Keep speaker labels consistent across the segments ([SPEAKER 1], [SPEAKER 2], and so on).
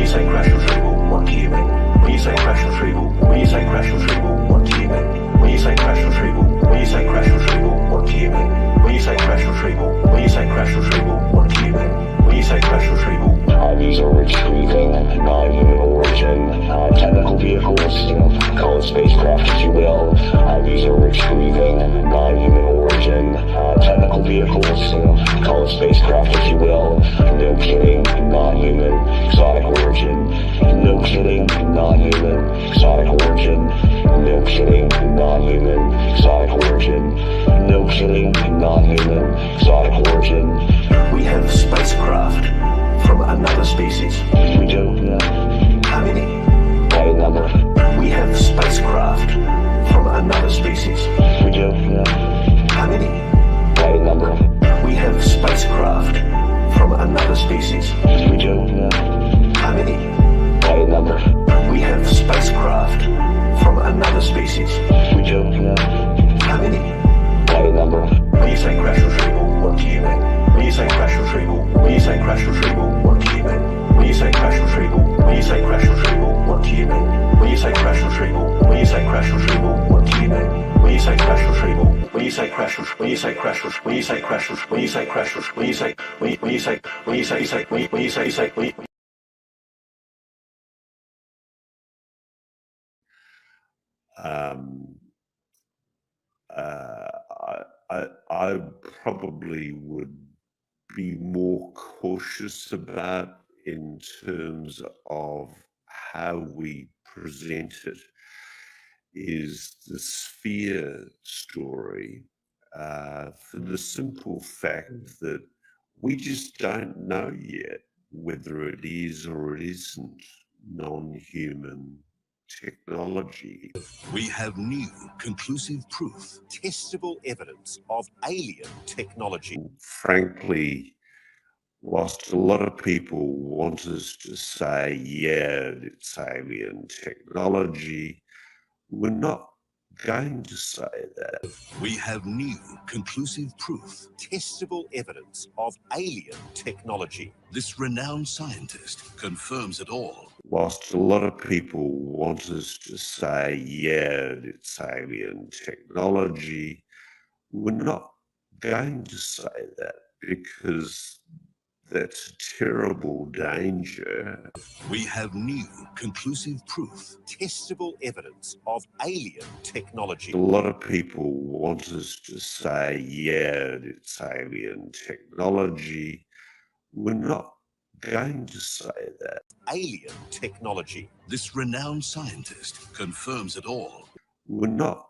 [SPEAKER 1] say crash retrieval, what do you mean? When you say crash retrieval, when you say crash retrieval, what do you mean? When you say crash retrieval, when you say crash retrieval, what do you mean? When you say crash retrieval, when you say crash retrieval, what do you mean? When you say crash retrieval,
[SPEAKER 2] these are retrieving non-human origin technical vehicles, call it spacecraft if you will. These are retrieving non-human origin technical vehicles, call it spacecraft if you will. No kidding, non-human exotic origin. No kidding, non-human exotic origin. No kidding, non-human exotic origin. No kidding, non-human exotic origin.
[SPEAKER 1] we have spacecraft from another species.
[SPEAKER 2] We don't know.
[SPEAKER 1] How many?
[SPEAKER 2] By a number.
[SPEAKER 1] We have spacecraft from another species.
[SPEAKER 2] We don't know.
[SPEAKER 1] How many?
[SPEAKER 2] By a number.
[SPEAKER 1] We have spacecraft from another species.
[SPEAKER 2] We don't know.
[SPEAKER 1] How many?
[SPEAKER 2] By a number.
[SPEAKER 1] We have spacecraft from another species.
[SPEAKER 2] We don't know.
[SPEAKER 1] How many?
[SPEAKER 2] By a number.
[SPEAKER 1] When you say crash retrieval, what do you mean? When you say crash retrieval, when you say crash retrieval, what do you mean? When you say crash retrieval, when you say crash retrieval, what do you mean? When you say crash retrieval, when you say crash retrieval, what do you mean? When you say crash retrieval, when you say crash, when you say crash, when you say crash, when you say crash, when you say, when you say, when you say, when you say, when you.
[SPEAKER 3] I probably would be more cautious about in terms of how we present it is the sphere story, for the simple fact that we just don't know yet whether it is or it isn't non-human technology.
[SPEAKER 4] We have new, conclusive proof, testable evidence of alien technology.
[SPEAKER 3] Frankly, whilst a lot of people want us to say, yeah, it's alien technology, we're not going to say that.
[SPEAKER 4] We have new, conclusive proof, testable evidence of alien technology. This renowned scientist confirms it all.
[SPEAKER 3] Whilst a lot of people want us to say, yeah, it's alien technology, we're not going to say that because that's a terrible danger.
[SPEAKER 4] We have new, conclusive proof, testable evidence of alien technology.
[SPEAKER 3] A lot of people want us to say, yeah, it's alien technology. We're not going to say that.
[SPEAKER 4] Alien technology. This renowned scientist confirms it all.
[SPEAKER 3] We're not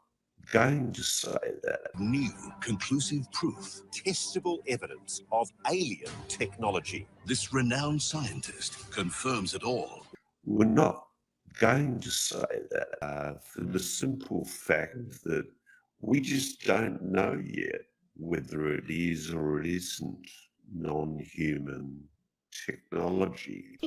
[SPEAKER 3] going to say that.
[SPEAKER 4] New, conclusive proof, testable evidence of alien technology. This renowned scientist confirms it all.
[SPEAKER 3] We're not going to say that, for the simple fact that we just don't know yet whether it is or it isn't non-human technology.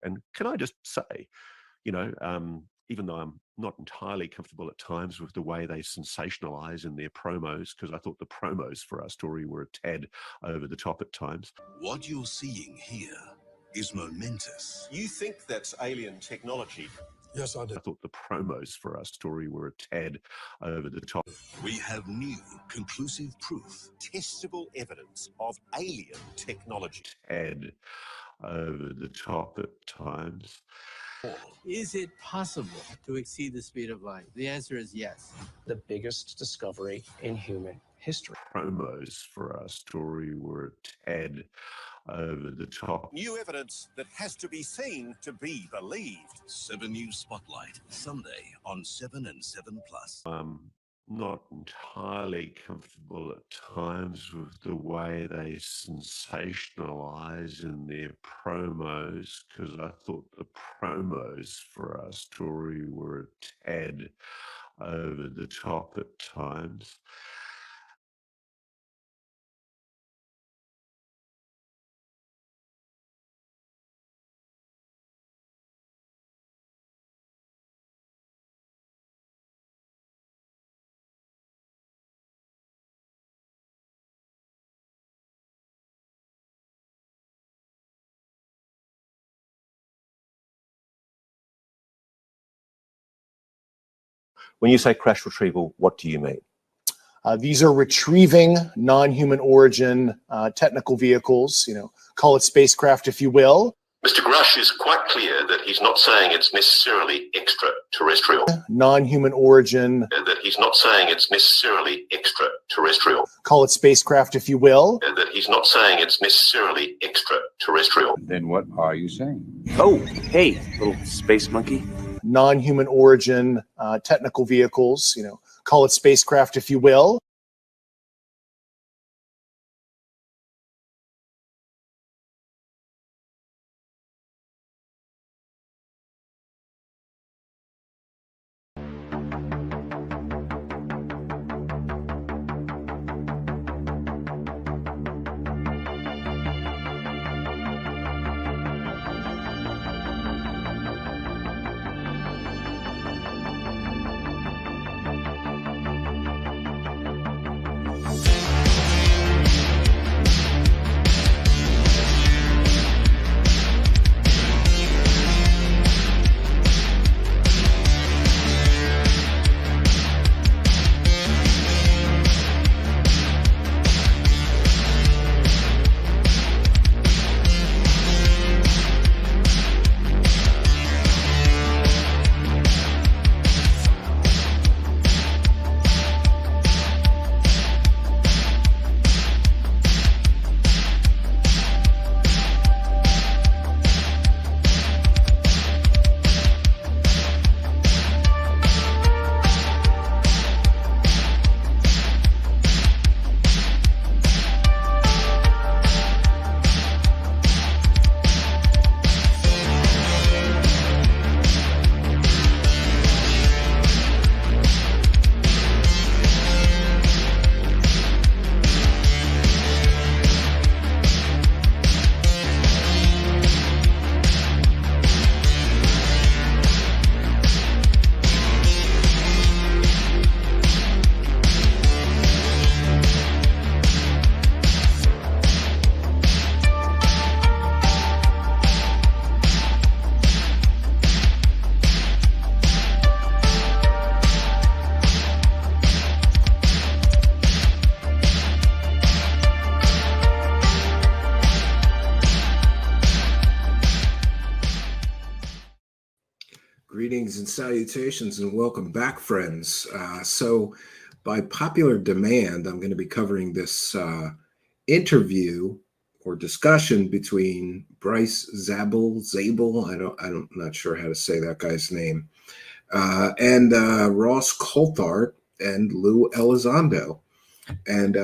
[SPEAKER 5] And can I just say, even though I'm not entirely comfortable at times with the way they sensationalize in their promos, because I thought the promos for our story were a tad over the top at times.
[SPEAKER 4] What you're seeing here is momentous.
[SPEAKER 6] You think that's alien technology?
[SPEAKER 7] Yes, I do.
[SPEAKER 5] I thought the promos for our story were a tad over the top.
[SPEAKER 4] We have new, conclusive proof, testable evidence of alien technology.
[SPEAKER 3] Tad over the top at times.
[SPEAKER 8] Is it possible to exceed the speed of light? The answer is yes.
[SPEAKER 9] The biggest discovery in human history.
[SPEAKER 3] Promos for our story were a tad over the top.
[SPEAKER 6] New evidence that has to be seen to be believed.
[SPEAKER 4] 7 News Spotlight, Sunday on 7 and 7 Plus.
[SPEAKER 3] Not entirely comfortable at times with the way they sensationalize in their promos, because I thought the promos for our story were a tad
[SPEAKER 5] over the top at times.
[SPEAKER 7] When you say crash retrieval, what do you mean?
[SPEAKER 10] These are retrieving non-human origin technical vehicles, call it spacecraft if you will.
[SPEAKER 11] Mr. Grush is quite clear that he's not saying it's necessarily extraterrestrial.
[SPEAKER 10] Non-human origin.
[SPEAKER 11] That he's not saying it's necessarily extraterrestrial.
[SPEAKER 10] Call it spacecraft if you will.
[SPEAKER 11] That he's not saying it's necessarily extraterrestrial.
[SPEAKER 12] Then what are you saying?
[SPEAKER 13] Oh, hey, little space monkey.
[SPEAKER 10] Non-human origin technical vehicles, call it spacecraft if you will.
[SPEAKER 14] Greetings and salutations and welcome back, friends. So by popular demand, I'm going to be covering this interview or discussion between Bryce Zabel, I'm not sure how to say that guy's name, and Ross Coulthart and Lue Elizondo. And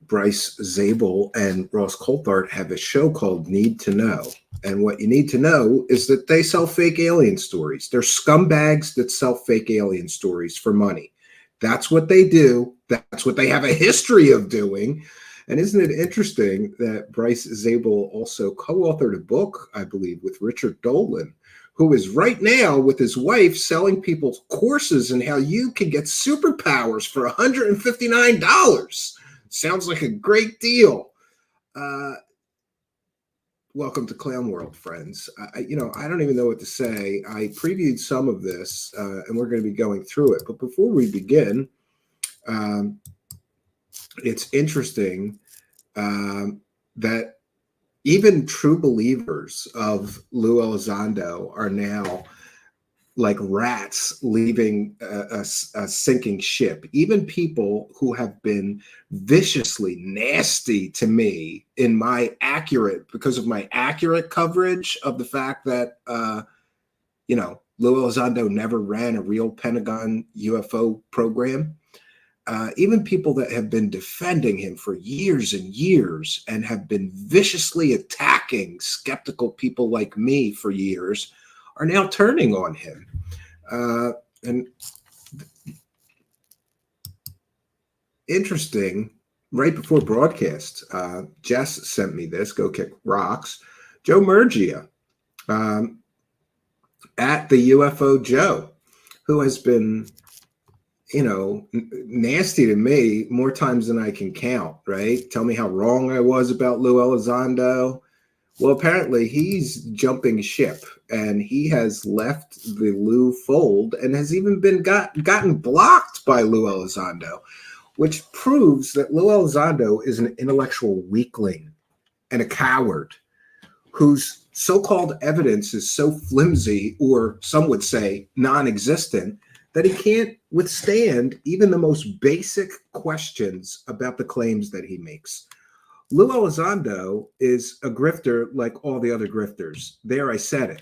[SPEAKER 14] Bryce Zabel and Ross Coulthart have a show called Need to Know. And what you need to know is that they sell fake alien stories. They're scumbags that sell fake alien stories for money. That's what they do. That's what they have a history of doing. And isn't it interesting that Bryce Zabel also co-authored a book, I believe, with Richard Dolan, who is right now with his wife selling people courses in how you can get superpowers for $159. Sounds like a great deal. Welcome to Clown World, friends. I don't even know what to say. I previewed some of this, and we're going to be going through it. But before we begin, it's interesting that even true believers of Lue Elizondo are now like rats leaving a sinking ship. Even people who have been viciously nasty to me because of my accurate coverage of the fact that, Lue Elizondo never ran a real Pentagon UFO program. Even people that have been defending him for years and years and have been viciously attacking skeptical people like me for years are now turning on him. And interesting. Right before broadcast, Jess sent me this. Go Kick Rocks. Joe Murgia, at the UFO Joe, who has been, nasty to me more times than I can count, right? Tell me how wrong I was about Lue Elizondo. Well, apparently he's jumping ship, and he has left the Lue fold and has even been gotten blocked by Lue Elizondo, which proves that Lue Elizondo is an intellectual weakling and a coward whose so-called evidence is so flimsy, or some would say non-existent, that he can't withstand even the most basic questions about the claims that he makes. Lue Elizondo is a grifter like all the other grifters. There, I said it.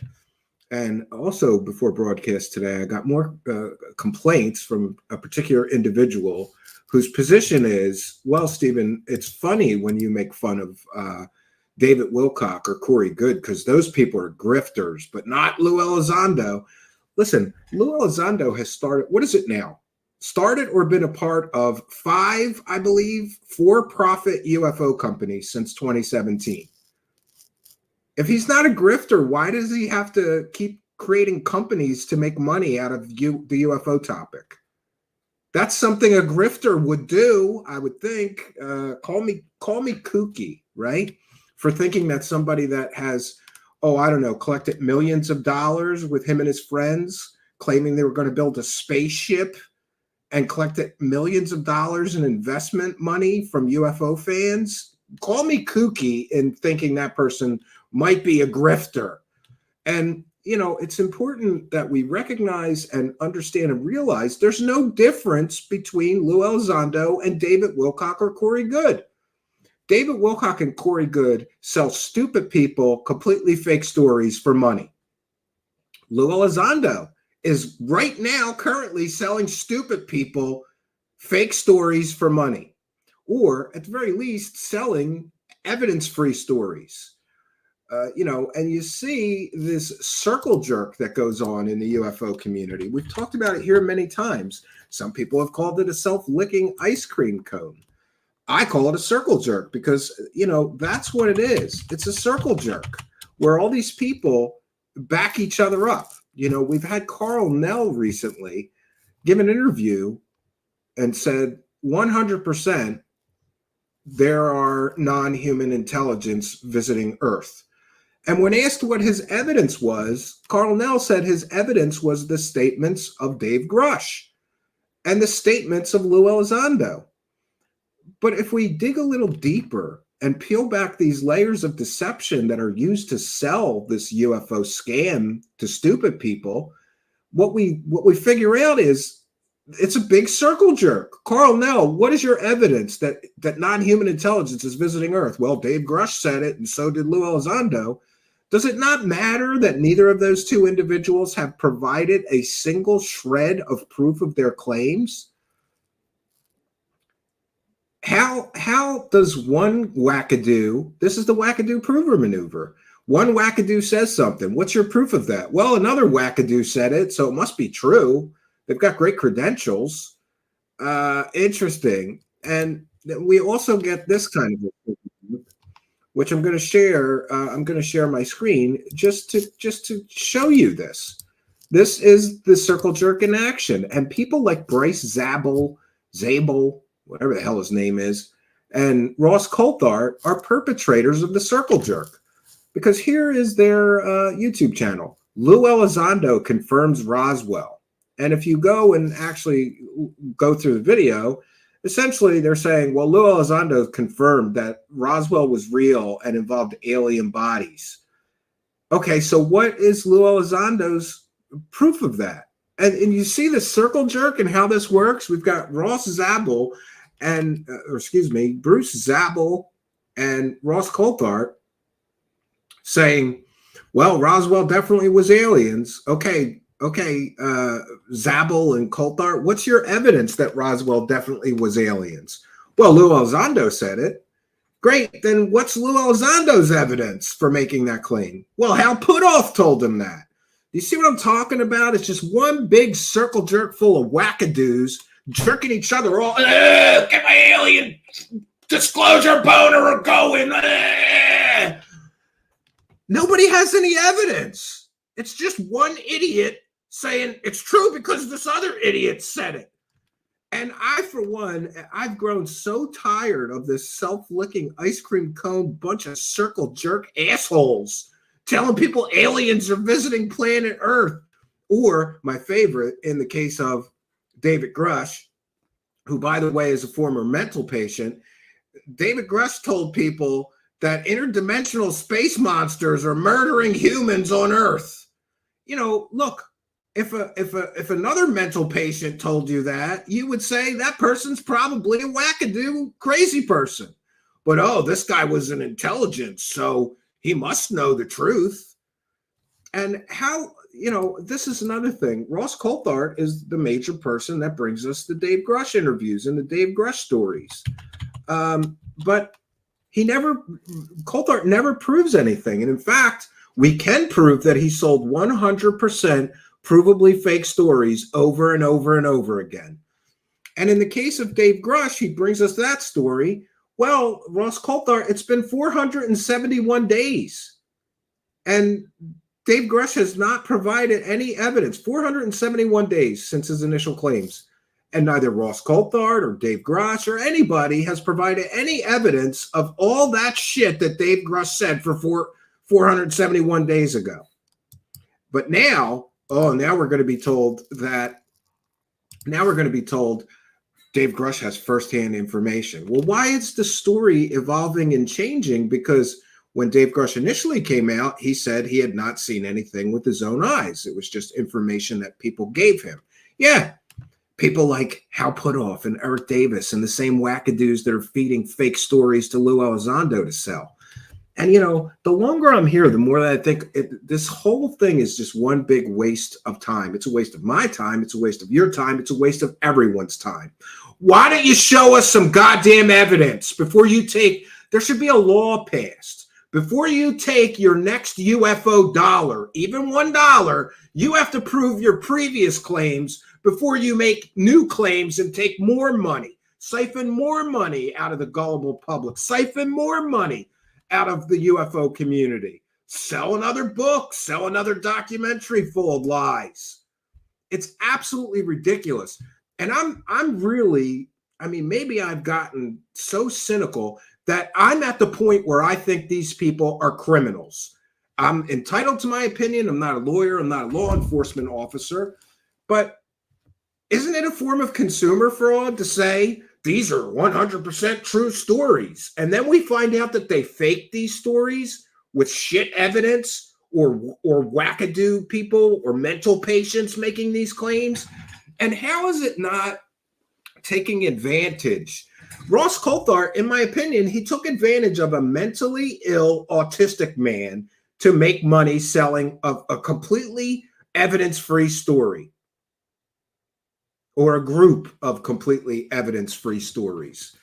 [SPEAKER 14] And also before broadcast today, I got more complaints from a particular individual whose position is, well, Stephen, it's funny when you make fun of David Wilcock or Corey Good, because those people are grifters, but not Lue Elizondo. Listen, Lue Elizondo has started, what is it now? Started or been a part of 5, I believe, for-profit UFO companies since 2017. If he's not a grifter, why does he have to keep creating companies to make money out of the UFO topic? That's something a grifter would do, I would think. Call me kooky, right? For thinking that somebody that has, collected millions of dollars with him and his friends, claiming they were going to build a spaceship and collected millions of dollars in investment money from UFO fans. Call me kooky in thinking that person might be a grifter. And, it's important that we recognize and understand and realize there's no difference between Lue Elizondo and David Wilcock or Corey Good. David Wilcock and Corey Good sell stupid people completely fake stories for money. Lue Elizondo is right now currently selling stupid people fake stories for money, or at the very least selling evidence-free stories. And you see this circle jerk that goes on in the UFO community. We've talked about it here many times. Some people have called it a self-licking ice cream cone. I call it a circle jerk because, that's what it is. It's a circle jerk where all these people back each other up. We've had Carl Nell recently give an interview and said 100% there are non-human intelligence visiting Earth. And when asked what his evidence was, Carl Nell said his evidence was the statements of Dave Grush and the statements of Lue Elizondo. But if we dig a little deeper and peel back these layers of deception that are used to sell this UFO scam to stupid people, what we figure out is it's a big circle jerk. Carl Nell, what is your evidence that non-human intelligence is visiting Earth? Well, Dave Grush said it, and so did Lue Elizondo. Does it not matter that neither of those two individuals have provided a single shred of proof of their claims? How does one wackadoo, this is the wackadoo prover maneuver. One wackadoo says something. What's your proof of that? Well, another wackadoo said it, so it must be true. They've got great credentials. Interesting. And we also get this kind of, which I'm going to share. I'm going to share my screen just to show you this. This is the circle jerk in action. And people like Bryce Zabel, whatever the hell his name is, and Ross Coulthart are perpetrators of the circle jerk. Because here is their YouTube channel. Lue Elizondo confirms Roswell. And if you go and actually go through the video, essentially they're saying, well, Lue Elizondo confirmed that Roswell was real and involved alien bodies. Okay, so what is Lue Elizondo's proof of that? And you see the circle jerk and how this works? We've got Bruce Zabel and Ross Coulthart saying, well, Roswell definitely was aliens. Okay, Zabel and Coulthart, what's your evidence that Roswell definitely was aliens? Well, Lue Elizondo said it. Great, then what's Lue Elizondo's evidence for making that claim? Well, Hal Puthoff told him that. You see what I'm talking about? It's just one big circle jerk full of wackadoos jerking each other all, get my alien disclosure boner going. Nobody has any evidence. It's just one idiot saying it's true because this other idiot said it. And I, for one, I've grown so tired of this self-licking ice cream cone bunch of circle jerk assholes telling people aliens are visiting planet Earth. Or my favorite, in the case of David Grush, who, by the way, is a former mental patient, David Grush told people that interdimensional space monsters are murdering humans on Earth. You know, look, if another mental patient told you that, you would say that person's probably a wackadoo crazy person. But oh, this guy was an intelligence, so he must know the truth. And how, you know, this is another thing. Ross Coulthart is the major person that brings us the Dave Grush interviews and the Dave Grush stories. But Coulthart never proves anything. And in fact, we can prove that he sold 100% provably fake stories over and over and over again. And in the case of Dave Grush, he brings us that story. Well, Ross Coulthart, it's been 471 days. And Dave Grush has not provided any evidence. 471 days since his initial claims. And neither Ross Coulthart or Dave Grush or anybody has provided any evidence of all that shit that Dave Grush said for 471 days ago. But now, now we're going to be told Dave Grush has firsthand information. Well, why is the story evolving and changing? Because when Dave Grush initially came out, he said he had not seen anything with his own eyes. It was just information that people gave him. Yeah, people like Hal Puthoff and Eric Davis and the same wackadoos that are feeding fake stories to Lue Elizondo to sell. And, you know, the longer I'm here, the more that I think this whole thing is just one big waste of time. It's a waste of my time. It's a waste of your time. It's a waste of everyone's time. Why don't you show us some goddamn evidence before you take, there should be a law passed. Before you take your next UFO dollar, even $1, you have to prove your previous claims before you make new claims and take more money, siphon more money out of the gullible public, siphon more money out of the UFO community, sell another book, sell another documentary full of lies. It's absolutely ridiculous. And I'm really, I mean, maybe I've gotten so cynical that I'm at the point where I think these people are criminals. I'm entitled to my opinion. I'm not a lawyer. I'm not a law enforcement officer. But isn't it a form of consumer fraud to say these are 100% true stories? And then we find out that they faked these stories with shit evidence or wackadoo people or mental patients making these claims. And how is it not taking advantage? Ross Coulthart, in my opinion, he took advantage of a mentally ill autistic man to make money selling a completely evidence-free story, or a group of completely evidence-free stories.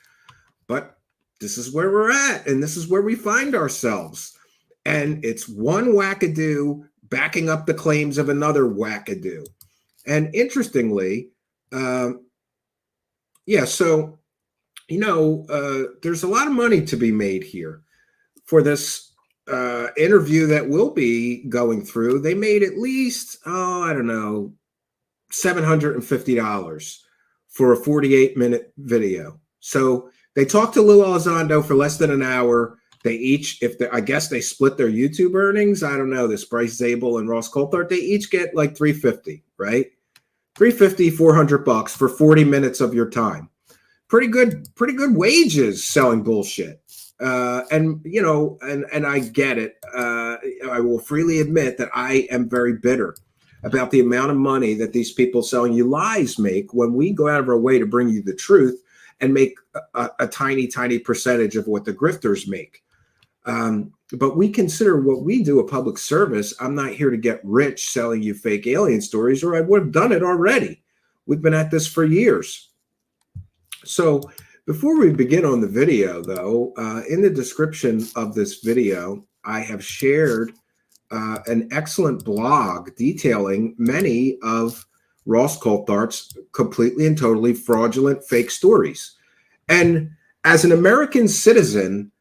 [SPEAKER 14] But this is where we're at, and this is where we find ourselves. And it's one wackadoo backing up the claims of another wackadoo. And interestingly, so, you know, there's a lot of money to be made here. For this interview that we'll be going through, they made at least, I don't know, $750 for a 48-minute video. So they talked to Lue Elizondo for less than an hour. They each, I guess they split their YouTube earnings. I don't know, this Bryce Zabel and Ross Coulthart, they each get like $350, right? $350, $400 for 40 minutes of your time. Pretty good wages selling bullshit. And you know, and I get it. I will freely admit that I am very bitter about the amount of money that these people selling you lies make when we go out of our way to bring you the truth and make a tiny, tiny percentage of what the grifters make. But we consider what we do a public service. I'm not here to get rich selling you fake alien stories, or I would have done it already. We've been at this for years. So before we begin on the video, though, in the description of this video, I have shared an excellent blog detailing many of Ross Coulthart's completely and totally fraudulent fake stories. And as an American citizen,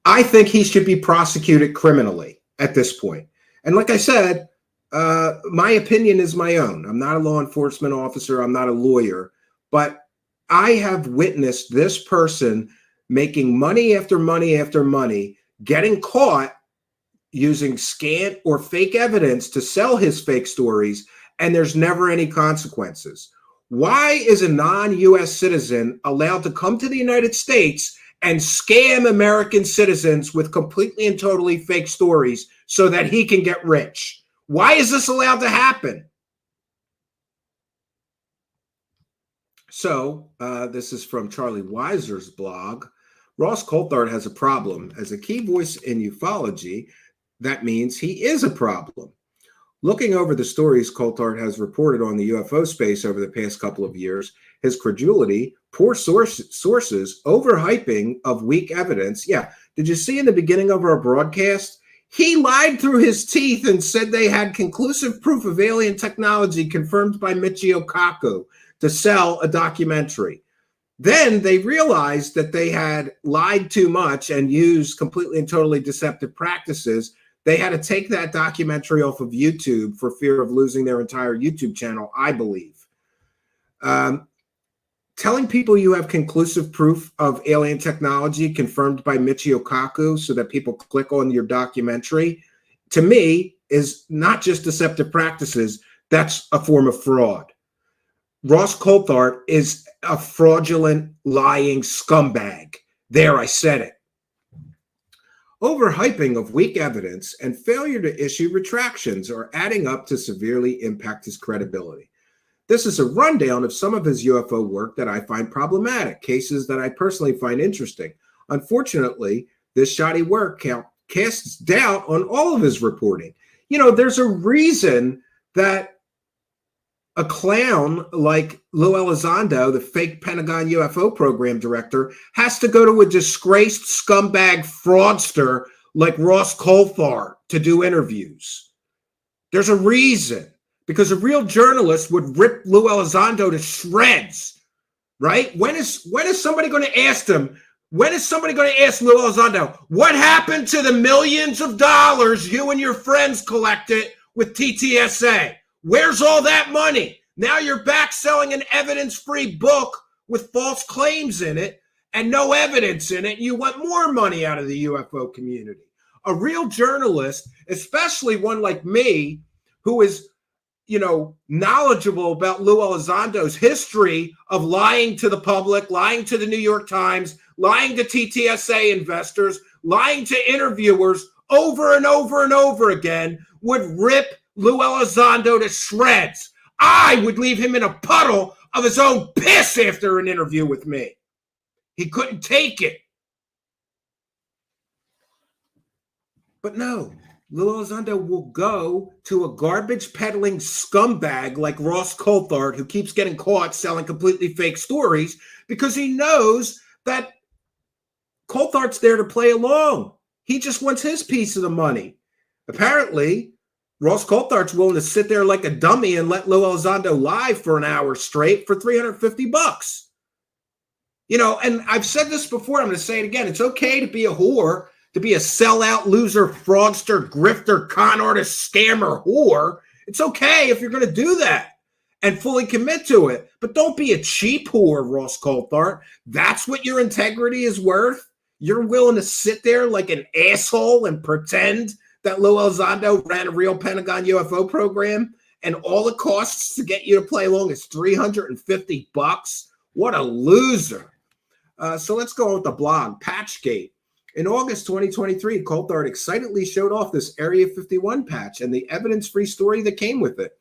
[SPEAKER 14] I think he should be prosecuted criminally at this point. And like I said, my opinion is my own. I'm not a law enforcement officer. I'm not a lawyer, but I have witnessed this person making money after money after money, getting caught using scant or fake evidence to sell his fake stories, and there's never any consequences. Why is a non-U.S. citizen allowed to come to the United States and scam American citizens with completely and totally fake stories so that he can get rich? Why is this allowed to happen? So this is from Charlie Weiser's blog. Ross Coulthart has a problem. As a key voice in ufology, that means he is a problem. Looking over the stories Coulthart has reported on the UFO space over the past couple of years, his credulity, poor sources, overhyping of weak evidence. Yeah, did you see in the beginning of our broadcast? He lied through his teeth and said they had conclusive proof of alien technology confirmed by Michio Kaku to sell a documentary. Then they realized that they had lied too much and used completely and totally deceptive practices. They had to take that documentary off of YouTube for fear of losing their entire YouTube channel, I believe. Telling people you have conclusive proof of alien technology confirmed by Michio Kaku so that people click on your documentary, to me, is not just deceptive practices. That's a form of fraud. Ross Coulthart is a fraudulent, lying scumbag. There, I said it. Overhyping of weak evidence and failure to issue retractions are adding up to severely impact his credibility. This is a rundown of some of his UFO work that I find problematic, cases that I personally find interesting. Unfortunately, this shoddy work casts doubt on all of his reporting. You know, there's a reason that a clown like Lue Elizondo, the fake Pentagon UFO program director, has to go to a disgraced scumbag fraudster like Ross Coulthart to do interviews. There's a reason, because a real journalist would rip Lue Elizondo to shreds, right? When is somebody going to ask them? When is somebody going to ask Lue Elizondo, what happened to the millions of dollars you and your friends collected with TTSA? Where's all that money? Now you're back selling an evidence-free book with false claims in it and no evidence in it. You want more money out of the UFO community. A real journalist, especially one like me, who is, you know, knowledgeable about Lue Elizondo's history of lying to the public, lying to the New York Times, lying to TTSA investors, lying to interviewers over and over and over again, would rip Lue Elizondo to shreds. I would leave him in a puddle of his own piss after an interview with me. He couldn't take it. But no, Lue Elizondo will go to a garbage peddling scumbag like Ross Coulthart, who keeps getting caught selling completely fake stories, because he knows that Coulthart's there to play along. He just wants his piece of the money. Apparently, Ross Coulthart's willing to sit there like a dummy and let Lue Elizondo lie for an hour straight for $350. You know, and I've said this before, I'm going to say it again. It's okay to be a whore, to be a sellout, loser, fraudster, grifter, con artist, scammer, whore. It's okay if you're going to do that and fully commit to it. But don't be a cheap whore, Ross Coulthart. That's what your integrity is worth? You're willing to sit there like an asshole and pretend that Lue Elizondo ran a real Pentagon UFO program and all it costs to get you to play along is $350? What a loser. So let's go on with the blog, Patchgate. In August 2023, Coulthart excitedly showed off this Area 51 patch and the evidence-free story that came with it.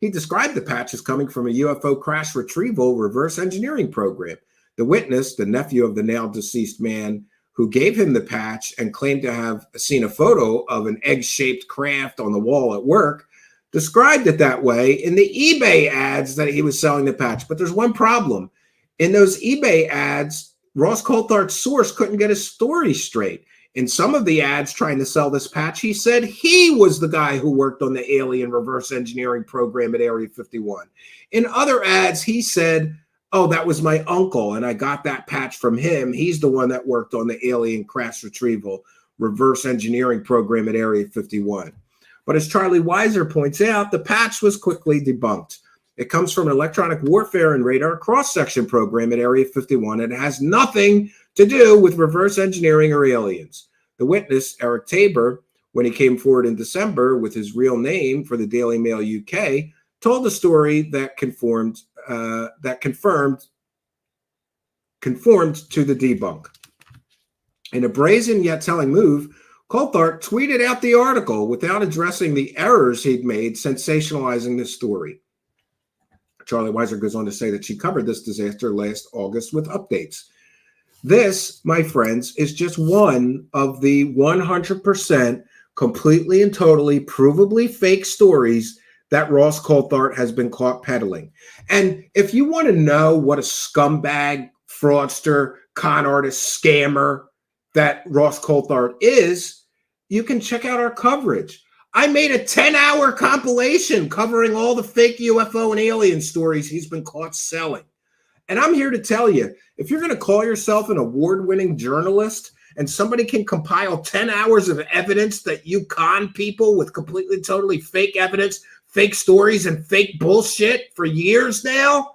[SPEAKER 14] He described the patch as coming from a UFO crash retrieval reverse engineering program. The witness, the nephew of the now deceased man who gave him the patch and claimed to have seen a photo of an egg-shaped craft on the wall at work, described it that way in the eBay ads that he was selling the patch. But there's one problem. In those eBay ads, Ross Coulthart's source couldn't get his story straight. In some of the ads trying to sell this patch, he said he was the guy who worked on the alien reverse engineering program at Area 51. In other ads, he said, oh, that was my uncle, and I got that patch from him. He's the one that worked on the alien crash retrieval reverse engineering program at Area 51. But as Charlie Weiser points out, the patch was quickly debunked. It comes from an electronic warfare and radar cross-section program at Area 51, and it has nothing to do with reverse engineering or aliens. The witness, Eric Tabor, when he came forward in December with his real name for the Daily Mail UK, told a story that conformed to the debunk. In a brazen yet telling move, Coulthart tweeted out the article without addressing the errors he'd made sensationalizing the story. Charlie Weiser goes on to say that she covered this disaster last August with updates. This, my friends, is just one of the 100% completely and totally provably fake stories that Ross Coulthart has been caught peddling. And if you want to know what a scumbag, fraudster, con artist, scammer that Ross Coulthart is, you can check out our coverage. I made a 10-hour compilation covering all the fake UFO and alien stories he's been caught selling. And I'm here to tell you, if you're going to call yourself an award-winning journalist and somebody can compile 10 hours of evidence that you con people with completely, totally fake evidence, fake stories, and fake bullshit for years now,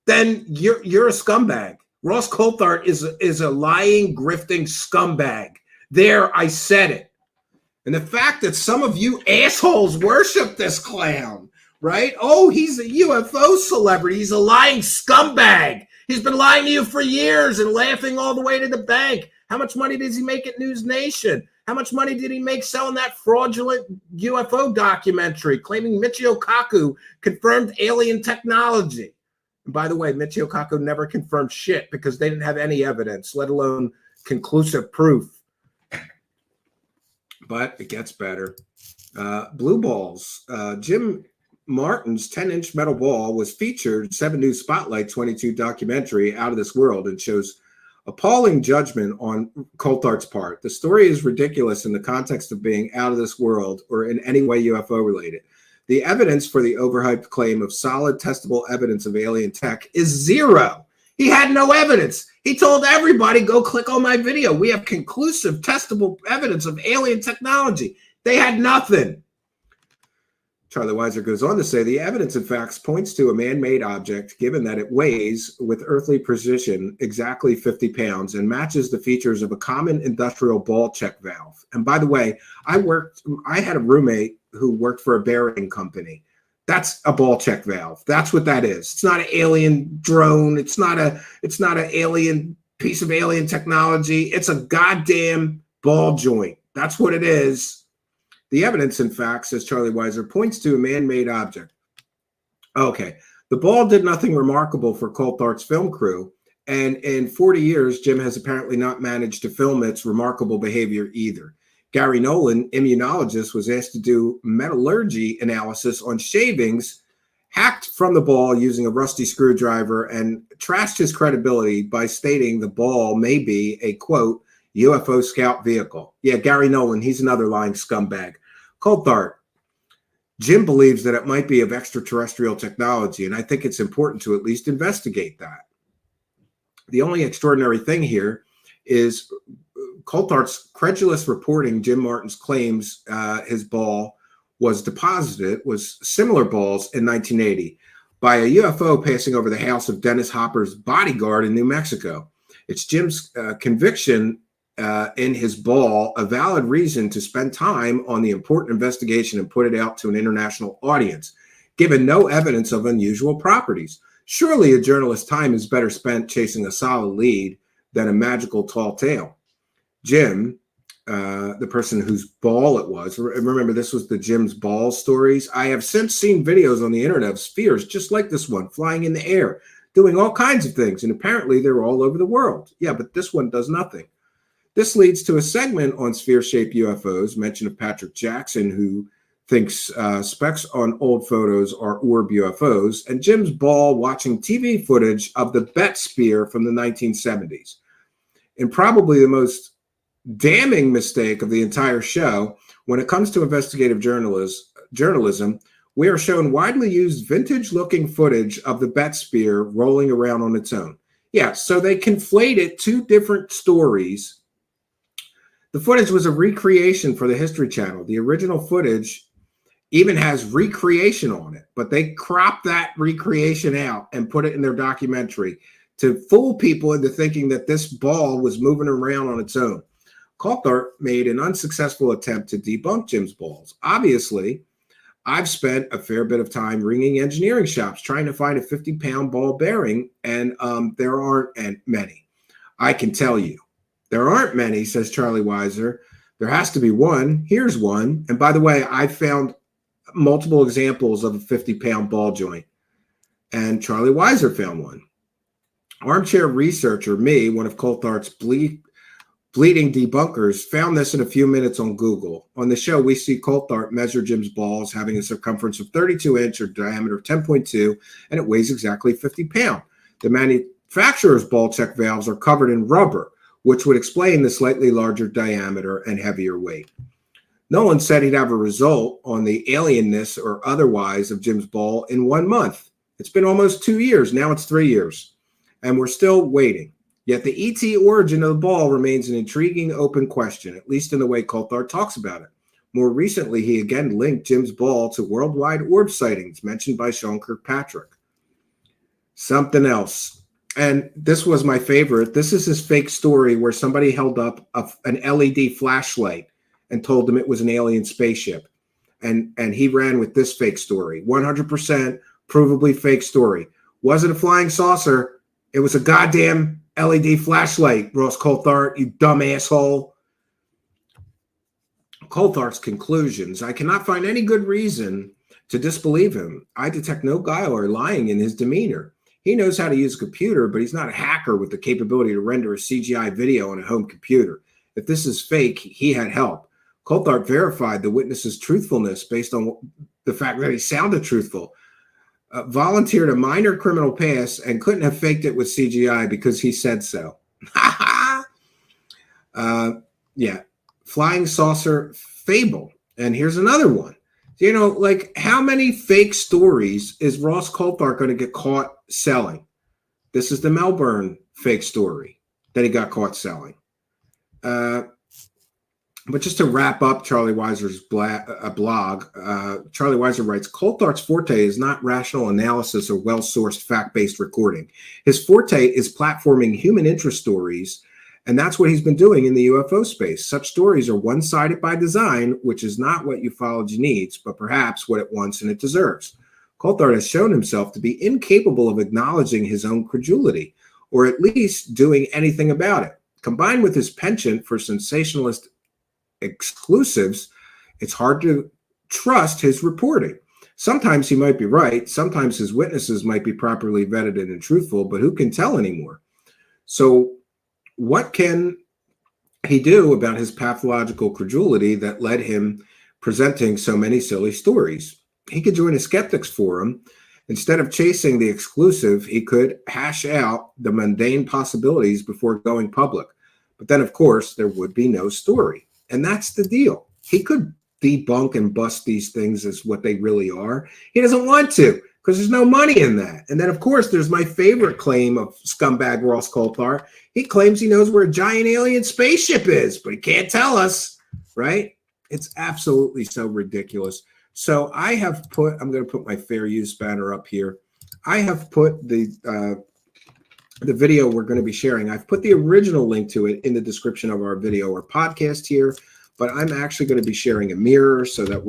[SPEAKER 14] then you're a scumbag. Ross Coulthart is a lying, grifting scumbag. There, I said it. And the fact that some of you assholes worship this clown, right? Oh, he's a UFO celebrity. He's a lying scumbag. He's been lying to you for years and laughing all the way to the bank. How much money does he make at News Nation? How much money did he make selling that fraudulent UFO documentary claiming Michio Kaku confirmed alien technology? And by the way, Michio Kaku never confirmed shit because they didn't have any evidence, let alone conclusive proof. But it gets better. Blue balls. Jim Martin's 10-inch metal ball was featured 7 News Spotlight 22 documentary Out of This World and shows appalling judgment on Coulthart's part. The story is ridiculous in the context of being out of this world or in any way UFO related. The evidence for the overhyped claim of solid testable evidence of alien tech is zero. He had no evidence. He told everybody, go click on my video. We have conclusive testable evidence of alien technology. They had nothing. Charlie Weiser goes on to say the evidence and facts points to a man-made object, given that it weighs with earthly precision exactly 50 pounds and matches the features of a common industrial ball check valve. And by the way, I had a roommate who worked for a bearing company. That's a ball check valve. That's what that is. It's not an alien drone. It's not an alien piece of alien technology. It's a goddamn ball joint. That's what it is. The evidence, in fact, says Charlie Weiser, points to a man-made object. Okay, the ball did nothing remarkable for Coulthart's film crew, and in 40 years, Jim has apparently not managed to film its remarkable behavior either. Gary Nolan, immunologist, was asked to do metallurgy analysis on shavings hacked from the ball using a rusty screwdriver and trashed his credibility by stating the ball may be a, quote, UFO scout vehicle. Yeah, Gary Nolan, he's another lying scumbag. Coulthart, Jim believes that it might be of extraterrestrial technology, and I think it's important to at least investigate that. The only extraordinary thing here is Coulthart's credulous reporting Jim Martin's claims his ball was deposited, was similar balls in 1980 by a UFO passing over the house of Dennis Hopper's bodyguard in New Mexico. It's Jim's conviction in his ball a valid reason to spend time on the important investigation and put it out to an international audience, given no evidence of unusual properties. Surely a journalist's time is better spent chasing a solid lead than a magical tall tale. Jim, the person whose ball it was, remember this was the Jim's ball stories. I have since seen videos on the internet of spheres just like this one flying in the air, doing all kinds of things, and apparently they're all over the world. Yeah, but this one does nothing. This leads to a segment on sphere-shaped UFOs, mention of Patrick Jackson, who thinks specks on old photos are orb UFOs, and Jim's ball watching TV footage of the Bet Spear from the 1970s. In probably the most damning mistake of the entire show. When it comes to investigative journalism, we are shown widely used vintage-looking footage of the Bet Spear rolling around on its own. Yeah, so they conflated two different stories. The footage was a recreation for the History Channel. The original footage even has recreation on it, but they cropped that recreation out and put it in their documentary to fool people into thinking that this ball was moving around on its own. Coulthart made an unsuccessful attempt to debunk Jim's balls. Obviously, I've spent a fair bit of time ringing engineering shops trying to find a 50-pound ball bearing, and there aren't many. I can tell you, there aren't many, says Charlie Weiser. There has to be one. Here's one. And by the way, I found multiple examples of a 50-pound ball joint, and Charlie Weiser found one. Armchair researcher, me, one of Coulthart's bleeding debunkers, found this in a few minutes on Google. On the show, we see Coulthart measure Jim's balls having a circumference of 32 inch or diameter of 10.2, and it weighs exactly 50 pounds. The manufacturer's ball check valves are covered in rubber, which would explain the slightly larger diameter and heavier weight. Nolan said he'd have a result on the alienness or otherwise of Jim's ball in 1 month. It's been almost 2 years. Now it's 3 years. And we're still waiting. Yet the ET origin of the ball remains an intriguing open question, at least in the way Coulthart talks about it. More recently, he again linked Jim's ball to worldwide orb sightings mentioned by Sean Kirkpatrick. Something else. And this was my favorite. This is his fake story where somebody held up an LED flashlight and told him it was an alien spaceship. And he ran with this fake story. 100% provably fake story. Wasn't a flying saucer. It was a goddamn LED flashlight, Ross Coulthart, you dumb asshole. Coulthart's conclusions. I cannot find any good reason to disbelieve him. I detect no guile or lying in his demeanor. He knows how to use a computer, but he's not a hacker with the capability to render a CGI video on a home computer. If this is fake, he had help. Coulthart verified the witness's truthfulness based on the fact that he sounded truthful. Volunteered a minor criminal past and couldn't have faked it with CGI because he said so. Yeah. Flying saucer fable. And here's another one. You know, like, how many fake stories is Ross Coulthart going to get caught selling? This is the Melbourne fake story that he got caught selling. But just to wrap up Charlie Weiser's blog, Charlie Weiser writes, Coulthart's forte is not rational analysis or well-sourced fact-based recording. His forte is platforming human interest stories, and that's what he's been doing in the UFO space. Such stories are one-sided by design, which is not what ufology needs, but perhaps what it wants and it deserves. Coulthart has shown himself to be incapable of acknowledging his own credulity, or at least doing anything about it. Combined with his penchant for sensationalist exclusives, it's hard to trust his reporting. Sometimes he might be right. Sometimes his witnesses might be properly vetted and truthful, but who can tell anymore? So what can he do about his pathological credulity that led him presenting so many silly stories? He could join a skeptics forum. Instead of chasing the exclusive, he could hash out the mundane possibilities before going public. But then, of course, there would be no story. And that's the deal. He could debunk and bust these things as what they really are. He doesn't want to because there's no money in that. And then, of course, there's my favorite claim of scumbag Ross Coulthart. He claims he knows where a giant alien spaceship is, but he can't tell us, right? It's absolutely so ridiculous. So I have put, I'm going to put my fair use banner up here. I have put the video we're going to be sharing. I've put the original link to it in the description of our video or podcast here, but I'm actually going to be sharing a mirror so that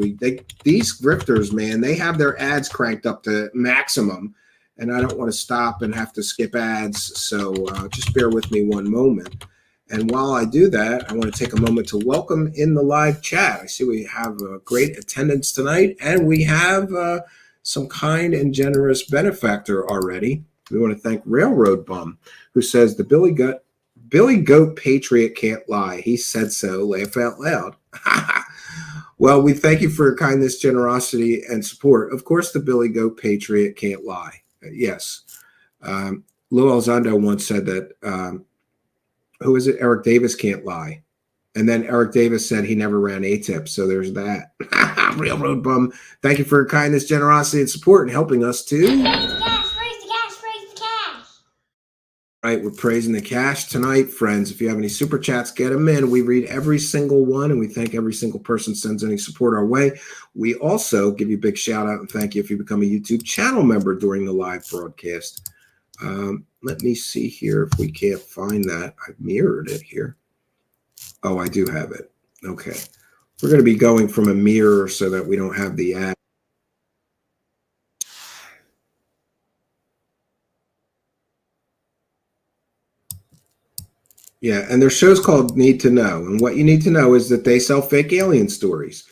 [SPEAKER 14] these grifters, man, they have their ads cranked up to maximum, and I don't want to stop and have to skip ads. So just bear with me one moment. And while I do that, I want to take a moment to welcome in the live chat. I see we have a great attendance tonight, and we have some kind and generous benefactor already. We want to thank Railroad Bum, who says the Billy Goat Patriot can't lie. He said so. Laugh out loud. Well, we thank you for your kindness, generosity, and support. Of course, the Billy Goat Patriot can't lie. Yes. Lue Elizondo once said that, who is it? Eric Davis can't lie. And then Eric Davis said he never ran ATIP. So there's that. Railroad Bum. Thank you for your kindness, generosity, and support and helping us to.
[SPEAKER 12] Praise the cash, praise the cash, praise the cash.
[SPEAKER 14] Right, we're praising the cash tonight, friends. If you have any super chats, get them in. We read every single one, and we thank every single person sends any support our way. We also give you a big shout out and thank you if you become a YouTube channel member during the live broadcast. Let me see here if we can't find that. I've mirrored it here. Oh, I do have it. Okay. We're going to be going from a mirror so that we don't have the ad. Yeah, and their show's called Need to Know. And what you need to know is that they sell fake alien stories.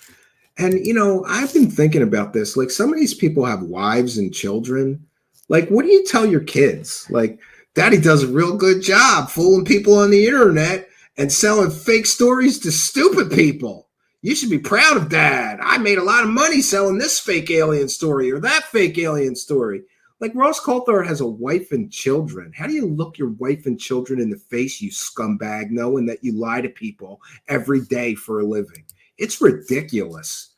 [SPEAKER 14] And, you know, I've been thinking about this. Like, some of these people have wives and children. Like, what do you tell your kids? Like, Daddy does a real good job fooling people on the internet and selling fake stories to stupid people. You should be proud of Dad. I made a lot of money selling this fake alien story or that fake alien story. Like, Ross Coulthart has a wife and children. How do you look your wife and children in the face, you scumbag, knowing that you lie to people every day for a living? It's ridiculous.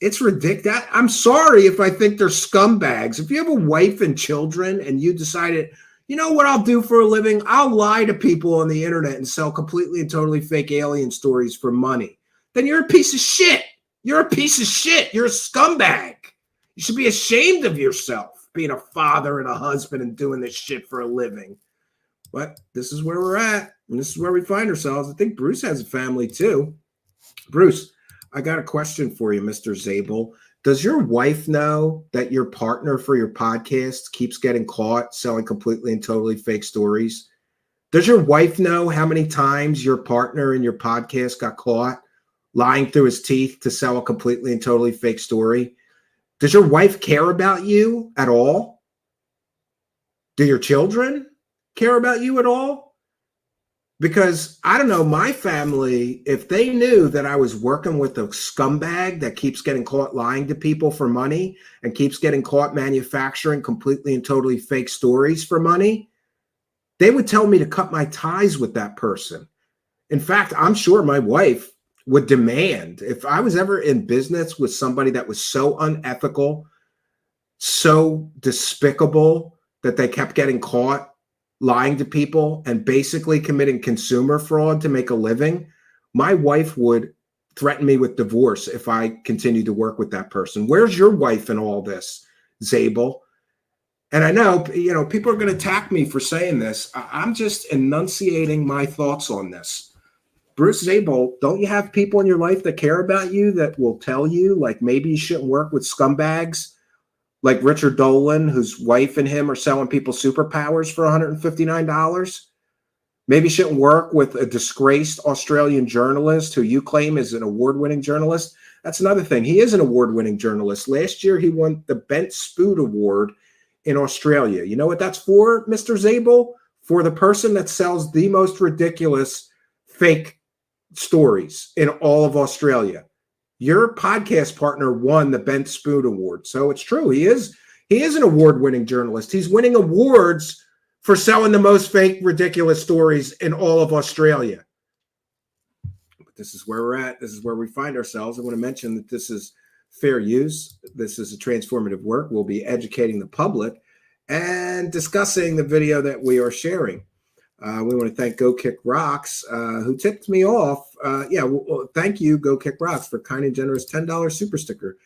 [SPEAKER 14] It's ridiculous. I'm sorry if I think they're scumbags. If you have a wife and children and you decided, you know what I'll do for a living? I'll lie to people on the internet and sell completely and totally fake alien stories for money. Then you're a piece of shit. You're a piece of shit. You're a scumbag. You should be ashamed of yourself, being a father and a husband and doing this shit for a living. But this is where we're at, and this is where we find ourselves. I think Bruce has a family too. Bruce, I got a question for you, Mr. Zabel. Does your wife know that your partner for your podcast keeps getting caught selling completely and totally fake stories? Does your wife know how many times your partner in your podcast got caught lying through his teeth to sell a completely and totally fake story? Does your wife care about you at all? Do your children care about you at all? Because, I don't know, my family, if they knew that I was working with a scumbag that keeps getting caught lying to people for money and keeps getting caught manufacturing completely and totally fake stories for money, they would tell me to cut my ties with that person. In fact, I'm sure my wife would demand, if I was ever in business with somebody that was so unethical, so despicable that they kept getting caught lying to people and basically committing consumer fraud to make a living, my wife would threaten me with divorce if I continued to work with that person. Where's your wife in all this, Zabel? And I know, you know, people are going to attack me for saying this. I'm just enunciating my thoughts on this. Bruce Zabel, don't you have people in your life that care about you that will tell you, like, maybe you shouldn't work with scumbags like Richard Dolan, whose wife and him are selling people superpowers for $159? Maybe you shouldn't work with a disgraced Australian journalist who you claim is an award-winning journalist. That's another thing. He is an award-winning journalist. Last year, he won the Bent Spood Award in Australia. You know what that's for, Mr. Zabel? For the person that sells the most ridiculous fake stories in all of Australia. Your podcast partner won the Bent Spoon Award. So it's true. He is an award-winning journalist. He's winning awards for selling the most fake, ridiculous stories in all of Australia. But this is where we're at. This is where we find ourselves. I want to mention that this is fair use. This is a transformative work. We'll be educating the public and discussing the video that we are sharing. We want to thank Go Kick Rocks, who tipped me off. Thank you, Go Kick Rocks, for kind and generous $10 super sticker.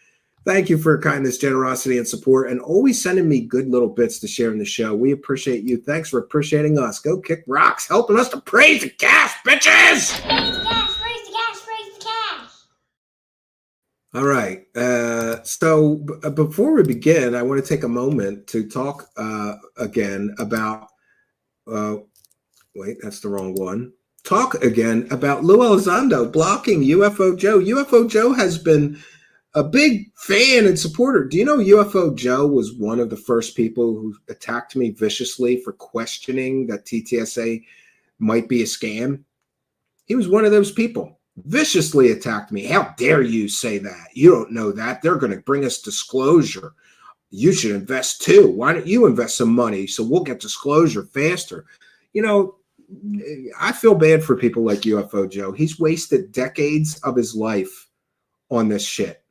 [SPEAKER 14] Thank you for your kindness, generosity, and support, and always sending me good little bits to share in the show. We appreciate you. Thanks for appreciating us. Go Kick Rocks, helping us to praise the cash, bitches!
[SPEAKER 12] Praise the cash, praise the cash, praise the cash.
[SPEAKER 14] All right. So before we begin, I want to take a moment to talk again about wait, that's the wrong one. Talk again about Lue Elizondo blocking UFO Joe. UFO Joe has been a big fan and supporter. Do you know UFO Joe was one of the first people who attacked me viciously for questioning that TTSA might be a scam? He was one of those people. Viciously attacked me. How dare you say that? You don't know that. They're going to bring us disclosure. You should invest too. Why don't you invest some money so we'll get disclosure faster? You know, I feel bad for people like UFO Joe. He's wasted decades of his life on this shit.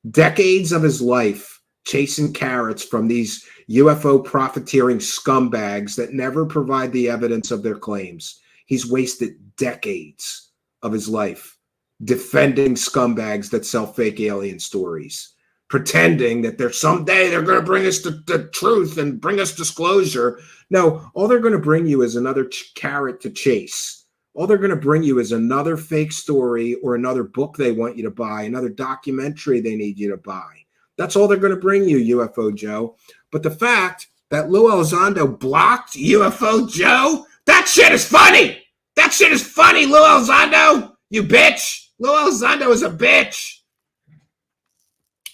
[SPEAKER 14] Decades of his life chasing carrots from these UFO profiteering scumbags that never provide the evidence of their claims. He's wasted decades of his life defending scumbags that sell fake alien stories, pretending that someday they're going to bring us the truth and bring us disclosure. No, all they're going to bring you is another carrot to chase. All they're going to bring you is another fake story or another book they want you to buy, another documentary they need you to buy. That's all they're going to bring you, UFO Joe. But the fact that Lue Elizondo blocked UFO Joe, that shit is funny. That shit is funny, Lue Elizondo, you bitch. Lue Elizondo is a bitch.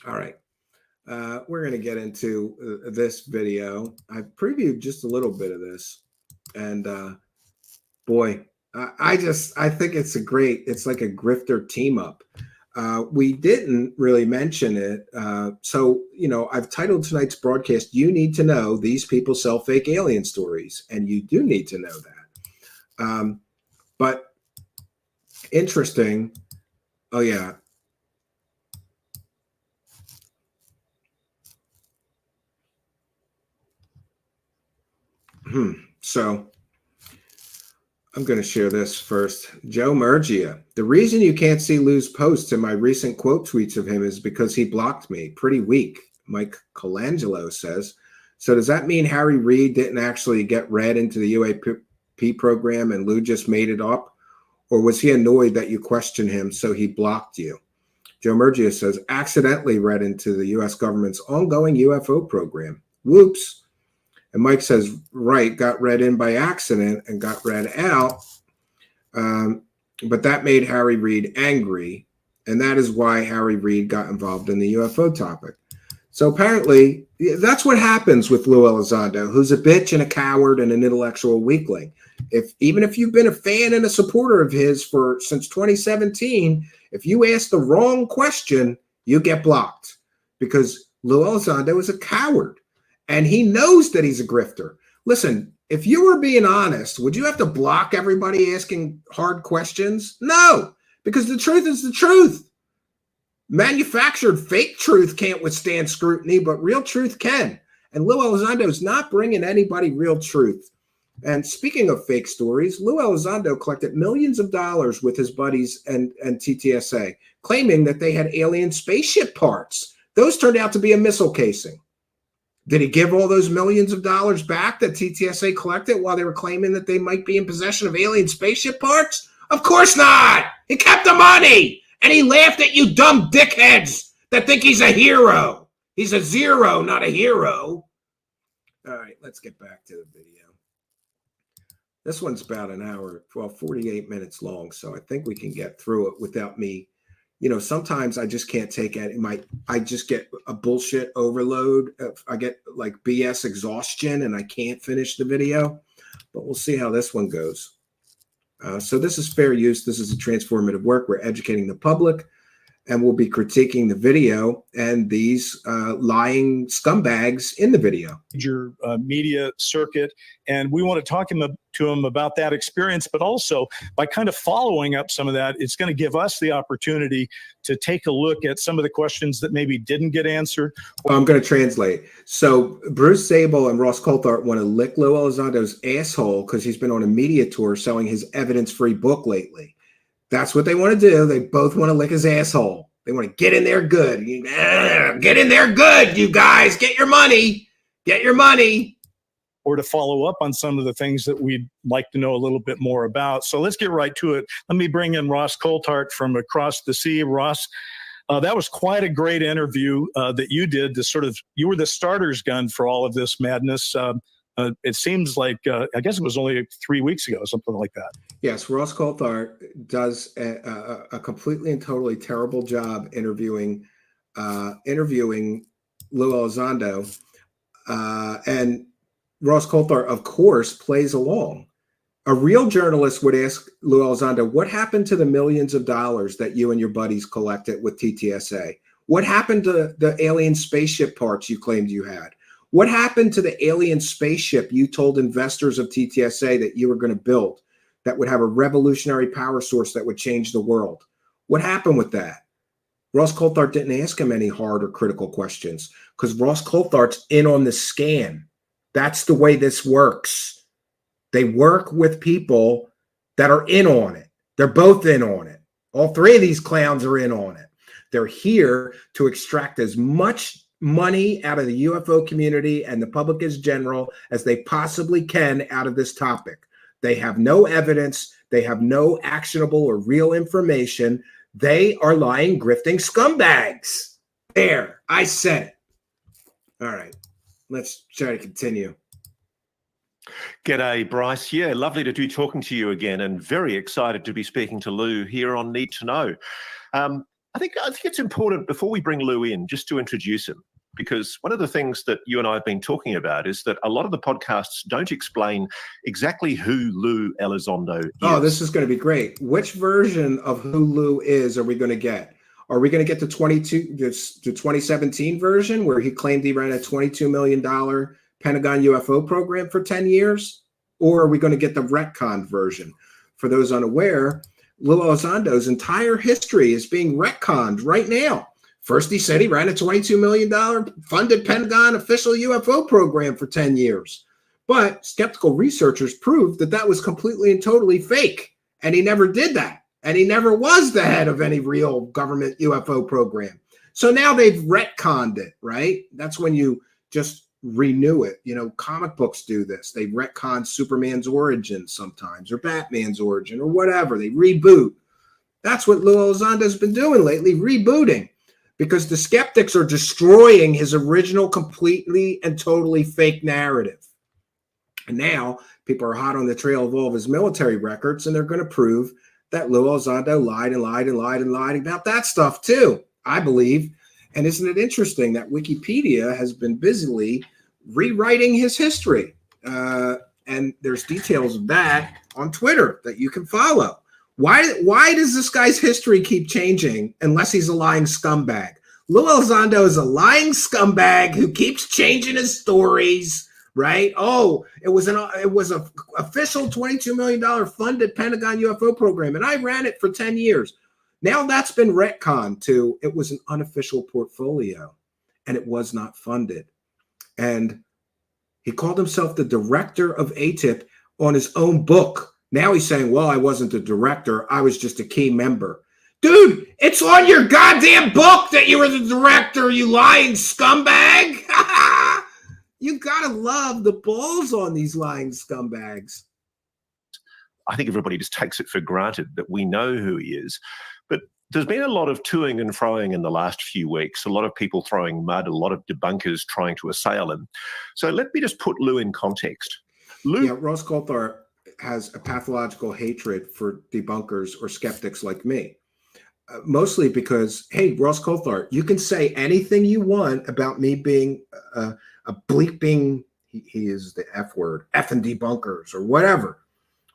[SPEAKER 14] All right. We're going to get into this video. I previewed just a little bit of this. And boy, I think it's like a grifter team up. We didn't really mention it. So, I've titled tonight's broadcast, You Need to Know These People Sell Fake Alien Stories. And you do need to know that. But interesting. Oh, yeah. So I'm going to share this first. Joe Murgia. The reason you can't see Lou's posts in my recent quote tweets of him is because he blocked me. Pretty weak, Mike Colangelo says. So does that mean Harry Reid didn't actually get read into the UAP program and Lou just made it up? Or was he annoyed that you questioned him, so he blocked you? Joe Murgia says, accidentally read into the U.S. government's ongoing UFO program. Whoops. And Mike says, right, got read in by accident and got read out. But that made Harry Reid angry. And that is why Harry Reid got involved in the UFO topic. So apparently, that's what happens with Lue Elizondo, who's a bitch and a coward and an intellectual weakling. Even if you've been a fan and a supporter of his since 2017, if you ask the wrong question, you get blocked because Lue Elizondo is a coward. And he knows that he's a grifter. Listen, if you were being honest, would you have to block everybody asking hard questions? No, because the truth is the truth. Manufactured fake truth can't withstand scrutiny, but real truth can. And Lue Elizondo is not bringing anybody real truth. And speaking of fake stories, Lue Elizondo collected millions of dollars with his buddies and TTSA, claiming that they had alien spaceship parts. Those turned out to be a missile casing. Did he give all those millions of dollars back that TTSA collected while they were claiming that they might be in possession of alien spaceship parts? Of course not. He kept the money. And he laughed at you dumb dickheads that think he's a hero. He's a zero, not a hero. All right, let's get back to the video. This one's about an hour, 48 minutes long. So I think we can get through it without me. Sometimes I just can't take it. I just get a bullshit overload. I get like BS exhaustion and I can't finish the video, but we'll see how this one goes. So this is fair use. This is a transformative work. We're educating the public and we'll be critiquing the video and these lying scumbags in the video.
[SPEAKER 15] Major media circuit. And we want to talk to him about that experience, but also by kind of following up some of that, it's going to give us the opportunity to take a look at some of the questions that maybe didn't get answered.
[SPEAKER 14] I'm going to translate. So Bryce Zabel and Ross Coulthart want to lick Lue Elizondo's asshole because he's been on a media tour selling his evidence-free book lately. That's what they want to do. They both want to lick his asshole. They want to get in there good. Get in there good, you guys. Get your money. Get your money.
[SPEAKER 15] Or to follow up on some of the things that we'd like to know a little bit more about. So let's get right to it. Let me bring in Ross Coulthart from across the sea. Ross, that was quite a great interview that you did. You were the starter's gun for all of this madness. It seems like, I guess it was only 3 weeks ago, something like that.
[SPEAKER 14] Yes, Ross Coulthart does a completely and totally terrible job interviewing Lue Elizondo. And Ross Coulthart, of course, plays along. A real journalist would ask Lue Elizondo, what happened to the millions of dollars that you and your buddies collected with TTSA? What happened to the alien spaceship parts you claimed you had? What happened to the alien spaceship you told investors of TTSA that you were going to build that would have a revolutionary power source that would change the world? What happened with that? Ross Coulthart didn't ask him any hard or critical questions because Ross Coulthart's in on the scam. That's the way this works. They work with people that are in on it. They're both in on it. All three of these clowns are in on it. They're here to extract as much money out of the UFO community and the public as general as they possibly can out of this topic. They have no evidence. They have no actionable or real information. They are lying, grifting scumbags. There, I said it. All right, let's try to continue.
[SPEAKER 5] G'day, Bryce. Yeah, lovely to be talking to you again, and very excited to be speaking to Lue here on Need to Know. I think it's important before we bring Lue in just to introduce him, because one of the things that you and I have been talking about is that a lot of the podcasts don't explain exactly who Lue Elizondo is.
[SPEAKER 14] Oh, this is going to be great. Which version of who Lue is are we going to get? Are we going to get the 2017 version where he claimed he ran a $22 million Pentagon UFO program for 10 years? Or are we going to get the retconned version? For those unaware, Lue Elizondo's entire history is being retconned right now. First, he said he ran a $22 million funded Pentagon official UFO program for 10 years. But skeptical researchers proved that that was completely and totally fake. And he never did that. And he never was the head of any real government UFO program. So now they've retconned it, right? That's when you just renew it. You know, comic books do this. They retcon Superman's origin sometimes, or Batman's origin, or whatever. They reboot. That's what Lue Elizondo's been doing lately, rebooting, because the skeptics are destroying his original completely and totally fake narrative. And now people are hot on the trail of all of his military records, and they're going to prove that Lue Elizondo lied and lied and lied and lied about that stuff too, I believe. And isn't it interesting that Wikipedia has been busily rewriting his history? And there's details of that on Twitter that you can follow. Why does this guy's history keep changing unless he's a lying scumbag? Lue Elizondo is a lying scumbag who keeps changing his stories, right? Oh, it was an official $22 million funded Pentagon UFO program, and I ran it for 10 years. Now that's been retconned to it was an unofficial portfolio and it was not funded. And he called himself the director of ATIP on his own book. Now he's saying, well, I wasn't the director. I was just a key member. Dude, it's on your goddamn book that you were the director, you lying scumbag. You gotta love the balls on these lying scumbags.
[SPEAKER 5] I think everybody just takes it for granted that we know who he is. But there's been a lot of toing and froing in the last few weeks, a lot of people throwing mud, a lot of debunkers trying to assail him. So let me just put Lue in context.
[SPEAKER 14] Yeah, Ross Coulthart has a pathological hatred for debunkers or skeptics like me. Mostly because, hey, Ross Coulthart, you can say anything you want about me being a bleeping, he is the F word, effing debunkers or whatever,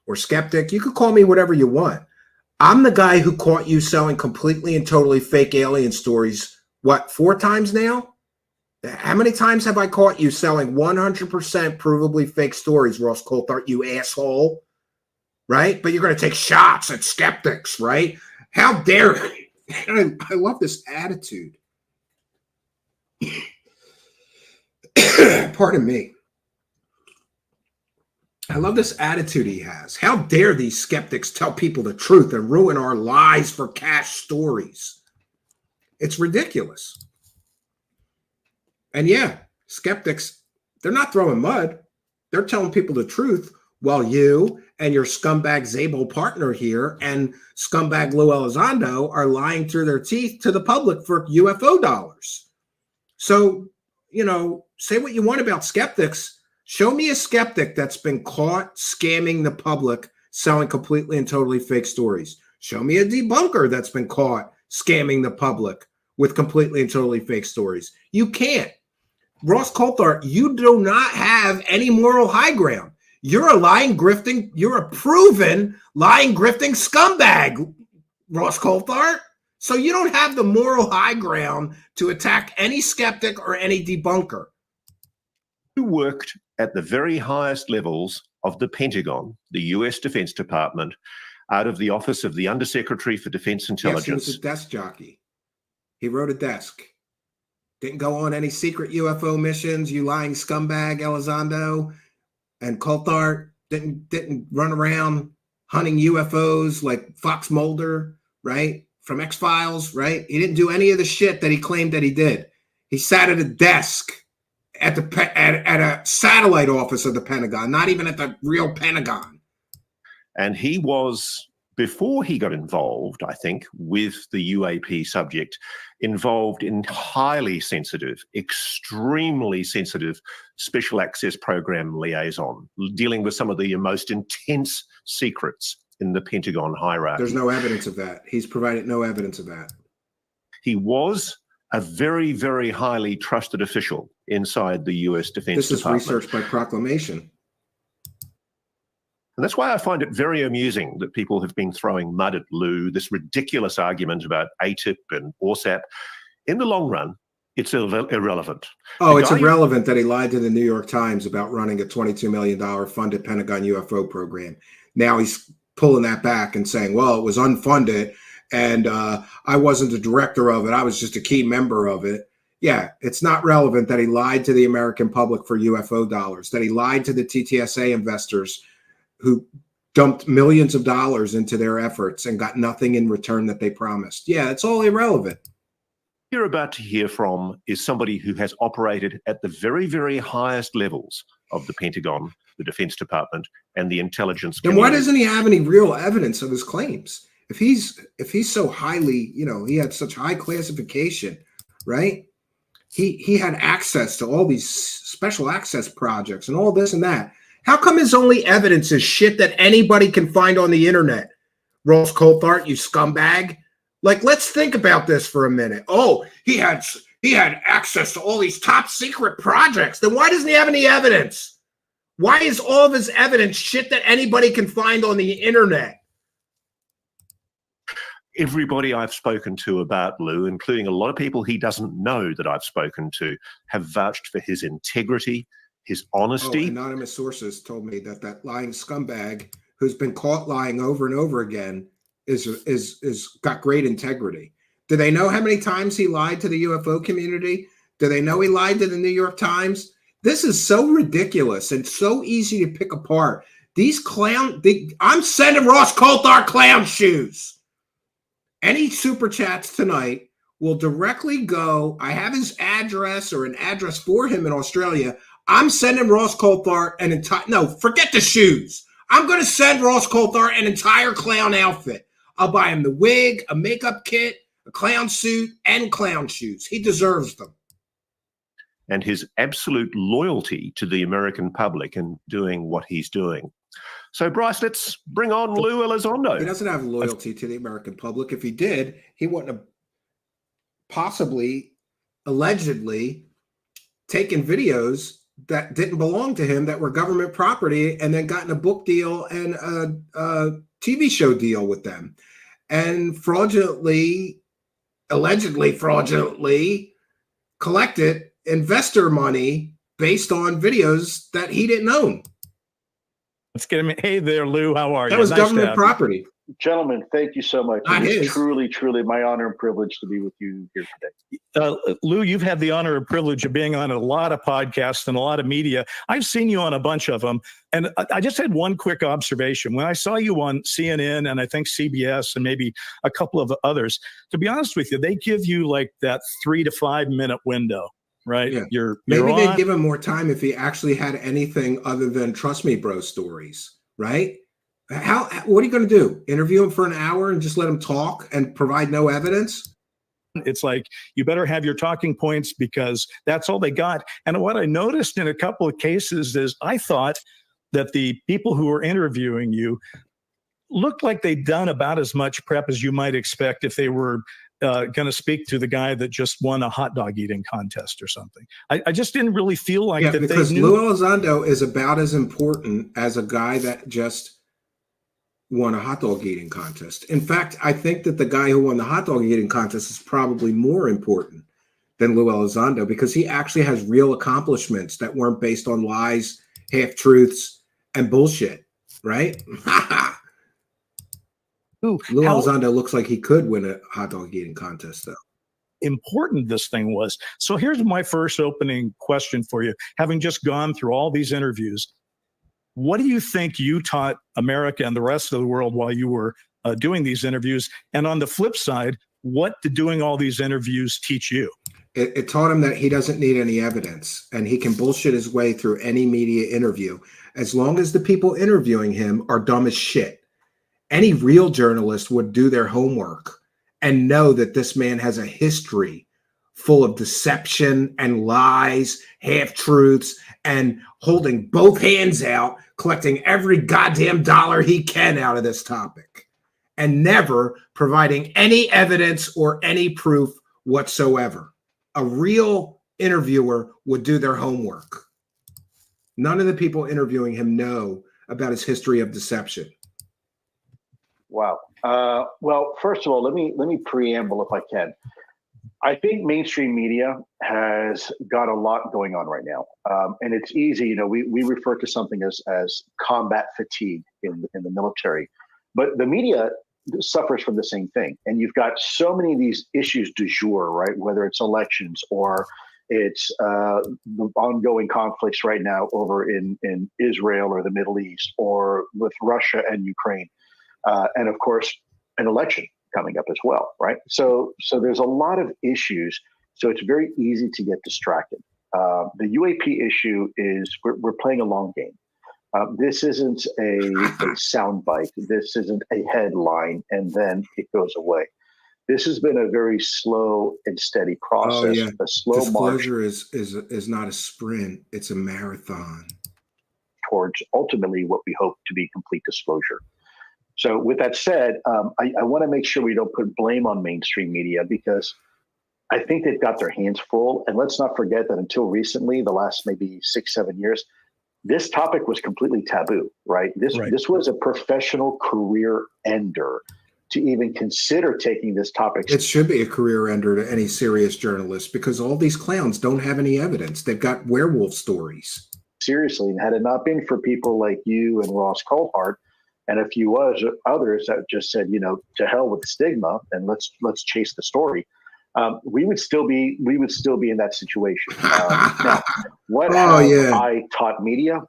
[SPEAKER 14] or skeptic. You could call me whatever you want. I'm the guy who caught you selling completely and totally fake alien stories, what, 4 times now? How many times have I caught you selling 100% provably fake stories, Ross Coulthart, you asshole? Right? But you're going to take shots at skeptics, right? How dare you? I love this attitude. Pardon me. I love this attitude he has. How dare these skeptics tell people the truth and ruin our lies for cash stories? It's ridiculous. And yeah, skeptics, they're not throwing mud. They're telling people the truth while you and your scumbag Zabel partner here and scumbag Lue Elizondo are lying through their teeth to the public for UFO dollars. So, you know, say what you want about skeptics. Show me a skeptic that's been caught scamming the public, selling completely and totally fake stories. Show me a debunker that's been caught scamming the public with completely and totally fake stories. You can't. Ross Coulthart, you do not have any moral high ground. You're a lying, grifting, you're a proven lying, grifting scumbag, Ross Coulthart. So you don't have the moral high ground to attack any skeptic or any debunker.
[SPEAKER 5] who worked at the very highest levels of the Pentagon, the US Defense Department, out of the Office of the Undersecretary for Defense Intelligence.
[SPEAKER 14] Yes, he was a desk jockey. He wrote a desk. Didn't go on any secret UFO missions, you lying scumbag, Elizondo. And Coulthart didn't run around hunting UFOs like Fox Mulder, right? From X-Files, right? He didn't do any of the shit that he claimed that he did. He sat at a desk at a satellite office of the Pentagon, not even at the real Pentagon.
[SPEAKER 5] And he was, before he got involved, I think, with the UAP subject, involved in highly sensitive, extremely sensitive special access program liaison, dealing with some of the most intense secrets in the Pentagon hierarchy.
[SPEAKER 14] There's no evidence of that. He's provided no evidence of that.
[SPEAKER 5] He was a very, very highly trusted official inside the US Defense Department.
[SPEAKER 14] This is research by proclamation.
[SPEAKER 5] And that's why I find it very amusing that people have been throwing mud at Lue, this ridiculous argument about ATIP and ORSAP. In the long run, it's irrelevant.
[SPEAKER 14] Oh, it's irrelevant that he lied to the New York Times about running a $22 million funded Pentagon UFO program. Now he's pulling that back and saying, well, it was unfunded and I wasn't the director of it. I was just a key member of it. Yeah, it's not relevant that he lied to the American public for UFO dollars, that he lied to the TTSA investors who dumped millions of dollars into their efforts and got nothing in return that they promised. Yeah, it's all irrelevant.
[SPEAKER 5] You're about to hear from is somebody who has operated at the very, very highest levels of the Pentagon, the Defense Department, and the intelligence community.
[SPEAKER 14] Then why doesn't he have any real evidence of his claims? If he's so highly, he had such high classification, right? He had access to all these special access projects and all this and that. How come his only evidence is shit that anybody can find on the internet? Ross Coulthart, you scumbag. Like, let's think about this for a minute. Oh, he had access to all these top secret projects. Then why doesn't he have any evidence? Why is all of his evidence shit that anybody can find on the internet?
[SPEAKER 5] Everybody I've spoken to about Lue, including a lot of people he doesn't know that I've spoken to, have vouched for his integrity, his honesty.
[SPEAKER 14] Oh, anonymous sources told me that lying scumbag who's been caught lying over and over again is got great integrity. Do they know how many times he lied to the UFO community? Do they know he lied to the New York Times? This is so ridiculous and so easy to pick apart. These I'm sending Ross Coulthart clown shoes. Any super chats tonight will directly go. I have his address or an address for him in Australia. I'm sending Ross Coulthart an entire, no, forget the shoes. I'm going to send Ross Coulthart an entire clown outfit. I'll buy him the wig, a makeup kit, a clown suit, and clown shoes. He deserves them.
[SPEAKER 5] And his absolute loyalty to the American public and doing what he's doing. So, Bryce, let's bring on Lue Elizondo.
[SPEAKER 14] He doesn't have loyalty to the American public. If he did, he wouldn't have possibly, allegedly, taken videos that didn't belong to him that were government property and then gotten a book deal and a TV show deal with them. And allegedly fraudulently collected investor money based on videos that he didn't own.
[SPEAKER 15] Let's get him. Hey there, Lue. How are you?
[SPEAKER 14] That was government property.
[SPEAKER 16] Gentlemen, thank you so much.
[SPEAKER 14] Not
[SPEAKER 16] It is
[SPEAKER 14] his.
[SPEAKER 16] truly my honor and privilege to be with you here today.
[SPEAKER 15] Lue, you've had the honor and privilege of being on a lot of podcasts and a lot of media. I've seen you on a bunch of them. And I just had one quick observation. When I saw you on CNN and I think CBS and maybe a couple of others, to be honest with you, they give you like that 3 to 5 minute window, right?
[SPEAKER 14] Yeah.
[SPEAKER 15] Maybe
[SPEAKER 14] they'd give him more time if he actually had anything other than trust me, bro stories, right? What are you going to do? Interview him for an hour and just let him talk and provide no evidence?
[SPEAKER 15] It's like, you better have your talking points because that's all they got. And what I noticed in a couple of cases is I thought that the people who were interviewing you looked like they'd done about as much prep as you might expect if they were going to speak to the guy that just won a hot dog eating contest or something. I just didn't really feel like that
[SPEAKER 14] because
[SPEAKER 15] they knew.
[SPEAKER 14] Lue Elizondo is about as important as a guy that just won a hot dog eating contest. In fact, I think that the guy who won the hot dog eating contest is probably more important than Lue Elizondo because he actually has real accomplishments that weren't based on lies, half-truths, and bullshit, right? Lue Elizondo looks like he could win a hot dog eating contest, though.
[SPEAKER 15] Important this thing was. So here's my first opening question for you. Having just gone through all these interviews, what do you think you taught America and the rest of the world while you were doing these interviews? And on the flip side, what did doing all these interviews teach you?
[SPEAKER 14] It taught him that he doesn't need any evidence and he can bullshit his way through any media interview as long as the people interviewing him are dumb as shit. Any real journalist would do their homework and know that this man has a history full of deception and lies, half-truths, and holding both hands out, collecting every goddamn dollar he can out of this topic, and never providing any evidence or any proof whatsoever. A real interviewer would do their homework. None of the people interviewing him know about his history of deception.
[SPEAKER 16] Wow. Well, first of all, let me preamble if I can. I think mainstream media has got a lot going on right now, and it's easy. You know, we refer to something as combat fatigue in the military, but the media suffers from the same thing. And you've got so many of these issues du jour, right? Whether it's elections or it's the ongoing conflicts right now over in Israel or the Middle East, or with Russia and Ukraine. And of course, an election coming up as well, right? So there's a lot of issues. So it's very easy to get distracted. The UAP issue is we're playing a long game. This isn't a soundbite. This isn't a headline and then it goes away. This has been a very slow and steady process.
[SPEAKER 14] Oh, yeah.
[SPEAKER 16] A slow
[SPEAKER 14] Disclosure
[SPEAKER 16] march
[SPEAKER 14] is not a sprint; it's a marathon
[SPEAKER 16] towards ultimately what we hope to be complete disclosure. So with that said, I want to make sure we don't put blame on mainstream media because I think they've got their hands full. And let's not forget that until recently, the last maybe 6-7 years, this topic was completely taboo, right? This was a professional career ender to even consider taking this topic.
[SPEAKER 14] It should be a career ender to any serious journalist because all these clowns don't have any evidence. They've got werewolf stories.
[SPEAKER 16] Seriously, and had it not been for people like you and Ross Coulthart and a few others that just said, you know, to hell with the stigma and let's chase the story, we would still be in that situation. Now, what have I taught media?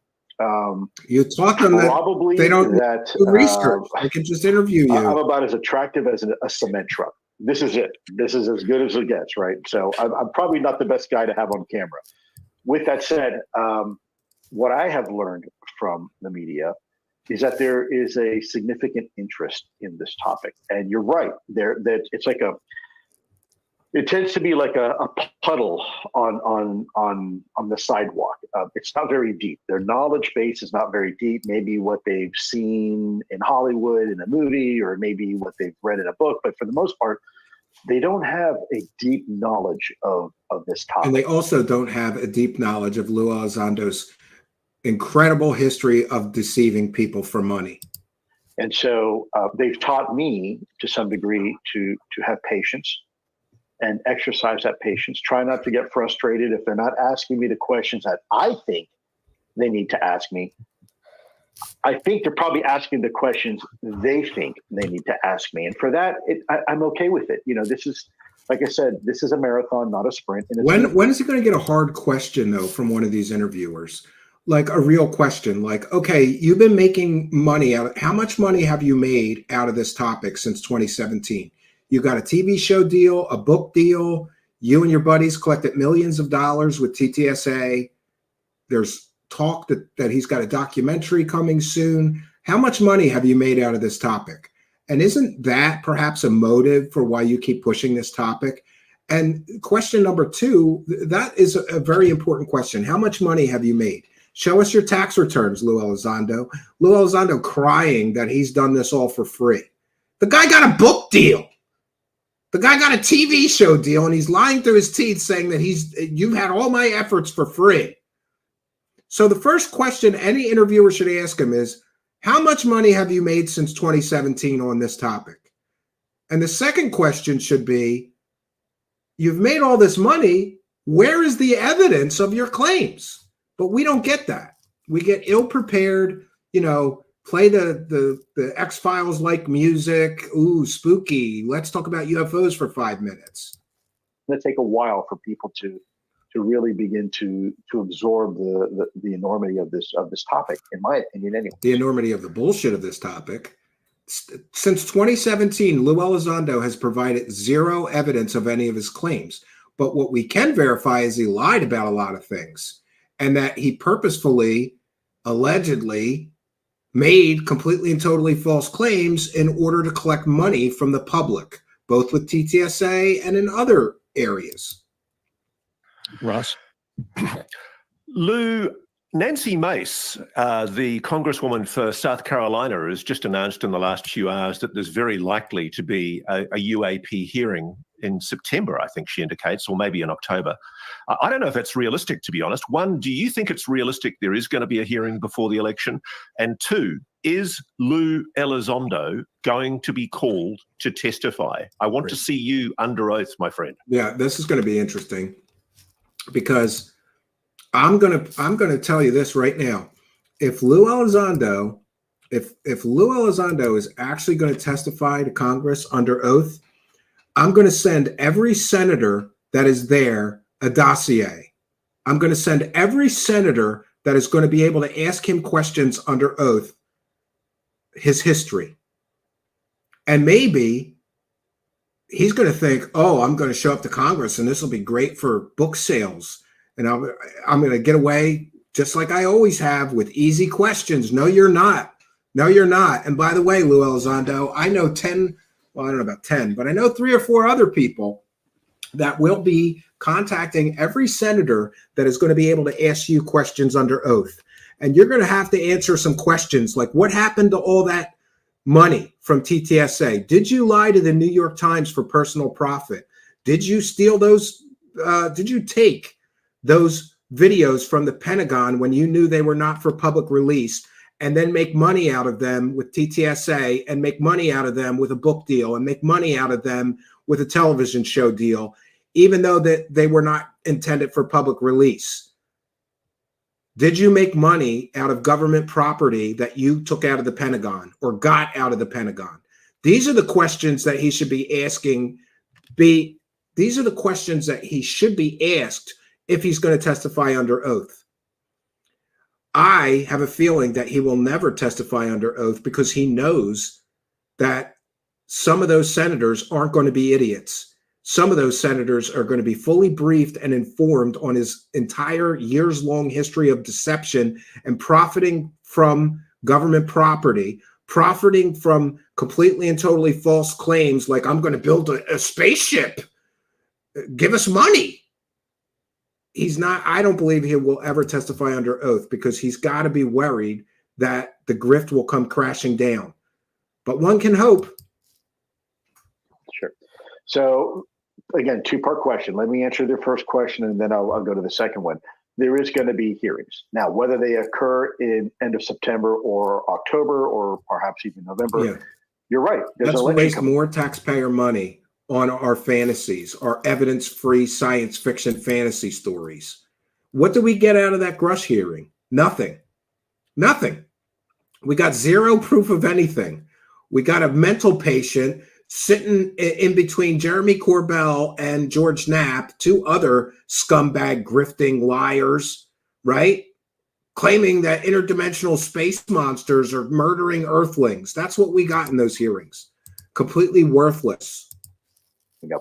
[SPEAKER 14] You taught them
[SPEAKER 16] probably
[SPEAKER 14] that they don't do research. They can just interview you.
[SPEAKER 16] I'm about as attractive as a cement truck. This is it. This is as good as it gets, right? So I'm probably not the best guy to have on camera. With that said, what I have learned from the media is that there is a significant interest in this topic, and you're right. That it's like it tends to be like a puddle on the sidewalk. It's not very deep. Their knowledge base is not very deep. Maybe what they've seen in Hollywood in a movie, or maybe what they've read in a book. But for the most part, they don't have a deep knowledge of this topic.
[SPEAKER 14] And they also don't have a deep knowledge of Lue Elizondo's incredible history of deceiving people for money.
[SPEAKER 16] And so they've taught me to some degree to have patience and exercise that patience. Try not to get frustrated if they're not asking me the questions that I think they need to ask me. I think they're probably asking the questions they think they need to ask me. And for that, I'm okay with it. You know, this is, like I said, this is a marathon, not a sprint. And
[SPEAKER 14] when is he going to get a hard question, though, from one of these interviewers? Like a real question, like, okay, you've been making money out of, how much money have you made out of this topic since 2017? You got a TV show deal, a book deal. You and your buddies collected millions of dollars with TTSA. There's talk that he's got a documentary coming soon. How much money have you made out of this topic? And isn't that perhaps a motive for why you keep pushing this topic? And question number two, that is a very important question. How much money have you made? Show us your tax returns, Lue Elizondo. Lue Elizondo crying that he's done this all for free. The guy got a book deal. The guy got a TV show deal, and he's lying through his teeth saying that you've had all my efforts for free. So the first question any interviewer should ask him is, how much money have you made since 2017 on this topic? And the second question should be, you've made all this money. Where is the evidence of your claims? But we don't get that. We get ill-prepared, play the X-Files like music. Ooh, spooky. Let's talk about UFOs for 5 minutes.
[SPEAKER 16] It's going to take a while for people to really begin to absorb the enormity of this topic, in my opinion, anyway.
[SPEAKER 14] The enormity of the bullshit of this topic. Since 2017, Lue Elizondo has provided zero evidence of any of his claims. But what we can verify is he lied about a lot of things, and that he purposefully, allegedly, made completely and totally false claims in order to collect money from the public, both with TTSA and in other areas.
[SPEAKER 15] Ross?
[SPEAKER 5] Lou, Nancy Mace, the Congresswoman for South Carolina, has just announced in the last few hours that there's very likely to be a UAP hearing in September, I think she indicates, or maybe in October. I don't know if it's realistic, to be honest. One, do you think it's realistic there is going to be a hearing before the election? And two, is Lue Elizondo going to be called to testify? I want to see you under oath, my friend.
[SPEAKER 14] Yeah, this is going to be interesting, because I'm gonna tell you this right now. If Lue Elizondo is actually going to testify to Congress under oath, I'm going to send every senator that is there a dossier. I'm going to send every senator that is going to be able to ask him questions under oath his history. And maybe he's going to think, oh, I'm going to show up to Congress and this will be great for book sales. And I'm going to get away just like I always have with easy questions. No, you're not. No, you're not. And by the way, Lue Elizondo, I know 10, well, I don't know about 10, but I know 3 or 4 other people that will be contacting every senator that is going to be able to ask you questions under oath. And you're going to have to answer some questions like, what happened to all that money from TTSA? Did you lie to the New York Times for personal profit? Did you steal those? Did you take those videos from the Pentagon when you knew they were not for public release, and then make money out of them with TTSA, and make money out of them with a book deal, and make money out of them with a television show deal, even though that they were not intended for public release? Did you make money out of government property that you took out of the Pentagon or got out of the Pentagon? These are the questions that he should be asking. These are the questions that he should be asked if he's going to testify under oath. I have a feeling that he will never testify under oath, because he knows that some of those senators aren't going to be idiots. Some of those senators are going to be fully briefed and informed on his entire years-long history of deception and profiting from government property, profiting from completely and totally false claims like, I'm going to build a spaceship. Give us money. He's not, I don't believe he will ever testify under oath, because he's got to be worried that the grift will come crashing down. But one can hope.
[SPEAKER 16] Sure. So again, 2-part question. Let me answer the first question, and then I'll go to the second one. There is going to be hearings. Now, whether they occur in end of September or October or perhaps even November, you're right.
[SPEAKER 14] Let's waste more taxpayer money on our fantasies, our evidence-free science fiction fantasy stories. What do we get out of that Grush hearing? Nothing. Nothing. We got zero proof of anything. We got a mental patient sitting in between Jeremy Corbell and George Knapp, 2 other scumbag grifting liars, right? Claiming that interdimensional space monsters are murdering Earthlings. That's what we got in those hearings. Completely worthless.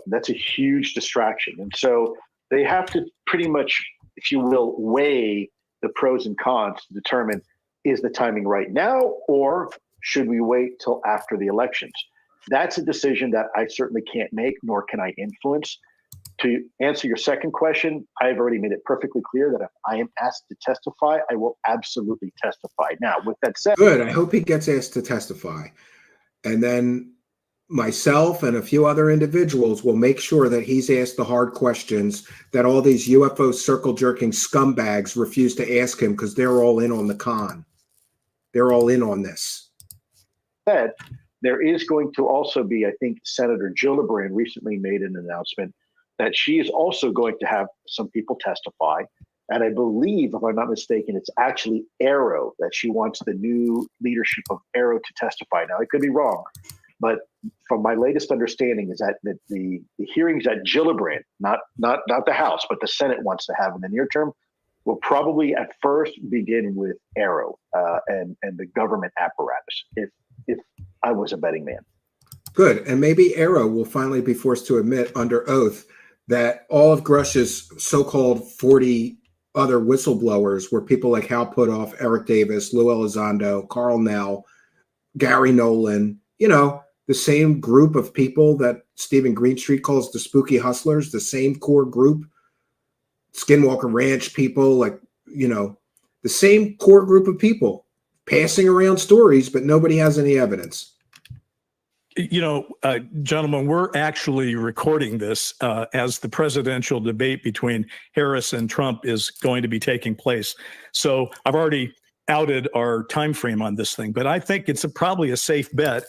[SPEAKER 16] That's a huge distraction. And so they have to pretty much, if you will, weigh the pros and cons to determine, is the timing right now, or should we wait till after the elections? That's a decision that I certainly can't make, nor can I influence. To answer your second question, I've already made it perfectly clear that if I am asked to testify, I will absolutely testify. Now, with that said—
[SPEAKER 14] Good. I hope he gets asked to testify. And then myself and a few other individuals will make sure that he's asked the hard questions that all these UFO circle-jerking scumbags refuse to ask him, because they're all in on the con. They're all in on this.
[SPEAKER 16] There is going to also be, I think, Senator Gillibrand recently made an announcement that she is also going to have some people testify. And I believe, if I'm not mistaken, it's actually Arrow that she wants the new leadership of Arrow to testify. Now, I could be wrong, but from my latest understanding is that the hearings that Gillibrand, not the House, but the Senate wants to have in the near term, will probably at first begin with Arrow and the government apparatus, if I was a betting man.
[SPEAKER 14] Good. And maybe Arrow will finally be forced to admit under oath that all of Grush's so-called 40 other whistleblowers were people like Hal Puthoff, Eric Davis, Lue Elizondo, Carl Nell, Gary Nolan, the same group of people that Stephen Greenstreet calls the spooky hustlers, the same core group, Skinwalker Ranch people, the same core group of people passing around stories, but nobody has any evidence.
[SPEAKER 15] Gentlemen, we're actually recording this as the presidential debate between Harris and Trump is going to be taking place. So I've already outed our time frame on this thing, but I think it's probably a safe bet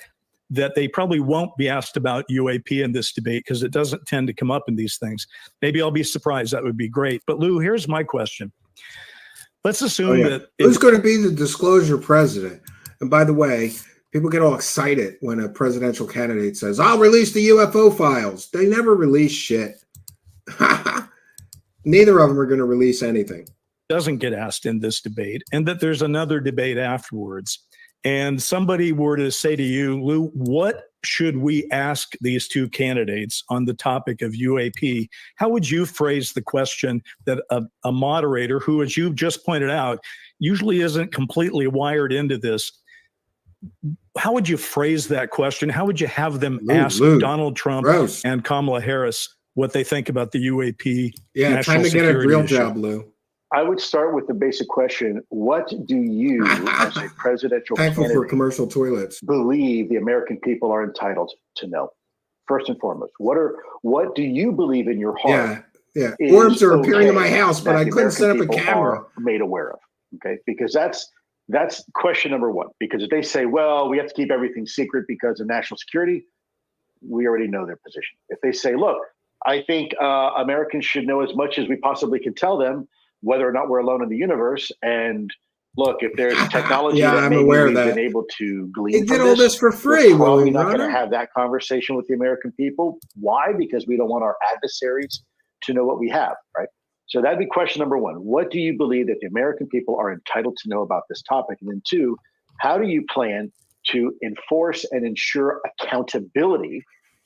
[SPEAKER 15] that they probably won't be asked about UAP in this debate because it doesn't tend to come up in these things. Maybe I'll be surprised. That would be great. But Lou, here's my question. Let's assume that
[SPEAKER 14] who's going to be the disclosure president? And by the way, people get all excited when a presidential candidate says, I'll release the UFO files. They never release shit. Neither of them are going to release anything.
[SPEAKER 15] Doesn't get asked in this debate, and that there's another debate afterwards. And somebody were to say to you, Lou, what should we ask these two candidates on the topic of UAP? How would you phrase the question that a moderator who, as you just pointed out, usually isn't completely wired into this? How would you phrase that question? How would you have them ask Donald Trump and Kamala Harris what they think about the UAP?
[SPEAKER 14] Yeah, time to get a real job, Lou.
[SPEAKER 16] I would start with the basic question: what do you, as a presidential
[SPEAKER 14] thankful
[SPEAKER 16] candidate,
[SPEAKER 14] for commercial toilets,
[SPEAKER 16] believe the American people are entitled to know? First and foremost, what do you believe in your heart?
[SPEAKER 14] Yeah. Orbs are appearing in my house, but I couldn't set up a camera.
[SPEAKER 16] Made aware of, okay? Because that's question number one. Because if they say, well, we have to keep everything secret because of national security, we already know their position. If they say, look, I think Americans should know as much as we possibly can tell them, whether or not we're alone in the universe. And look, if there's technology that maybe we've been able to glean
[SPEAKER 14] from all this for free,
[SPEAKER 16] we're probably not going to have that conversation with the American people. Why? Because we don't want our adversaries to know what we have, right? So that'd be question number one. What do you believe that the American people are entitled to know about this topic? And then two, how do you plan to enforce and ensure accountability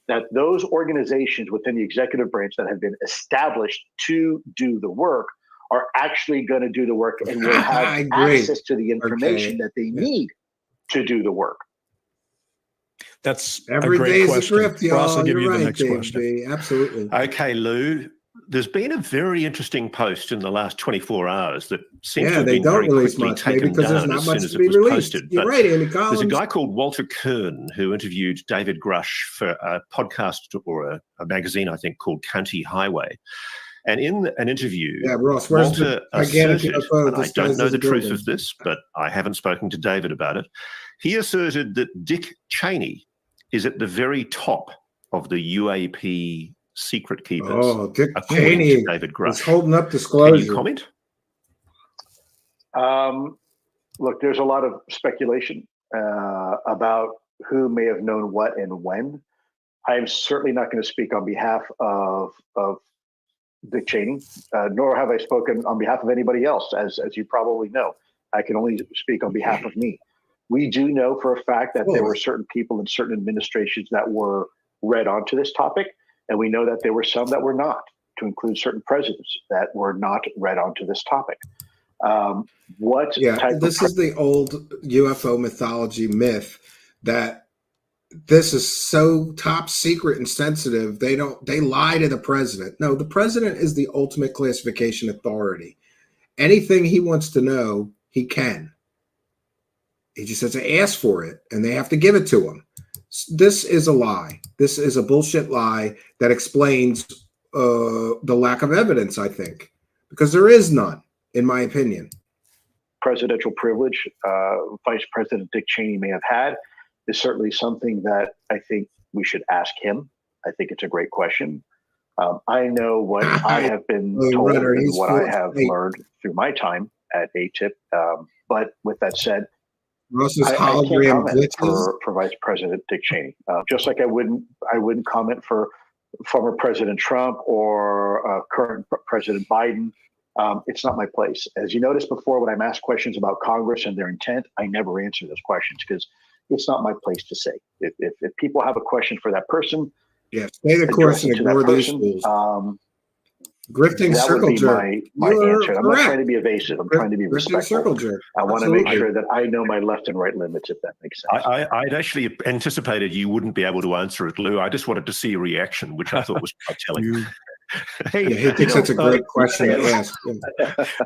[SPEAKER 16] that those organizations within the executive branch that have been established to do the work are actually going to do the work and will have access to the information that they need to do the work?
[SPEAKER 15] That's
[SPEAKER 14] every
[SPEAKER 15] a great
[SPEAKER 14] day is
[SPEAKER 15] question.
[SPEAKER 14] a grift, y'all.
[SPEAKER 15] Ross, I'll give you the
[SPEAKER 14] right,
[SPEAKER 15] next question.
[SPEAKER 14] Absolutely.
[SPEAKER 5] Okay, Lou. There's been a very interesting post in the last 24 hours that seems to have been very quickly taken down as soon as it was posted.
[SPEAKER 14] You're right, Andy Collins.
[SPEAKER 5] There's a guy called Walter Kern who interviewed David Grush for a podcast or a magazine, I think, called County Highway. And in an interview,
[SPEAKER 14] Ross,
[SPEAKER 5] Walter asserted, and I don't know the truth of this, but I haven't spoken to David about it. He asserted that Dick Cheney is at the very top of the UAP secret keepers.
[SPEAKER 14] Oh, Dick Cheney
[SPEAKER 5] David Grush
[SPEAKER 14] is holding up disclosure.
[SPEAKER 5] Can you comment?
[SPEAKER 16] Look, there's a lot of speculation about who may have known what and when. I am certainly not going to speak on behalf of Dick Cheney, nor have I spoken on behalf of anybody else, as you probably know. I can only speak on behalf of me. We do know for a fact that there were certain people in certain administrations that were read onto this topic. And we know that there were some that were not, to include certain presidents that were not read onto this topic.
[SPEAKER 14] This is the old UFO mythology myth that this is so top secret and sensitive. They lie to the president. No, the president is the ultimate classification authority. Anything he wants to know, he can. He just has to ask for it, and they have to give it to him. This is a lie. This is a bullshit lie that explains the lack of evidence, I think, because there is none, in my opinion.
[SPEAKER 16] Presidential privilege Vice President Dick Cheney may have had is certainly something that I think we should ask him. I think it's a great question. I know what I have been told and what I have learned through my time at ATIP. But with that said, I can't comment for Vice President Dick Cheney. Just like I wouldn't comment for former President Trump or current President Biden. It's not my place. As you noticed before, when I'm asked questions about Congress and their intent, I never answer those questions because it's not my place to say. If people have a question for that person,
[SPEAKER 14] stay the course and ignore these fools. Grifting circle jerk.
[SPEAKER 16] That would be my answer. I'm not trying to be evasive. I'm trying to be respectful. I want to make sure that I know my left and right limits, if that makes sense.
[SPEAKER 5] I'd actually anticipated you wouldn't be able to answer it, Lou. I just wanted to see a reaction, which I thought was quite telling.
[SPEAKER 15] Hey,
[SPEAKER 14] he thinks that's a great question to ask.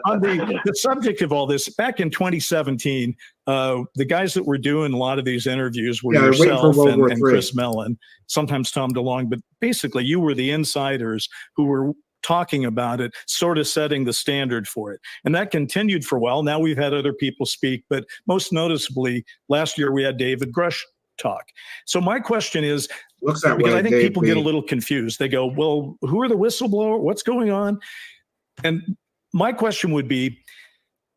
[SPEAKER 15] On the subject of all this, back in 2017, the guys that were doing a lot of these interviews were yourself and Chris Mellon, sometimes Tom DeLonge, but basically you were the insiders who were talking about it, sort of setting the standard for it. And that continued for a while. Now we've had other people speak, but most noticeably, last year we had David Grush talk. So my question is, because I think people get a little confused. They go, well, who are the whistleblower? What's going on? And my question would be,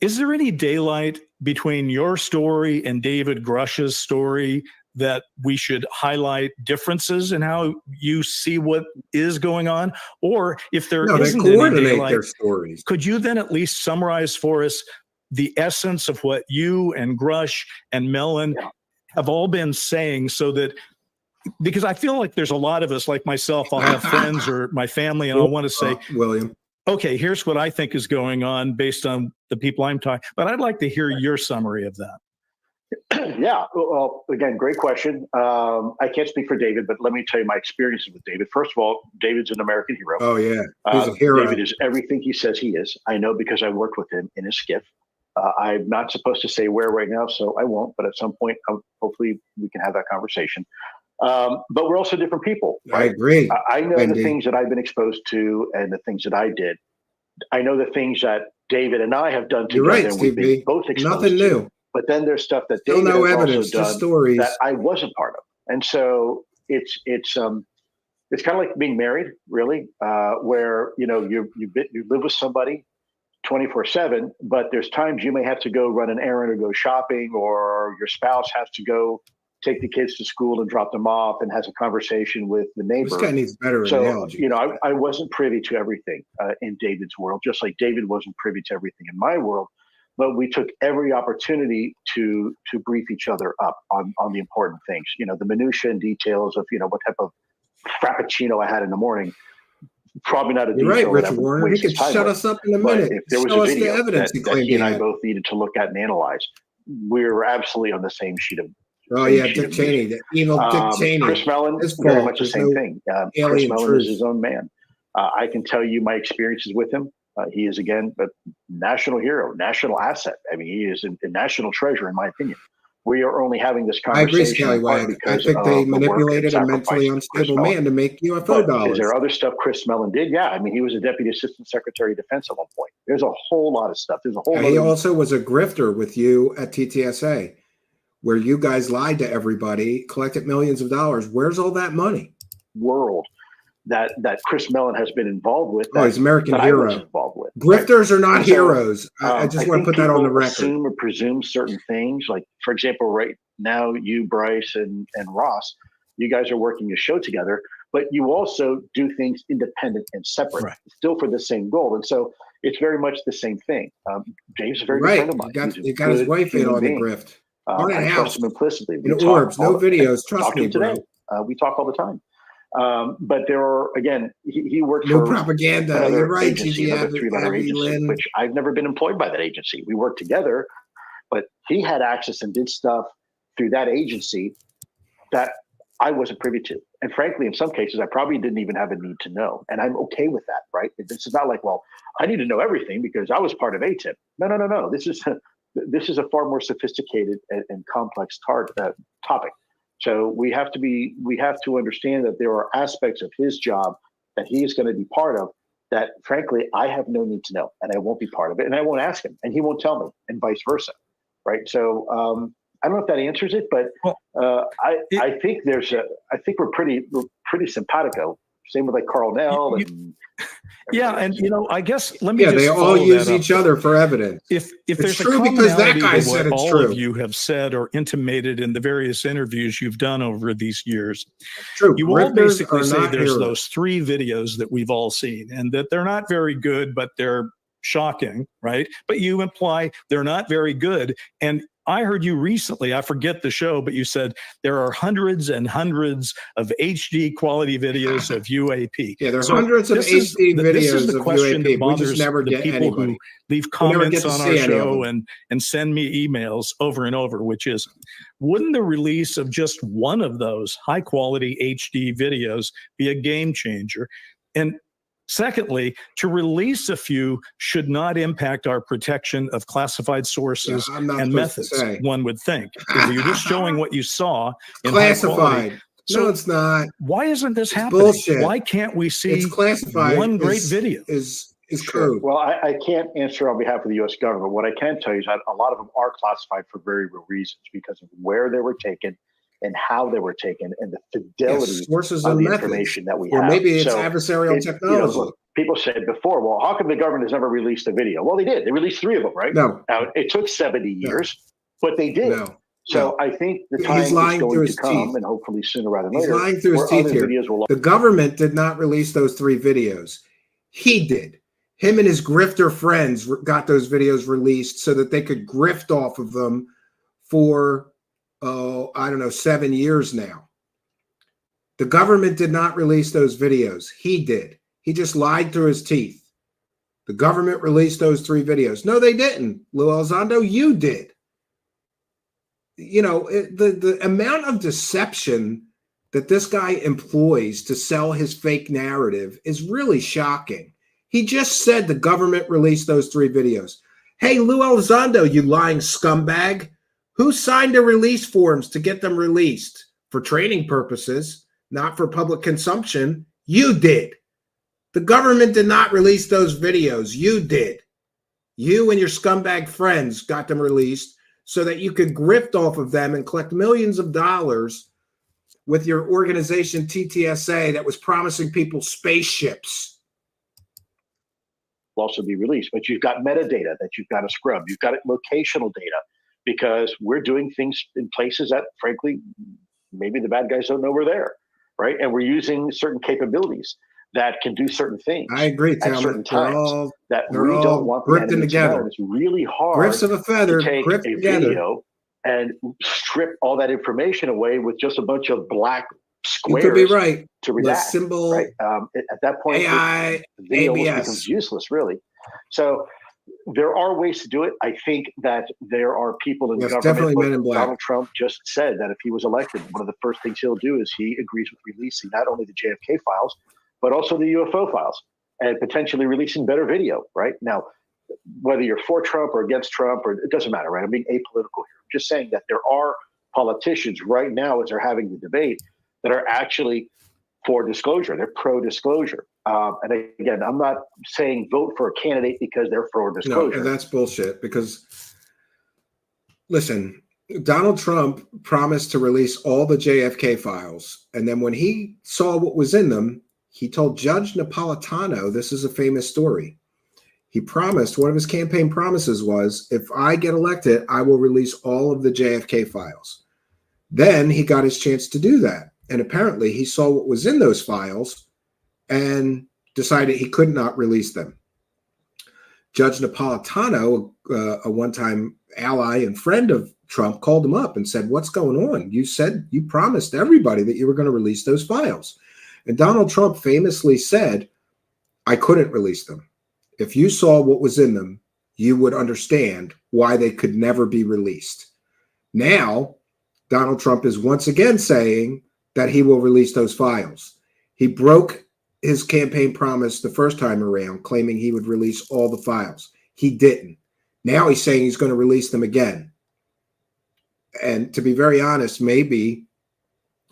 [SPEAKER 15] is there any daylight between your story and David Grush's story that we should highlight differences in how you see what is going on? Or if there isn't any daylight,
[SPEAKER 14] their stories.
[SPEAKER 15] Could you then at least summarize for us the essence of what you and Grush and Mellon have all been saying, so that, because I feel like there's a lot of us, like myself, I'll have friends or my family, and I want to say,
[SPEAKER 14] William,
[SPEAKER 15] okay, here's what I think is going on based on the people I'm talking, but I'd like to hear your summary of that.
[SPEAKER 16] Yeah, well, again, great question. I can't speak for David, but let me tell you my experiences with David. First of all, David's an American hero.
[SPEAKER 14] Oh, yeah. He's a hero.
[SPEAKER 16] David is everything he says he is. I know because I worked with him in his skiff. I'm not supposed to say where right now, so I won't. But at some point, hopefully we can have that conversation. But we're also different people. Right?
[SPEAKER 14] I agree.
[SPEAKER 16] I know the things that I've been exposed to and the things that I did. I know the things that David and I have done together.
[SPEAKER 14] You're right,
[SPEAKER 16] and
[SPEAKER 14] Steve.
[SPEAKER 16] we've been both exposed
[SPEAKER 14] Nothing new.
[SPEAKER 16] To. But then there's stuff that David has
[SPEAKER 14] evidence,
[SPEAKER 16] also done
[SPEAKER 14] stories
[SPEAKER 16] that I wasn't part of. And so it's kind of like being married, really, where you live with somebody 24/7, but there's times you may have to go run an errand or go shopping, or your spouse has to go take the kids to school and drop them off and has a conversation with the neighbor.
[SPEAKER 14] This guy needs better analogy.
[SPEAKER 16] I wasn't privy to everything in David's world, just like David wasn't privy to everything in my world. But we took every opportunity to brief each other up on the important things. The minutiae and details of what type of frappuccino I had in the morning. Probably not a detail.
[SPEAKER 14] You're right, Richard Warner. He could shut us up in a minute.
[SPEAKER 16] If there was a video that he and I both needed to look at and analyze, we were absolutely on the same sheet of.
[SPEAKER 14] Oh yeah, Dick Cheney, the evil Dick Cheney.
[SPEAKER 16] Chris Mellon is very much the same thing. Chris Mellon is his own man. I can tell you my experiences with him. He is, again, a national hero, national asset. I mean, he is a national treasure, in my opinion. We are only having this conversation.
[SPEAKER 14] I agree, Scallywag. I think they manipulated a mentally unstable man to make UFO dollars.
[SPEAKER 16] Is there other stuff Chris Mellon did? Yeah, I mean, he was a deputy assistant secretary of defense at one point. There's a whole lot of stuff. There's a whole.
[SPEAKER 14] He also was a grifter with you at TTSA, where you guys lied to everybody, collected millions of dollars. Where's all that money?
[SPEAKER 16] World that Chris Mellon has been involved with.
[SPEAKER 14] Oh, he's American hero.
[SPEAKER 16] Involved with.
[SPEAKER 14] Grifters are not heroes. I just want to put that on the record.
[SPEAKER 16] Assume or presume certain things. Like, for example, right now, you, Bryce, and Ross, you guys are working a show together, but you also do things independent and separate, still for the same goal. And so it's very much the same thing. Dave's a very good friend of mine.
[SPEAKER 14] You got his wife in on the grift.
[SPEAKER 16] I trust him implicitly.
[SPEAKER 14] In orbs, no videos. Trust me, bro.
[SPEAKER 16] We talk all the time. But there are, again, he worked
[SPEAKER 14] no
[SPEAKER 16] for
[SPEAKER 14] propaganda. You're right,
[SPEAKER 16] agency, another three-letter agency, which I've never been employed by that agency. We worked together, but he had access and did stuff through that agency that I wasn't privy to. And frankly, in some cases, I probably didn't even have a need to know. And I'm okay with that, right? This is not like, well, I need to know everything because I was part of ATIP. No. This is a far more sophisticated and complex topic. So we have to understand that there are aspects of his job that he is going to be part of that, frankly, I have no need to know, and I won't be part of it, and I won't ask him, and he won't tell me, and vice versa, right? So I don't know if that answers it, but I think we're pretty simpatico Same with like Carl and
[SPEAKER 15] yeah, and I guess let me just
[SPEAKER 14] they all use each other for evidence.
[SPEAKER 15] If
[SPEAKER 14] it's
[SPEAKER 15] there's
[SPEAKER 14] true
[SPEAKER 15] a
[SPEAKER 14] because that guy
[SPEAKER 15] to
[SPEAKER 14] said
[SPEAKER 15] what
[SPEAKER 14] it's
[SPEAKER 15] all
[SPEAKER 14] true.
[SPEAKER 15] of you have said or intimated in the various interviews you've done over these years,
[SPEAKER 14] true.
[SPEAKER 15] You
[SPEAKER 14] Grifters
[SPEAKER 15] all basically
[SPEAKER 14] are
[SPEAKER 15] say
[SPEAKER 14] not
[SPEAKER 15] there's
[SPEAKER 14] heroes.
[SPEAKER 15] those 3 videos that we've all seen, and that they're not very good, but they're shocking, right? But you imply they're not very good, and I heard you recently, I forget the show, but you said there are hundreds and hundreds of HD quality videos of UAP.
[SPEAKER 14] Yeah, there are hundreds of HD videos
[SPEAKER 15] this is the
[SPEAKER 14] of
[SPEAKER 15] question
[SPEAKER 14] UAP.
[SPEAKER 15] that bothers
[SPEAKER 14] We just never
[SPEAKER 15] the
[SPEAKER 14] get
[SPEAKER 15] people
[SPEAKER 14] anybody.
[SPEAKER 15] who leave
[SPEAKER 14] We never
[SPEAKER 15] comments
[SPEAKER 14] get to
[SPEAKER 15] on
[SPEAKER 14] see
[SPEAKER 15] our
[SPEAKER 14] any of
[SPEAKER 15] show
[SPEAKER 14] them.
[SPEAKER 15] and send me emails over and over, which is, wouldn't the release of just one of those high quality HD videos be a game changer? And secondly, to release a few should not impact our protection of classified sources and methods, one would think. If you're just showing what you saw in
[SPEAKER 14] classified.
[SPEAKER 15] high quality.
[SPEAKER 14] No, it's not.
[SPEAKER 15] Why isn't this happening?
[SPEAKER 14] Bullshit.
[SPEAKER 15] Why can't we see
[SPEAKER 14] it's classified
[SPEAKER 15] one great video?
[SPEAKER 14] Is
[SPEAKER 16] sure.
[SPEAKER 14] code.
[SPEAKER 16] Well, I can't answer on behalf of the U.S. government. What I can tell you is that a lot of them are classified for very real reasons because of where they were taken and how they were taken and the fidelity
[SPEAKER 14] sources
[SPEAKER 16] of
[SPEAKER 14] and
[SPEAKER 16] the
[SPEAKER 14] methods.
[SPEAKER 16] information that we
[SPEAKER 14] Or
[SPEAKER 16] have.
[SPEAKER 14] maybe it's adversarial technology.
[SPEAKER 16] Look, people said before, well, how come the government has never released a video? Well, they did. They released 3 of them, right?
[SPEAKER 14] No.
[SPEAKER 16] Now, it took 70 years, but they did.
[SPEAKER 14] No.
[SPEAKER 16] So I think the time is going to come, and hopefully sooner rather than later.
[SPEAKER 14] He's lying through his teeth here. The government did not release those 3 videos. He did. Him and his grifter friends got those videos released so that they could grift off of them for, 7 years now. The government did not release those videos. He did. He just lied through his teeth. The government released those 3 videos. No, they didn't. Lue Elizondo, you did. The amount of deception that this guy employs to sell his fake narrative is really shocking. He just said the government released those 3 videos. Hey, Lue Elizondo, you lying scumbag. Who signed the release forms to get them released? For training purposes, not for public consumption. You did. The government did not release those videos. You did. You and your scumbag friends got them released so that you could grift off of them and collect millions of dollars with your organization TTSA that was promising people spaceships.
[SPEAKER 16] Will also be released, but you've got metadata that you've got to scrub. You've got locational data because we're doing things in places that, frankly, maybe the bad guys don't know we're there, right? And we're using certain capabilities that can do certain things.
[SPEAKER 14] I agree,
[SPEAKER 16] at certain times that we don't want the enemy to know. It's really hard
[SPEAKER 14] Grifts of a feather,
[SPEAKER 16] to take a video and strip all that information away with just a bunch of black squares.
[SPEAKER 14] You could be right.
[SPEAKER 16] To redact,
[SPEAKER 14] the symbol,
[SPEAKER 16] right? At that point,
[SPEAKER 14] AI,
[SPEAKER 16] the video almost
[SPEAKER 14] ABS.
[SPEAKER 16] becomes useless, really. So there are ways to do it. I think that there are people in government.
[SPEAKER 14] Definitely Men in Black.
[SPEAKER 16] Donald Trump just said that if he was elected, one of the first things he'll do is he agrees with releasing not only the JFK files, but also the UFO files and potentially releasing better video, right? Now, whether you're for Trump or against Trump, or it doesn't matter, right? I'm being apolitical here. I'm just saying that there are politicians right now as they're having the debate that are actually for disclosure. They're pro-disclosure. And again, I'm not saying vote for a candidate because they're for disclosure.
[SPEAKER 14] No, that's bullshit because, listen, Donald Trump promised to release all the JFK files. And then when he saw what was in them, he told Judge Napolitano, this is a famous story. He promised, one of his campaign promises was, if I get elected, I will release all of the JFK files. Then he got his chance to do that. And apparently he saw what was in those files and decided he could not release them. Judge Napolitano, a one-time ally and friend of Trump, called him up and said, what's going on? You said you promised everybody that you were going to release those files. And Donald Trump famously said, I couldn't release them. If you saw what was in them, you would understand why they could never be released. Now, Donald Trump is once again saying that he will release those files. He broke his campaign promise the first time around, claiming he would release all the files. He didn't. Now he's saying he's going to release them again. And to be very honest, maybe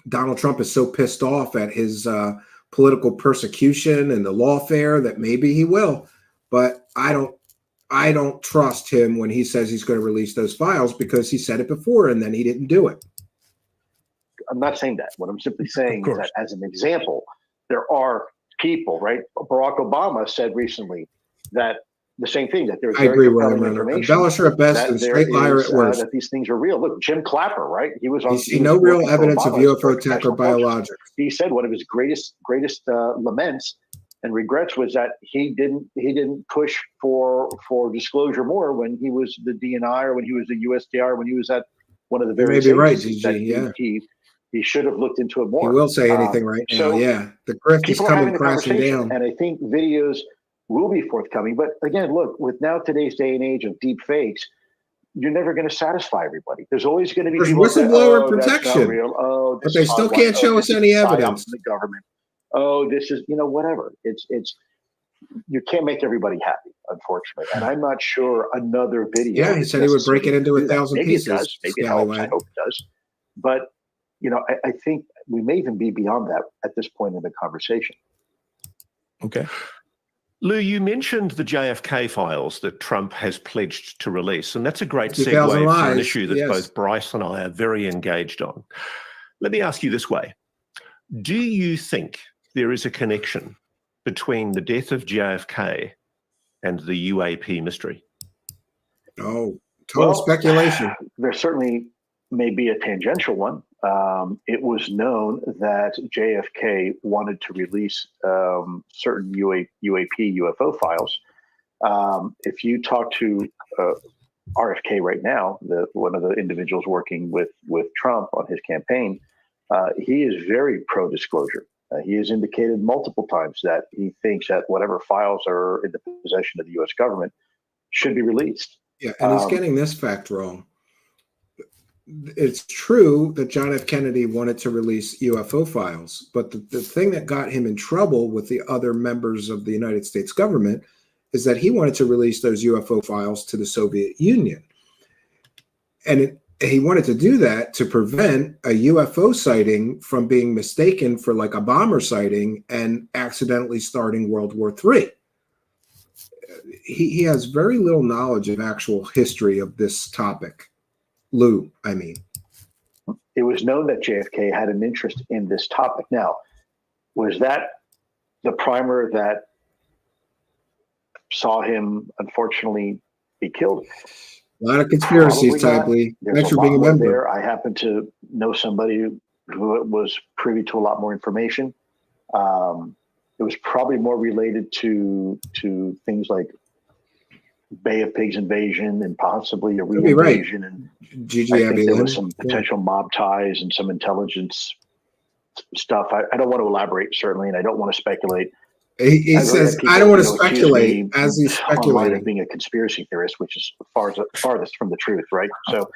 [SPEAKER 14] Donald Trump is so pissed off at his political persecution and the lawfare that maybe he will. But I don't trust him when he says he's going to release those files because he said it before and then he didn't do it.
[SPEAKER 16] I'm not saying that. What I'm simply saying is that as an example, there are people, right? Barack Obama said recently that the same thing, that there's
[SPEAKER 14] I agree
[SPEAKER 16] very
[SPEAKER 14] with him.
[SPEAKER 16] compelling information.
[SPEAKER 14] Embellisher at best
[SPEAKER 16] that
[SPEAKER 14] and
[SPEAKER 16] there
[SPEAKER 14] straight liar
[SPEAKER 16] is,
[SPEAKER 14] at worst.
[SPEAKER 16] that these things are real. Look, Jim Clapper, right? He was on.
[SPEAKER 14] You see no real evidence of UFO tech or biologics.
[SPEAKER 16] He said one of his greatest laments and regrets was that he didn't push for disclosure more when he was the DNI or when he was the USDR, when he was at one of the various agencies.
[SPEAKER 14] Right, GG, yeah.
[SPEAKER 16] He should have looked into it more.
[SPEAKER 14] He will say anything right now.
[SPEAKER 16] So
[SPEAKER 14] yeah, the grift is coming crashing down,
[SPEAKER 16] and I think videos will be forthcoming. But again, look, with now today's day and age of deep fakes, you're never going to satisfy everybody. There's always going to be people
[SPEAKER 14] whistleblower
[SPEAKER 16] that,
[SPEAKER 14] protection.
[SPEAKER 16] That's not real. Oh,
[SPEAKER 14] but they still can't show us any evidence.
[SPEAKER 16] The government. Oh, this is whatever. It's you can't make everybody happy, unfortunately. And I'm not sure another video.
[SPEAKER 14] Yeah, he said he would break it into 1,000 pieces.
[SPEAKER 16] Maybe it does. Maybe it helps. I hope it does. But I think we may even be beyond that at this point in the conversation.
[SPEAKER 5] Okay. Lou, you mentioned the JFK files that Trump has pledged to release, and that's a great segue for an issue that both Bryce and I are very engaged on. Let me ask you this way. Do you think there is a connection between the death of JFK and the UAP mystery?
[SPEAKER 14] Oh, total speculation.
[SPEAKER 16] There certainly may be a tangential one. It was known that JFK wanted to release certain UAP UFO files. If you talk to RFK right now, one of the individuals working with Trump on his campaign, he is very pro-disclosure. He has indicated multiple times that he thinks that whatever files are in the possession of the U.S. government should be released.
[SPEAKER 14] Yeah, and he's getting this fact wrong. It's true that John F. Kennedy wanted to release UFO files, but the thing that got him in trouble with the other members of the United States government is that he wanted to release those UFO files to the Soviet Union. And he wanted to do that to prevent a UFO sighting from being mistaken for like a bomber sighting and accidentally starting World War III. He has very little knowledge of actual history of this topic. Lou, I mean.
[SPEAKER 16] It was known that JFK had an interest in this topic. Now, was that the primer that saw him unfortunately be killed?
[SPEAKER 14] A lot of conspiracies, Ty Lee. Thanks for being a member.
[SPEAKER 16] There. I happen to know somebody who was privy to a lot more information. It was probably more related to things like Bay of Pigs invasion and possibly a re-invasion. And I think there was some potential mob ties and some intelligence stuff. I don't want to elaborate, certainly, and I don't want to speculate.
[SPEAKER 14] He says, I don't want to speculate as he's speculating.
[SPEAKER 16] Being a conspiracy theorist, which is farthest from the truth, right? So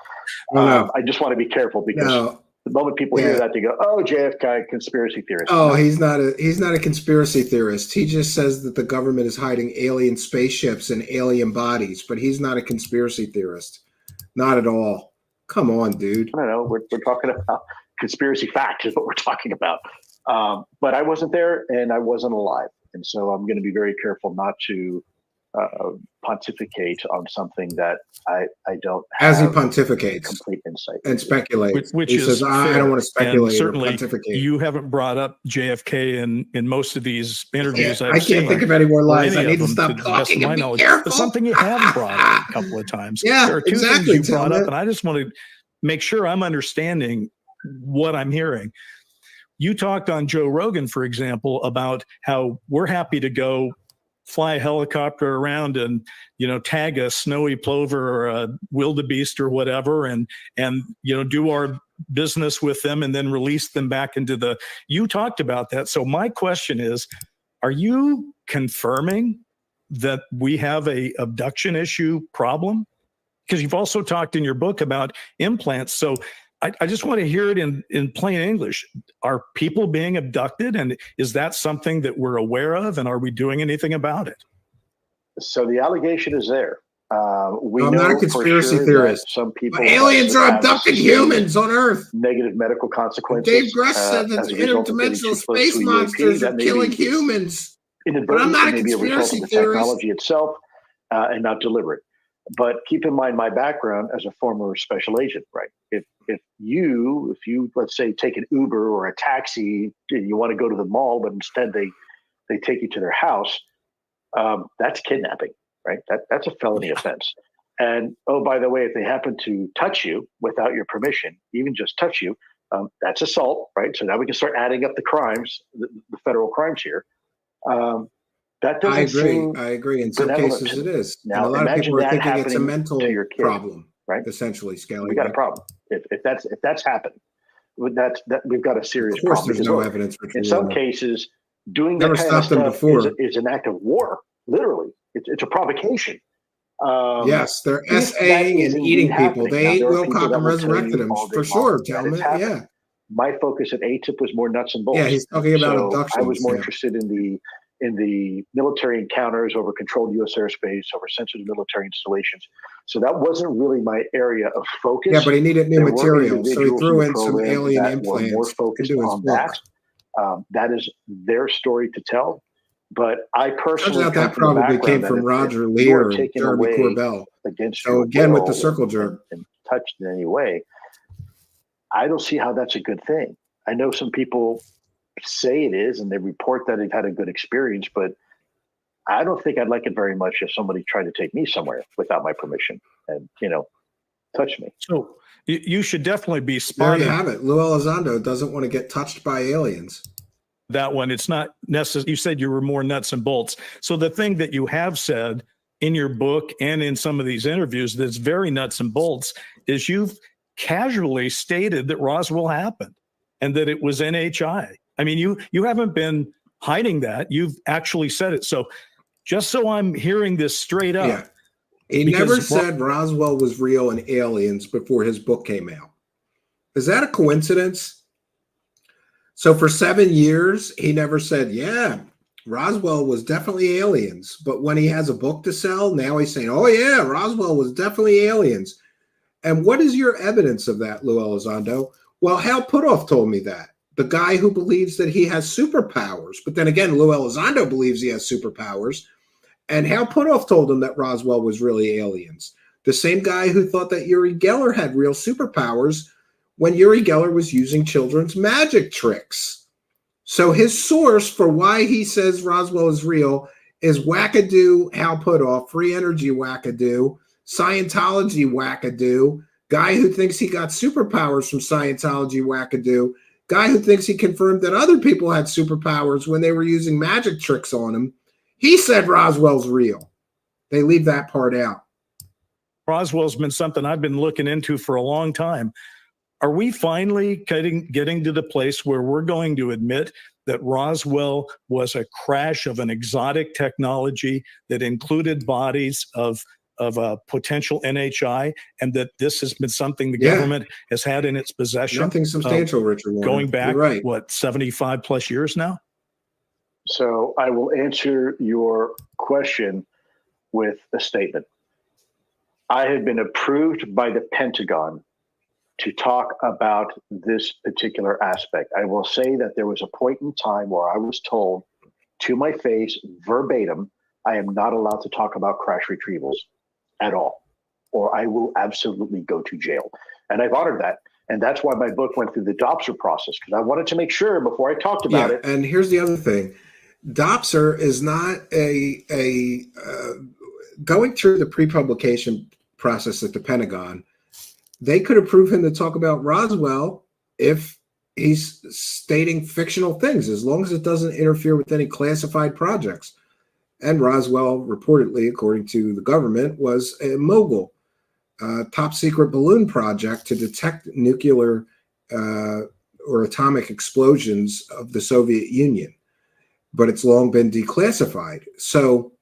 [SPEAKER 16] I just want to be careful because the moment people hear that, they go, oh, JFK, conspiracy theorist.
[SPEAKER 14] Oh, he's not a conspiracy theorist. He just says that the government is hiding alien spaceships and alien bodies, but he's not a conspiracy theorist. Not at all. Come on, dude.
[SPEAKER 16] I don't know. We're talking about conspiracy fact is what we're talking about. But I wasn't there and I wasn't alive. And so I'm going to be very careful not to pontificate on something that I don't have
[SPEAKER 14] as he pontificates
[SPEAKER 16] complete insight
[SPEAKER 14] and speculates.
[SPEAKER 15] Which
[SPEAKER 14] he
[SPEAKER 15] is
[SPEAKER 14] says, I don't want to speculate.
[SPEAKER 15] And certainly,
[SPEAKER 14] or pontificate.
[SPEAKER 15] You haven't brought up JFK in most of these interviews.
[SPEAKER 14] I can't think of any more lies. I need to stop talking and be careful.
[SPEAKER 15] But something you have brought up a couple of times.
[SPEAKER 14] Yeah,
[SPEAKER 15] there are two
[SPEAKER 14] exactly.
[SPEAKER 15] things you brought up, and I just want to make sure I'm understanding what I'm hearing. You talked on Joe Rogan, for example, about how we're happy to go fly a helicopter around and, tag a snowy plover or a wildebeest or whatever and do our business with them and then release them back into you talked about that. So my question is, are you confirming that we have a abduction issue problem? Because you've also talked in your book about implants. So I just want to hear it in plain English. Are people being abducted? And is that something that we're aware of? And are we doing anything about it?
[SPEAKER 16] So the allegation is there. I'm
[SPEAKER 14] not a conspiracy theorist.
[SPEAKER 16] Some people
[SPEAKER 14] aliens are abducting humans on Earth.
[SPEAKER 16] Negative medical consequences.
[SPEAKER 14] Dave Grush said that interdimensional space monsters are killing humans. But I'm not a conspiracy theorist.
[SPEAKER 16] Technology itself and not deliberate. But keep in mind my background as a former special agent, right? If if you let's say take an Uber or a taxi, and you want to go to the mall, but instead they take you to their house, that's kidnapping, right? That's a felony offense. And oh, by the way, if they happen to touch you without your permission, even just touch you, that's assault, right? So now we can start adding up the crimes, the federal crimes here. That doesn't
[SPEAKER 14] I agree. In some
[SPEAKER 16] benevolent
[SPEAKER 14] cases,
[SPEAKER 16] to
[SPEAKER 14] it
[SPEAKER 16] me.
[SPEAKER 14] is.
[SPEAKER 16] Now,
[SPEAKER 14] and a lot of people are
[SPEAKER 16] imagine that
[SPEAKER 14] thinking it's a
[SPEAKER 16] happening
[SPEAKER 14] mental
[SPEAKER 16] to your kid,
[SPEAKER 14] problem,
[SPEAKER 16] right?
[SPEAKER 14] essentially, Scaly.
[SPEAKER 16] We got a problem. If that's happened, that we've got a serious
[SPEAKER 14] Of course,
[SPEAKER 16] problem.
[SPEAKER 14] there's
[SPEAKER 16] Because
[SPEAKER 14] no
[SPEAKER 16] look,
[SPEAKER 14] evidence for
[SPEAKER 16] in some
[SPEAKER 14] treason.
[SPEAKER 16] cases, doing
[SPEAKER 14] Never
[SPEAKER 16] that kind of
[SPEAKER 14] stopped them
[SPEAKER 16] stuff
[SPEAKER 14] before.
[SPEAKER 16] is an act of war. Literally, it's a provocation.
[SPEAKER 14] Yes, they're
[SPEAKER 16] If that
[SPEAKER 14] SAing
[SPEAKER 16] is
[SPEAKER 14] and
[SPEAKER 16] indeed
[SPEAKER 14] eating people.
[SPEAKER 16] happening,
[SPEAKER 14] They
[SPEAKER 16] now
[SPEAKER 14] ate
[SPEAKER 16] there are people
[SPEAKER 14] Wilcock
[SPEAKER 16] that
[SPEAKER 14] and
[SPEAKER 16] will tell
[SPEAKER 14] resurrected
[SPEAKER 16] you
[SPEAKER 14] him
[SPEAKER 16] all day
[SPEAKER 14] for
[SPEAKER 16] long
[SPEAKER 14] sure,
[SPEAKER 16] that it's
[SPEAKER 14] gentlemen.
[SPEAKER 16] happened.
[SPEAKER 14] Yeah.
[SPEAKER 16] My focus at ATIP was more nuts and bolts.
[SPEAKER 14] Yeah, he's talking about
[SPEAKER 16] so
[SPEAKER 14] abductions.
[SPEAKER 16] I was more
[SPEAKER 14] yeah.
[SPEAKER 16] interested in the military encounters over controlled U.S. airspace, over sensitive military installations. So that wasn't really my area of focus.
[SPEAKER 14] Yeah, but he needed new
[SPEAKER 16] There were
[SPEAKER 14] material, so he
[SPEAKER 16] individuals
[SPEAKER 14] threw
[SPEAKER 16] the
[SPEAKER 14] in some
[SPEAKER 16] program
[SPEAKER 14] alien
[SPEAKER 16] that were more
[SPEAKER 14] implants
[SPEAKER 16] focused
[SPEAKER 14] into his
[SPEAKER 16] on
[SPEAKER 14] book.
[SPEAKER 16] that is their story to tell. But I
[SPEAKER 14] Turns
[SPEAKER 16] personally
[SPEAKER 14] out
[SPEAKER 16] come
[SPEAKER 14] that
[SPEAKER 16] from the
[SPEAKER 14] probably came
[SPEAKER 16] background that
[SPEAKER 14] from
[SPEAKER 16] if
[SPEAKER 14] Roger
[SPEAKER 16] you are
[SPEAKER 14] Lear and
[SPEAKER 16] taken
[SPEAKER 14] Jeremy
[SPEAKER 16] away
[SPEAKER 14] Corbell.
[SPEAKER 16] against
[SPEAKER 14] So
[SPEAKER 16] your
[SPEAKER 14] again, with the
[SPEAKER 16] will
[SPEAKER 14] circle jerk.
[SPEAKER 16] and touched in any way, I don't see how that's a good thing. I know some people say it is, and they report that they've had a good experience, but I don't think I'd like it very much if somebody tried to take me somewhere without my permission and, touch me.
[SPEAKER 15] So you should definitely be
[SPEAKER 14] There
[SPEAKER 15] spotted.
[SPEAKER 14] you have it. Lue Elizondo doesn't want to get touched by aliens.
[SPEAKER 15] That one, it's not necessary. You said you were more nuts and bolts. So the thing that you have said in your book and in some of these interviews that's very nuts and bolts is you've casually stated that Roswell happened and that it was NHI. I mean, you haven't been hiding that. You've actually said it. So just so I'm hearing this straight up.
[SPEAKER 14] Yeah. He never said Roswell was real and aliens before his book came out. Is that a coincidence? So for 7 years, he never said, yeah, Roswell was definitely aliens. But when he has a book to sell, now he's saying, oh, yeah, Roswell was definitely aliens. And what is your evidence of that, Lue Elizondo? Well, Hal Puthoff told me that. The guy who believes that he has superpowers. But then again, Lue Elizondo believes he has superpowers. And Hal Puthoff told him that Roswell was really aliens. The same guy who thought that Uri Geller had real superpowers when Uri Geller was using children's magic tricks. So his source for why he says Roswell is real is wackadoo Hal Puthoff, free energy wackadoo, Scientology wackadoo, guy who thinks he got superpowers from Scientology wackadoo, guy who thinks he confirmed that other people had superpowers when they were using magic tricks on him. He said Roswell's real. They leave that part out.
[SPEAKER 15] Roswell's been something I've been looking into for a long time. Are we finally getting to the place where we're going to admit that Roswell was a crash of an exotic technology that included bodies of a potential NHI, and that this has been something the government has had in its possession?
[SPEAKER 14] Nothing substantial, Richard Warren.
[SPEAKER 15] Going back,
[SPEAKER 14] You're right.
[SPEAKER 15] what, 75 plus years now?
[SPEAKER 16] So I will answer your question with a statement. I have been approved by the Pentagon to talk about this particular aspect. I will say that there was a point in time where I was told to my face, verbatim, I am not allowed to talk about crash retrievals at all, or I will absolutely go to jail. And I've honored that. And that's why my book went through the DOPSR process, because I wanted to make sure before I talked about it.
[SPEAKER 14] And here's the other thing. DOPSR is not going through the pre-publication process at the Pentagon. They could approve him to talk about Roswell if he's stating fictional things, as long as it doesn't interfere with any classified projects. And Roswell, reportedly, according to the government, was a mogul, top secret balloon project to detect nuclear or atomic explosions of the Soviet Union. But it's long been declassified. So,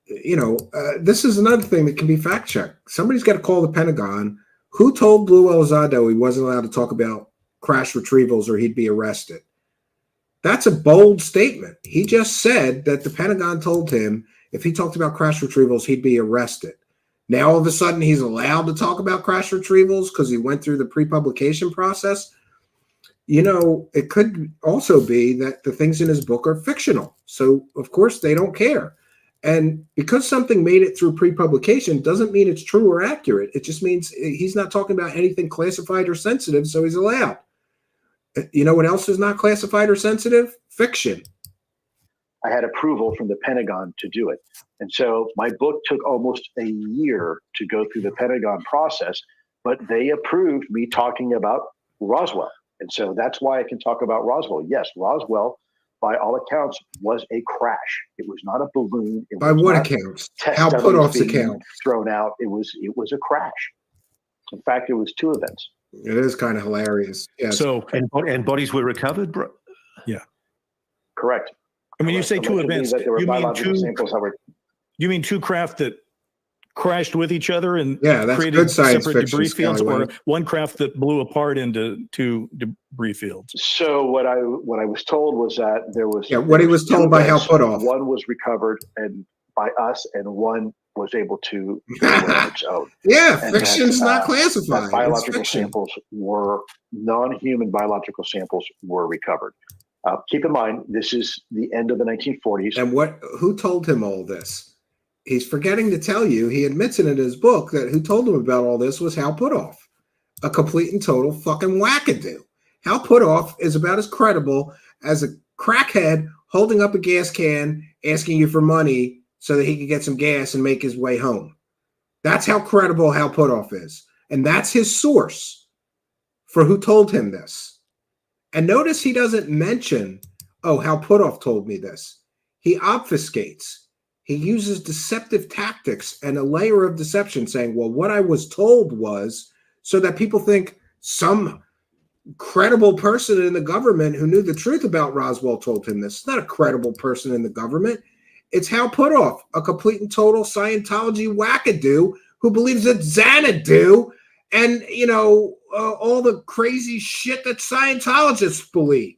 [SPEAKER 14] this is another thing that can be fact-checked. Somebody's got to call the Pentagon. Who told Lue Elizondo he wasn't allowed to talk about crash retrievals or he'd be arrested? That's a bold statement. He just said that the Pentagon told him if he talked about crash retrievals, he'd be arrested. Now, all of a sudden, he's allowed to talk about crash retrievals because he went through the pre-publication process. It could also be that the things in his book are fictional. So, of course, they don't care. And because something made it through pre-publication doesn't mean it's true or accurate. It just means he's not talking about anything classified or sensitive, so he's allowed. You know what else is not classified or sensitive? Fiction.
[SPEAKER 16] I had approval from the Pentagon to do it. And so my book took almost a year to go through the Pentagon process, but they approved me talking about Roswell. And so that's why I can talk about Roswell. Yes, Roswell, by all accounts, was a crash. It was not a balloon. It
[SPEAKER 14] By
[SPEAKER 16] was
[SPEAKER 14] what
[SPEAKER 16] not
[SPEAKER 14] accounts?
[SPEAKER 16] test
[SPEAKER 14] How
[SPEAKER 16] dummies
[SPEAKER 14] put-off's
[SPEAKER 16] being
[SPEAKER 14] account?
[SPEAKER 16] thrown out. It was a crash. In fact, it was two events.
[SPEAKER 14] It is kind of hilarious. Yes.
[SPEAKER 5] So and bodies were recovered, bro?
[SPEAKER 15] Yeah.
[SPEAKER 16] Correct.
[SPEAKER 15] I mean, you say two
[SPEAKER 16] Allegedly
[SPEAKER 15] events.
[SPEAKER 16] that there were
[SPEAKER 15] You mean
[SPEAKER 16] biological
[SPEAKER 15] two?
[SPEAKER 16] samples that were.
[SPEAKER 15] You mean two craft that crashed with each other and
[SPEAKER 14] Yeah, that's
[SPEAKER 15] created
[SPEAKER 14] good science
[SPEAKER 15] separate
[SPEAKER 14] fiction,
[SPEAKER 15] debris fields, or
[SPEAKER 14] Scallywag.
[SPEAKER 15] one craft that blew apart into two debris fields?
[SPEAKER 16] So what I was told was that there was
[SPEAKER 14] What he was
[SPEAKER 16] two
[SPEAKER 14] told by Hal
[SPEAKER 16] events.
[SPEAKER 14] Puthoff.
[SPEAKER 16] One was recovered and by us, and one was able to go away on its own.
[SPEAKER 14] Yeah,
[SPEAKER 16] And
[SPEAKER 14] fiction's
[SPEAKER 16] that,
[SPEAKER 14] not
[SPEAKER 16] that
[SPEAKER 14] classified. It's
[SPEAKER 16] biological
[SPEAKER 14] fiction.
[SPEAKER 16] samples were non-human biological samples were recovered. Keep in mind, this is the end of the 1940s.
[SPEAKER 14] And who told him all this? He's forgetting to tell you, he admits it in his book, that who told him about all this was Hal Puthoff, a complete and total fucking wackadoo. Hal Puthoff is about as credible as a crackhead holding up a gas can, asking you for money so that he can get some gas and make his way home. That's how credible Hal Puthoff is. And that's his source for who told him this. And notice he doesn't mention, oh, Hal Puthoff told me this. He obfuscates. He uses deceptive tactics and a layer of deception, saying, well, what I was told was, so that people think some credible person in the government who knew the truth about Roswell told him this. It's not a credible person in the government. It's Hal Puthoff, a complete and total Scientology wackadoo who believes that Xanadu and, all the crazy shit that Scientologists believe.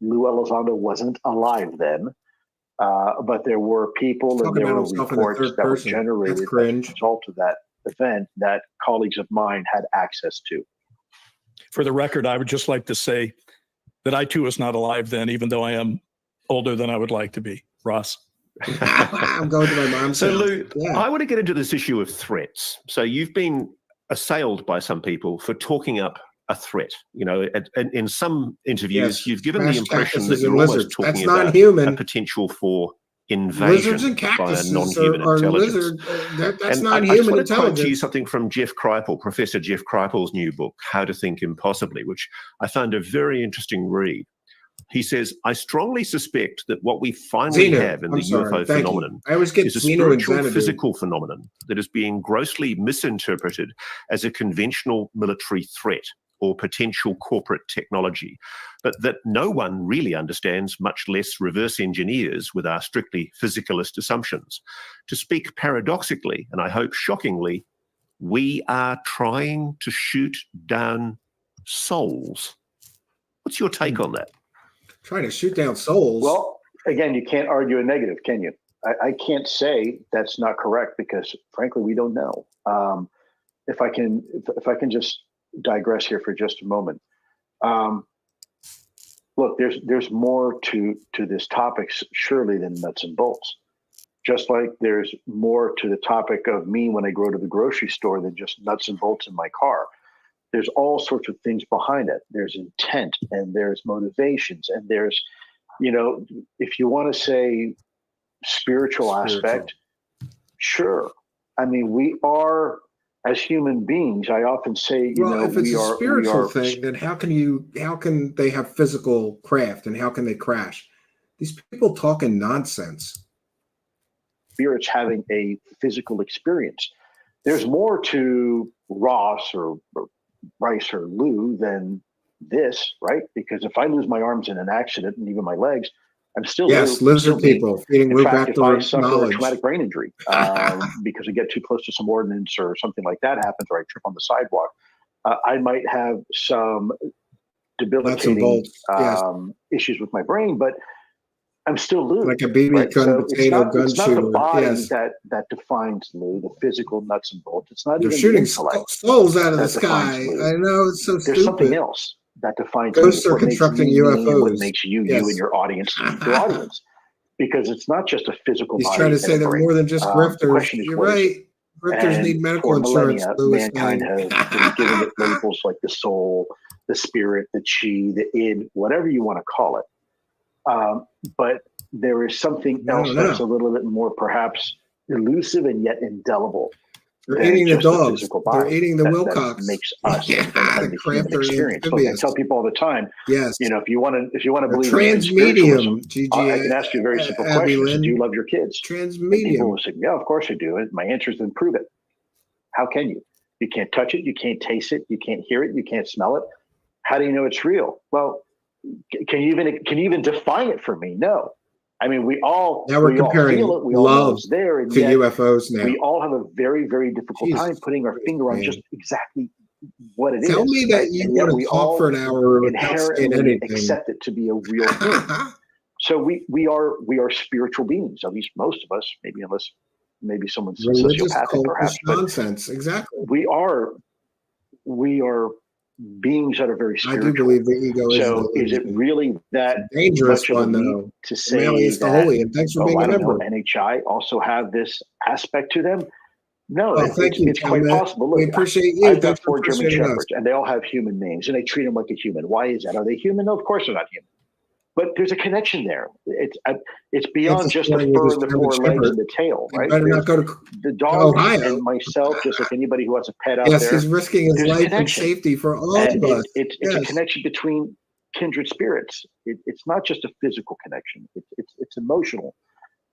[SPEAKER 16] Lue Elizondo wasn't alive then, but there were people and there were reports that were generated as a result of that event that colleagues of mine had access to.
[SPEAKER 15] For the record, I would just like to say that I too was not alive then, even though I am older than I would like to be. Ross.
[SPEAKER 14] I'm going to my mom's
[SPEAKER 5] So,
[SPEAKER 14] house.
[SPEAKER 5] Lou,
[SPEAKER 14] Yeah.
[SPEAKER 5] I want to get into this issue of threats. So you've been assailed by some people for talking up a threat. In some interviews,
[SPEAKER 14] Yes.
[SPEAKER 5] you've given the
[SPEAKER 14] Smash
[SPEAKER 5] impression that
[SPEAKER 14] cactuses
[SPEAKER 5] you're
[SPEAKER 14] and
[SPEAKER 5] almost
[SPEAKER 14] lizards.
[SPEAKER 5] talking
[SPEAKER 14] That's
[SPEAKER 5] about
[SPEAKER 14] non-human.
[SPEAKER 5] a potential for invasion
[SPEAKER 14] Lizards and
[SPEAKER 5] by a
[SPEAKER 14] cactuses
[SPEAKER 5] non-human
[SPEAKER 14] are
[SPEAKER 5] intelligence.
[SPEAKER 14] lizard. That's
[SPEAKER 5] And
[SPEAKER 14] not
[SPEAKER 5] I just
[SPEAKER 14] human
[SPEAKER 5] want to quote to you
[SPEAKER 14] intelligence.
[SPEAKER 5] something from Jeff Kripal, Professor Jeff Kripal's new book, How to Think Impossibly, which I found a very interesting read. He says, I strongly suspect that what we finally have in the UFO phenomenon
[SPEAKER 14] I always get
[SPEAKER 5] is a
[SPEAKER 14] Xeno and
[SPEAKER 5] spiritual
[SPEAKER 14] Xanadu.
[SPEAKER 5] physical phenomenon that is being grossly misinterpreted as a conventional military threat or potential corporate technology, but that no one really understands, much less reverse engineers with our strictly physicalist assumptions. To speak paradoxically, and I hope shockingly, we are trying to shoot down souls. What's your take on that?
[SPEAKER 14] Trying to shoot down souls.
[SPEAKER 16] Well, again, you can't argue a negative, can you? I can't say that's not correct because, frankly, we don't know. If I can just digress here for just a moment. Look, there's more to this topic surely than nuts and bolts. Just like there's more to the topic of me when I go to the grocery store than just nuts and bolts in my car. There's all sorts of things behind it. There's intent and there's motivations and there's, if you want to say spiritual aspect, sure. I mean, we are, as human beings, I often say,
[SPEAKER 14] if it's
[SPEAKER 16] we
[SPEAKER 14] a
[SPEAKER 16] are
[SPEAKER 14] spiritual thing, then how can they have physical craft and how can they crash? These people talking nonsense.
[SPEAKER 16] Spirits having a physical experience. There's more to Ross or Bryce or Lou than this, right? Because if I lose my arms in an accident and even my legs, I'm still
[SPEAKER 14] lizard people feeding Lou back
[SPEAKER 16] if
[SPEAKER 14] to
[SPEAKER 16] I suffer
[SPEAKER 14] knowledge.
[SPEAKER 16] a traumatic brain injury because I get too close to some ordnance or something like that happens, or I trip on the sidewalk, I might have some debilitating issues with my brain, but I'm still Lou.
[SPEAKER 14] Like a BB
[SPEAKER 16] right?
[SPEAKER 14] gun,
[SPEAKER 16] So
[SPEAKER 14] potato gun
[SPEAKER 16] it's not
[SPEAKER 14] shooter.
[SPEAKER 16] the body
[SPEAKER 14] Yes.
[SPEAKER 16] that defines Lou, the physical nuts and bolts. It's not
[SPEAKER 14] They're
[SPEAKER 16] even
[SPEAKER 14] shooting
[SPEAKER 16] the intellect
[SPEAKER 14] souls out of the
[SPEAKER 16] that defines
[SPEAKER 14] sky.
[SPEAKER 16] Lou.
[SPEAKER 14] I know, it's so
[SPEAKER 16] There's
[SPEAKER 14] stupid.
[SPEAKER 16] something else that defines
[SPEAKER 14] Ghosts
[SPEAKER 16] me.
[SPEAKER 14] are
[SPEAKER 16] What makes
[SPEAKER 14] constructing
[SPEAKER 16] me me and what
[SPEAKER 14] UFOs.
[SPEAKER 16] makes you
[SPEAKER 14] Yes.
[SPEAKER 16] and your audience your audience. because it's not just a physical
[SPEAKER 14] He's
[SPEAKER 16] body.
[SPEAKER 14] trying to say
[SPEAKER 16] and a
[SPEAKER 14] they're
[SPEAKER 16] brain.
[SPEAKER 14] more than just
[SPEAKER 16] The
[SPEAKER 14] grifters.
[SPEAKER 16] question is,
[SPEAKER 14] You're
[SPEAKER 16] what is
[SPEAKER 14] right.
[SPEAKER 16] it?
[SPEAKER 14] Grifters
[SPEAKER 16] And
[SPEAKER 14] need medical
[SPEAKER 16] for
[SPEAKER 14] insurance.
[SPEAKER 16] millennia,
[SPEAKER 14] Lou is
[SPEAKER 16] mankind
[SPEAKER 14] saying.
[SPEAKER 16] has been giving it labels like the soul, the spirit, the chi, the id, whatever you want to call it. But there is something else that's a little bit more perhaps elusive and yet indelible.
[SPEAKER 14] They're eating the
[SPEAKER 16] just a
[SPEAKER 14] dogs.
[SPEAKER 16] physical
[SPEAKER 14] They're
[SPEAKER 16] body
[SPEAKER 14] eating the
[SPEAKER 16] that
[SPEAKER 14] Wilcox.
[SPEAKER 16] makes us
[SPEAKER 14] Yeah,
[SPEAKER 16] and
[SPEAKER 14] the
[SPEAKER 16] the human
[SPEAKER 14] crafter
[SPEAKER 16] experience. Look, I
[SPEAKER 14] amphibious.
[SPEAKER 16] tell people all the time,
[SPEAKER 14] Yes.
[SPEAKER 16] you know, if you want to believe in
[SPEAKER 14] transmedium,
[SPEAKER 16] spiritualism, I can ask you a very simple question. Do you love your kids?
[SPEAKER 14] Transmedium.
[SPEAKER 16] People will say, yeah, of course I do. And my answer is, then prove it. How can you? You can't touch it. You can't taste it. You can't hear it. You can't smell it. How do you know it's real? Well, can you even define it for me? No. I mean, we all
[SPEAKER 14] comparing
[SPEAKER 16] feel it. We all know
[SPEAKER 14] love
[SPEAKER 16] it's there, and
[SPEAKER 14] to
[SPEAKER 16] yet
[SPEAKER 14] UFOs now.
[SPEAKER 16] we all have a very, very difficult time putting our finger on just exactly what it is.
[SPEAKER 14] Tell me that you want to talk for an hour without saying
[SPEAKER 16] inherently
[SPEAKER 14] anything.
[SPEAKER 16] accept it to be a real thing. So we are spiritual beings, at least most of us. Maybe someone's
[SPEAKER 14] Religious,
[SPEAKER 16] sociopathic, perhaps.
[SPEAKER 14] nonsense. Exactly.
[SPEAKER 16] We are beings that are very spiritual.
[SPEAKER 14] I do believe the ego
[SPEAKER 16] is it really that
[SPEAKER 14] dangerous
[SPEAKER 16] much of a
[SPEAKER 14] one,
[SPEAKER 16] leap
[SPEAKER 14] though?
[SPEAKER 16] to say
[SPEAKER 14] Malleus the
[SPEAKER 16] that,
[SPEAKER 14] Holy, and thanks for being a member.
[SPEAKER 16] NHI also have this aspect to them? No,
[SPEAKER 14] thank you,
[SPEAKER 16] it's quite possible. Look,
[SPEAKER 14] we appreciate you.
[SPEAKER 16] I've got
[SPEAKER 14] Thanks for
[SPEAKER 16] 4 German
[SPEAKER 14] appreciating
[SPEAKER 16] Shepherds, and they all have human names, and they treat them like a human. Why is that? Are they human? No, of course they're not human. But there's a connection there. It's beyond just the fur and the 4 legs and the tail, right?
[SPEAKER 14] Better not go to
[SPEAKER 16] the dog
[SPEAKER 14] Ohio.
[SPEAKER 16] and myself, just like anybody who has a pet out
[SPEAKER 14] yes,
[SPEAKER 16] there.
[SPEAKER 14] he's risking his
[SPEAKER 16] there's a
[SPEAKER 14] life and
[SPEAKER 16] connection.
[SPEAKER 14] safety for all
[SPEAKER 16] And
[SPEAKER 14] of us.
[SPEAKER 16] It's a connection between kindred spirits. It's not just a physical connection. It's emotional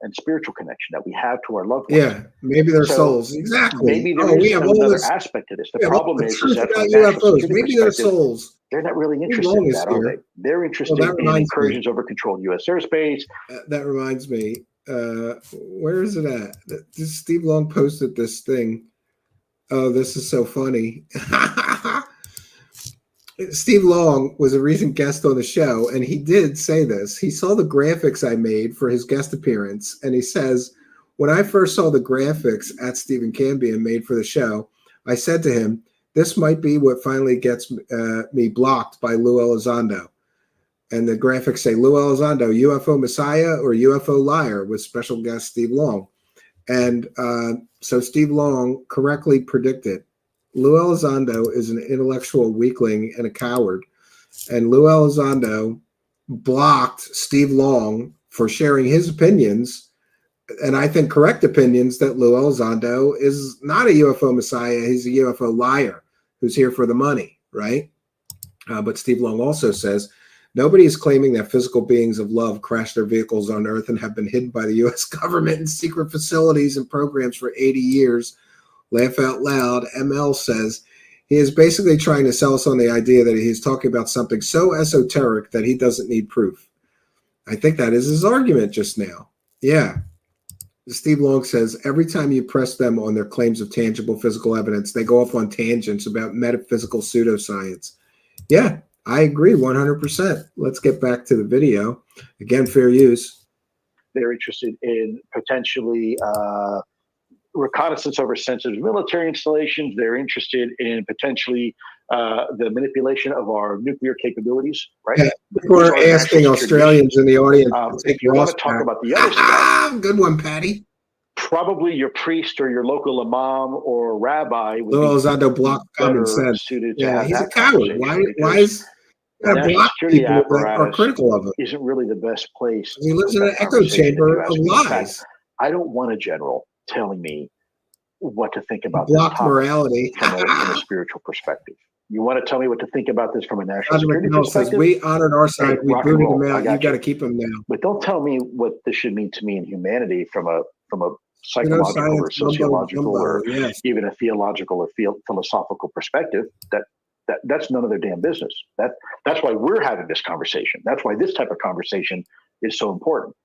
[SPEAKER 16] and spiritual connection that we have to our loved ones.
[SPEAKER 14] Yeah, maybe their souls. Exactly.
[SPEAKER 16] Maybe there is another aspect to this. The problem is that from a national security
[SPEAKER 14] maybe their
[SPEAKER 16] perspective,
[SPEAKER 14] souls.
[SPEAKER 16] They're not really interested in that, are they? They're interested in incursions over controlled U.S. airspace.
[SPEAKER 14] That reminds me. Where is it at? Steve Long posted this thing. Oh, this is so funny. Steve Long was a recent guest on the show, and he did say this. He saw the graphics I made for his guest appearance, and he says, when I first saw the graphics at Stephen Cambion made for the show, I said to him, this might be what finally gets me blocked by Lue Elizondo. And the graphics say, Lue Elizondo, UFO Messiah or UFO Liar, with special guest Steve Long. And so Steve Long correctly predicted, Lue Elizondo is an intellectual weakling and a coward. And Lue Elizondo blocked Steve Long for sharing his opinions, and I think correct opinions, that Lue Elizondo is not a UFO Messiah. He's a UFO liar who's here for the money, right? But Steve Long also says, nobody is claiming that physical beings of love crashed their vehicles on Earth and have been hidden by the U.S. government in secret facilities and programs for 80 years. Laugh out loud. ML says he is basically trying to sell us on the idea that he's talking about something so esoteric that he doesn't need proof. I think that is his argument just now. Yeah. Steve Long says every time you press them on their claims of tangible physical evidence, they go off on tangents about metaphysical pseudoscience. Yeah, I agree 100%. Let's get back to the video. Again, fair use.
[SPEAKER 16] They're interested in potentially reconnaissance over sensitive military installations. They're interested in potentially the manipulation of our nuclear capabilities, right?
[SPEAKER 14] Yeah, we're asking Australians in the audience.
[SPEAKER 16] If you want to talk about the other stuff,
[SPEAKER 14] good one, Patty.
[SPEAKER 16] Probably your priest or your local imam or rabbi would
[SPEAKER 14] Lue
[SPEAKER 16] be
[SPEAKER 14] Elizondo block common sense.
[SPEAKER 16] Yeah,
[SPEAKER 14] he's a coward. Why is block people that are critical of him?
[SPEAKER 16] Isn't really the best place.
[SPEAKER 14] He lives in an echo chamber of lies.
[SPEAKER 16] I don't want a general telling me what to think about
[SPEAKER 14] block
[SPEAKER 16] this topic
[SPEAKER 14] morality
[SPEAKER 16] from a spiritual perspective. You want to tell me what to think about this from a national
[SPEAKER 14] Roger
[SPEAKER 16] security
[SPEAKER 14] McNeil
[SPEAKER 16] perspective?
[SPEAKER 14] says, we honored our side.
[SPEAKER 16] Hey,
[SPEAKER 14] we
[SPEAKER 16] rock and
[SPEAKER 14] booted
[SPEAKER 16] roll.
[SPEAKER 14] him out. You got to
[SPEAKER 16] you.
[SPEAKER 14] keep him now.
[SPEAKER 16] But don't tell me what this should mean to me in humanity from a psychological or sociological or even a theological or philosophical perspective. That's none of their damn business. That's why we're having this conversation. That's why this type of conversation is so important.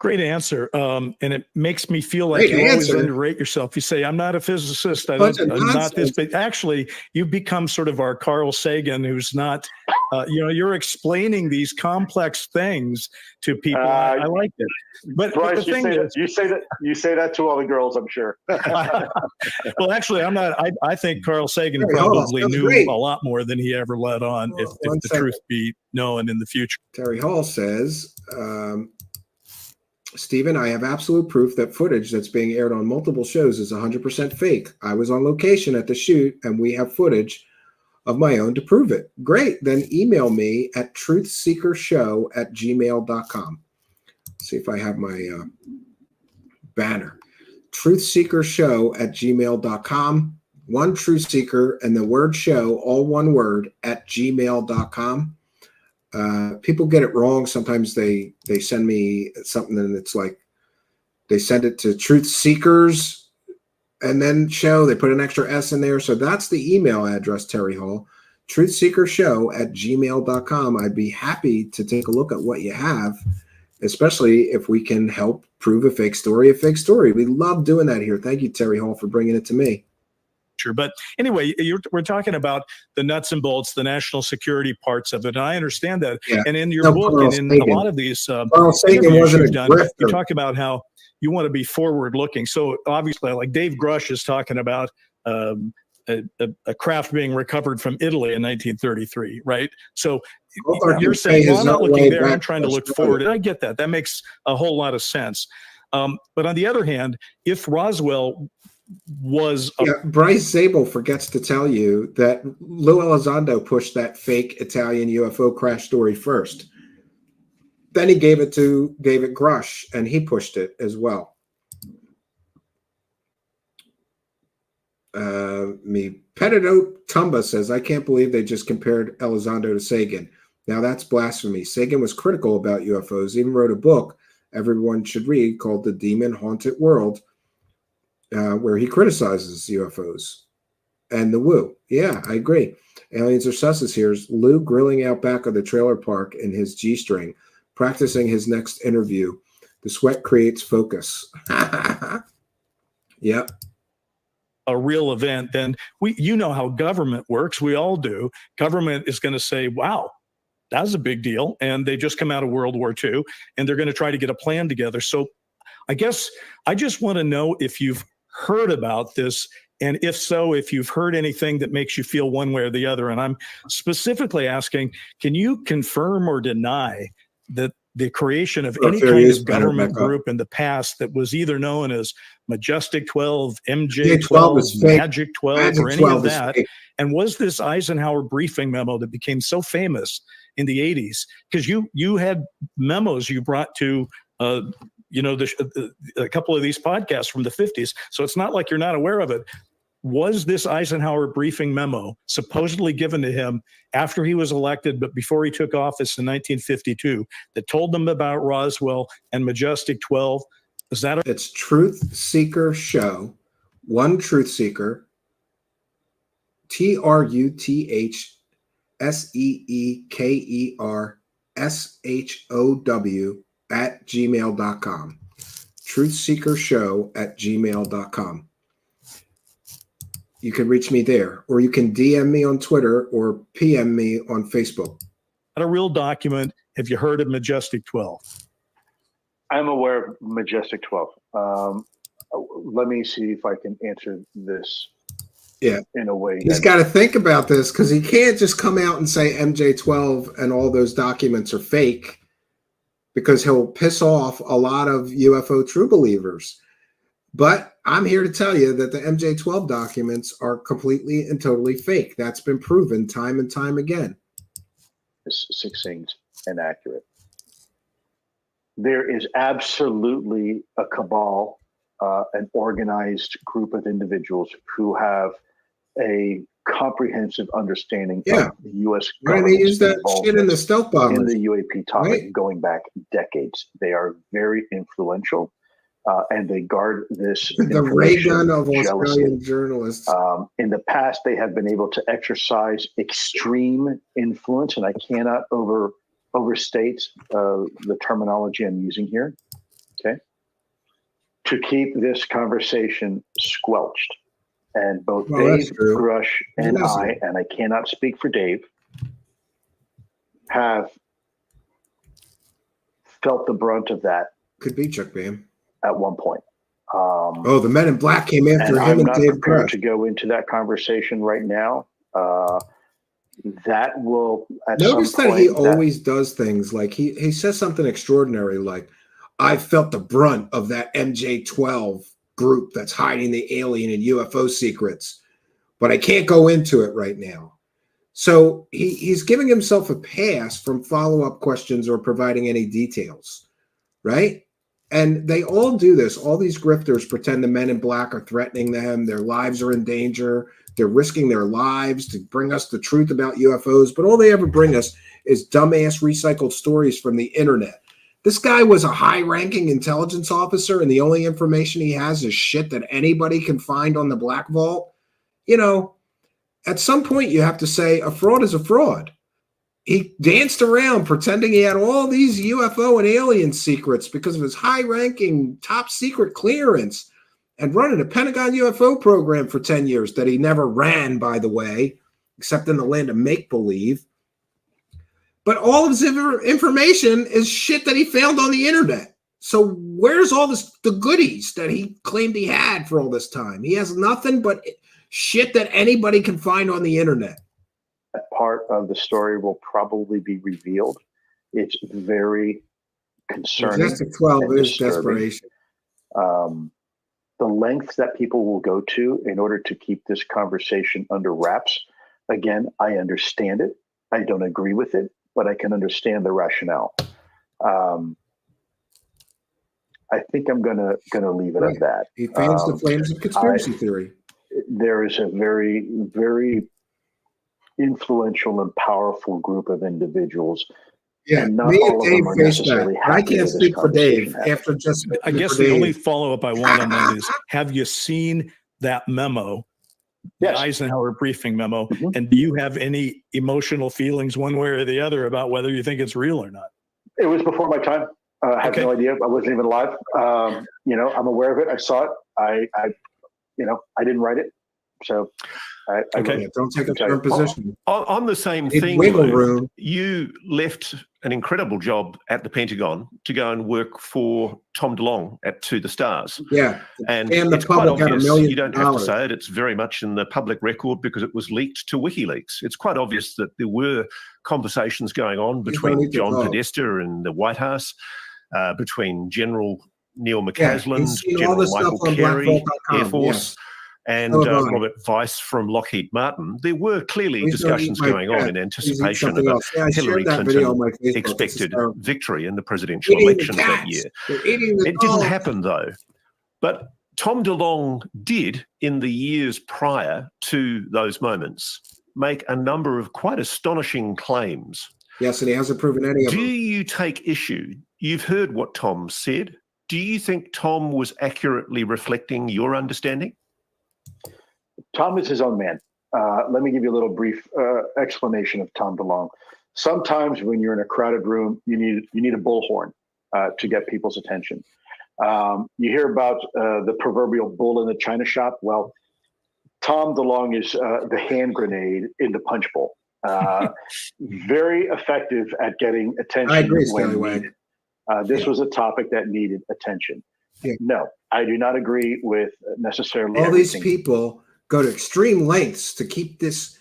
[SPEAKER 15] Great answer. And it makes me feel like you always underrate yourself. You say, I'm not a physicist. I'm not this, but actually you've become sort of our Carl Sagan, who's not, you're explaining these complex things to people. I like it. But
[SPEAKER 16] Bryce,
[SPEAKER 15] the thing is,
[SPEAKER 16] you say that to all the girls, I'm sure.
[SPEAKER 15] Well, actually, I'm not. I think Carl Sagan probably knew a lot more than he ever let on, if the truth be known in the future.
[SPEAKER 14] Terry Hall says, Stephen, I have absolute proof that footage that's being aired on multiple shows is 100% fake. I was on location at the shoot, and we have footage of my own to prove it. Great. Then email me at truthseekershow@gmail.com. See if I have my banner. Truthseekershow@gmail.com. One truth seeker and the word show, all one word, @gmail.com. People get it wrong. Sometimes they send me something and it's like they send it to Truth Seekers and then show. They put an extra S in there. So that's the email address, Terry Hall. truthseekershow@gmail.com. I'd be happy to take a look at what you have, especially if we can help prove a fake story. We love doing that here. Thank you, Terry Hall, for bringing it to me.
[SPEAKER 15] Sure. But anyway, we're talking about the nuts and bolts, the national security parts of it. And I understand that.
[SPEAKER 14] Yeah.
[SPEAKER 15] And in your book and in a lot of these
[SPEAKER 14] interviews you've
[SPEAKER 15] done, you talk about how you want to be forward looking. So obviously, like Dave Grush is talking about a craft being recovered from Italy in 1933, right? So you're saying, well, I'm not looking there. I'm trying to look forward. And I get that. That makes a whole lot of sense. But on the other hand, if Roswell was
[SPEAKER 14] Bryce Zabel forgets to tell you that Lue Elizondo pushed that fake Italian UFO crash story first. Then he gave it to David Grush, and he pushed it as well. Petito Tumba says, I can't believe they just compared Elizondo to Sagan. Now that's blasphemy. Sagan was critical about UFOs, even wrote a book everyone should read called The Demon Haunted World, where he criticizes UFOs and the woo. Yeah, I agree. Aliens are sus. Here's Lou grilling out back of the trailer park in his G-string, practicing his next interview. The sweat creates focus. Yep.
[SPEAKER 15] A real event, then you know how government works. We all do. Government is going to say, wow, that was a big deal. And they just come out of World War II, and they're going to try to get a plan together. So I guess I just want to know if you've heard about this, and if so, if you've heard anything that makes you feel one way or the other. And I'm specifically asking, can you confirm or deny that the creation of any kind of government group in the past that was either known as Majestic 12, MJ 12, Magic 12, or any of that, and was this Eisenhower briefing memo that became so famous in the 80s? Because you had memos you brought to a couple of these podcasts from the 50s. So it's not like you're not aware of it. Was this Eisenhower briefing memo supposedly given to him after he was elected, but before he took office in 1952, that told them about Roswell and Majestic 12? Is that
[SPEAKER 14] It's Truth Seeker Show, one Truth Seeker, TruthSeekershow @gmail.com. Truthseekershow@gmail.com. You can reach me there, or you can DM me on Twitter or PM me on Facebook.
[SPEAKER 15] a real document? Have you heard of Majestic 12?
[SPEAKER 16] I'm aware of Majestic 12. Let me see if I can answer this in a way.
[SPEAKER 14] He's got to think about this, because he can't just come out and say MJ12 and all those documents are fake, because he'll piss off a lot of UFO true believers. But I'm here to tell you that the MJ12 documents are completely and totally fake. That's been proven time and time again.
[SPEAKER 16] It's succinct and accurate. There is absolutely a cabal, an organized group of individuals who have a comprehensive understanding of the U.S.
[SPEAKER 14] Right, they use that shit in the stealth bombers.
[SPEAKER 16] In the UAP topic going back decades. They are very influential, and they guard this
[SPEAKER 14] the ray gun of Australian journalists.
[SPEAKER 16] In the past, they have been able to exercise extreme influence, and I cannot overstate the terminology I'm using here, okay, to keep this conversation squelched. And both Dave Grush and I cannot speak for Dave, have felt the brunt of that.
[SPEAKER 14] Could be Chuck Bam.
[SPEAKER 16] At one point.
[SPEAKER 14] The Men in Black came after him and Dave Grush. I'm not prepared
[SPEAKER 16] to go into that conversation right now. That will at
[SPEAKER 14] notice
[SPEAKER 16] some point,
[SPEAKER 14] that he always does things like he says something extraordinary like, I've felt the brunt of that MJ-12 group that's hiding the alien and UFO secrets, but I can't go into it right now. So he's giving himself a pass from follow-up questions or providing any details, right? And they all do this. All these grifters pretend the men in black are threatening them. Their lives are in danger. They're risking their lives to bring us the truth about UFOs, but all they ever bring us is dumbass recycled stories from the internet. This guy was a high-ranking intelligence officer, and the only information he has is shit that anybody can find on the Black Vault. You know, at some point you have to say a fraud is a fraud. He danced around pretending he had all these UFO and alien secrets because of his high-ranking top secret clearance and running a Pentagon UFO program for 10 years that he never ran, by the way, except in the land of make-believe. But all of his information is shit that he found on the internet. So where's all the goodies that he claimed he had for all this time? He has nothing but shit that anybody can find on the internet.
[SPEAKER 16] That part of the story will probably be revealed. It's very concerning.
[SPEAKER 14] Majestic 12 is desperation.
[SPEAKER 16] The lengths that people will go to in order to keep this conversation under wraps. Again, I understand it. I don't agree with it, but I can understand the rationale. I think I'm gonna leave it at that.
[SPEAKER 14] He fans the flames of conspiracy theory.
[SPEAKER 16] There is a very, very influential and powerful group of individuals.
[SPEAKER 14] Yeah,
[SPEAKER 16] and not
[SPEAKER 14] me
[SPEAKER 16] all
[SPEAKER 14] and
[SPEAKER 16] of
[SPEAKER 14] Dave
[SPEAKER 16] them are
[SPEAKER 14] faced that.
[SPEAKER 16] necessarily
[SPEAKER 14] I
[SPEAKER 16] happy
[SPEAKER 14] can't
[SPEAKER 16] with this
[SPEAKER 14] speak for Dave
[SPEAKER 16] conversation
[SPEAKER 14] after just.
[SPEAKER 15] I guess the only follow-up I want on that is, have you seen that memo, the Eisenhower briefing memo, and do you have any emotional feelings one way or the other about whether you think it's real or not?
[SPEAKER 16] It was before my time. I have no idea. I wasn't even alive. You know, I'm aware of it. I saw it. I didn't write it. So
[SPEAKER 14] don't take a firm position.
[SPEAKER 5] On the same
[SPEAKER 14] It's
[SPEAKER 5] thing,
[SPEAKER 14] wiggle
[SPEAKER 5] Lou,
[SPEAKER 14] room.
[SPEAKER 5] you left an incredible job at the Pentagon to go and work for Tom DeLonge at To the Stars.
[SPEAKER 14] Yeah,
[SPEAKER 5] and
[SPEAKER 14] the
[SPEAKER 5] it's quite
[SPEAKER 14] public got $1
[SPEAKER 5] obvious.
[SPEAKER 14] million.
[SPEAKER 5] You don't have to say it. It's very much in the public record because it was leaked to WikiLeaks. It's quite obvious that there were conversations going on between John Podesta and the White House, between General Neil McCaslin, General Michael Carey, Air Force, and Robert Weiss from Lockheed Martin. There were clearly discussions going on in anticipation of a Hillary Clinton expected victory in the presidential elections that year. It didn't happen, though. But Tom DeLonge did, in the years prior to those moments, make a number of quite astonishing claims.
[SPEAKER 14] Yes, and he hasn't proven any of them.
[SPEAKER 5] Do you take issue? You've heard what Tom said. Do you think Tom was accurately reflecting your understanding?
[SPEAKER 16] Tom is his own man. Let me give you a little brief explanation of Tom DeLonge. Sometimes when you're in a crowded room, you need a bullhorn to get people's attention. You hear about the proverbial bull in the china shop. Well, Tom DeLonge is the hand grenade in the punch bowl. Very effective at getting attention.
[SPEAKER 14] I agree,
[SPEAKER 16] when needed. This was a topic that needed attention. Yeah. No, I do not agree with necessarily
[SPEAKER 14] all
[SPEAKER 16] everything.
[SPEAKER 14] These people go to extreme lengths to keep these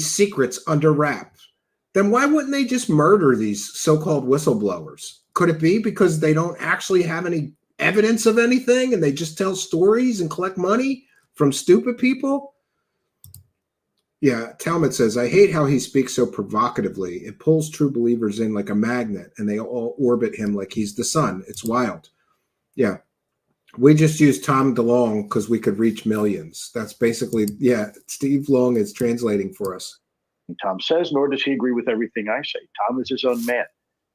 [SPEAKER 14] secrets under wraps. Then why wouldn't they just murder these so-called whistleblowers? Could it be because they don't actually have any evidence of anything and they just tell stories and collect money from stupid people? Yeah, Talmud says, I hate how he speaks so provocatively. It pulls true believers in like a magnet and they all orbit him like he's the sun. It's wild. Yeah. We just used Tom DeLonge because we could reach millions. That's basically, Steve Long is translating for us.
[SPEAKER 16] Tom says, nor does he agree with everything I say. Tom is his own man.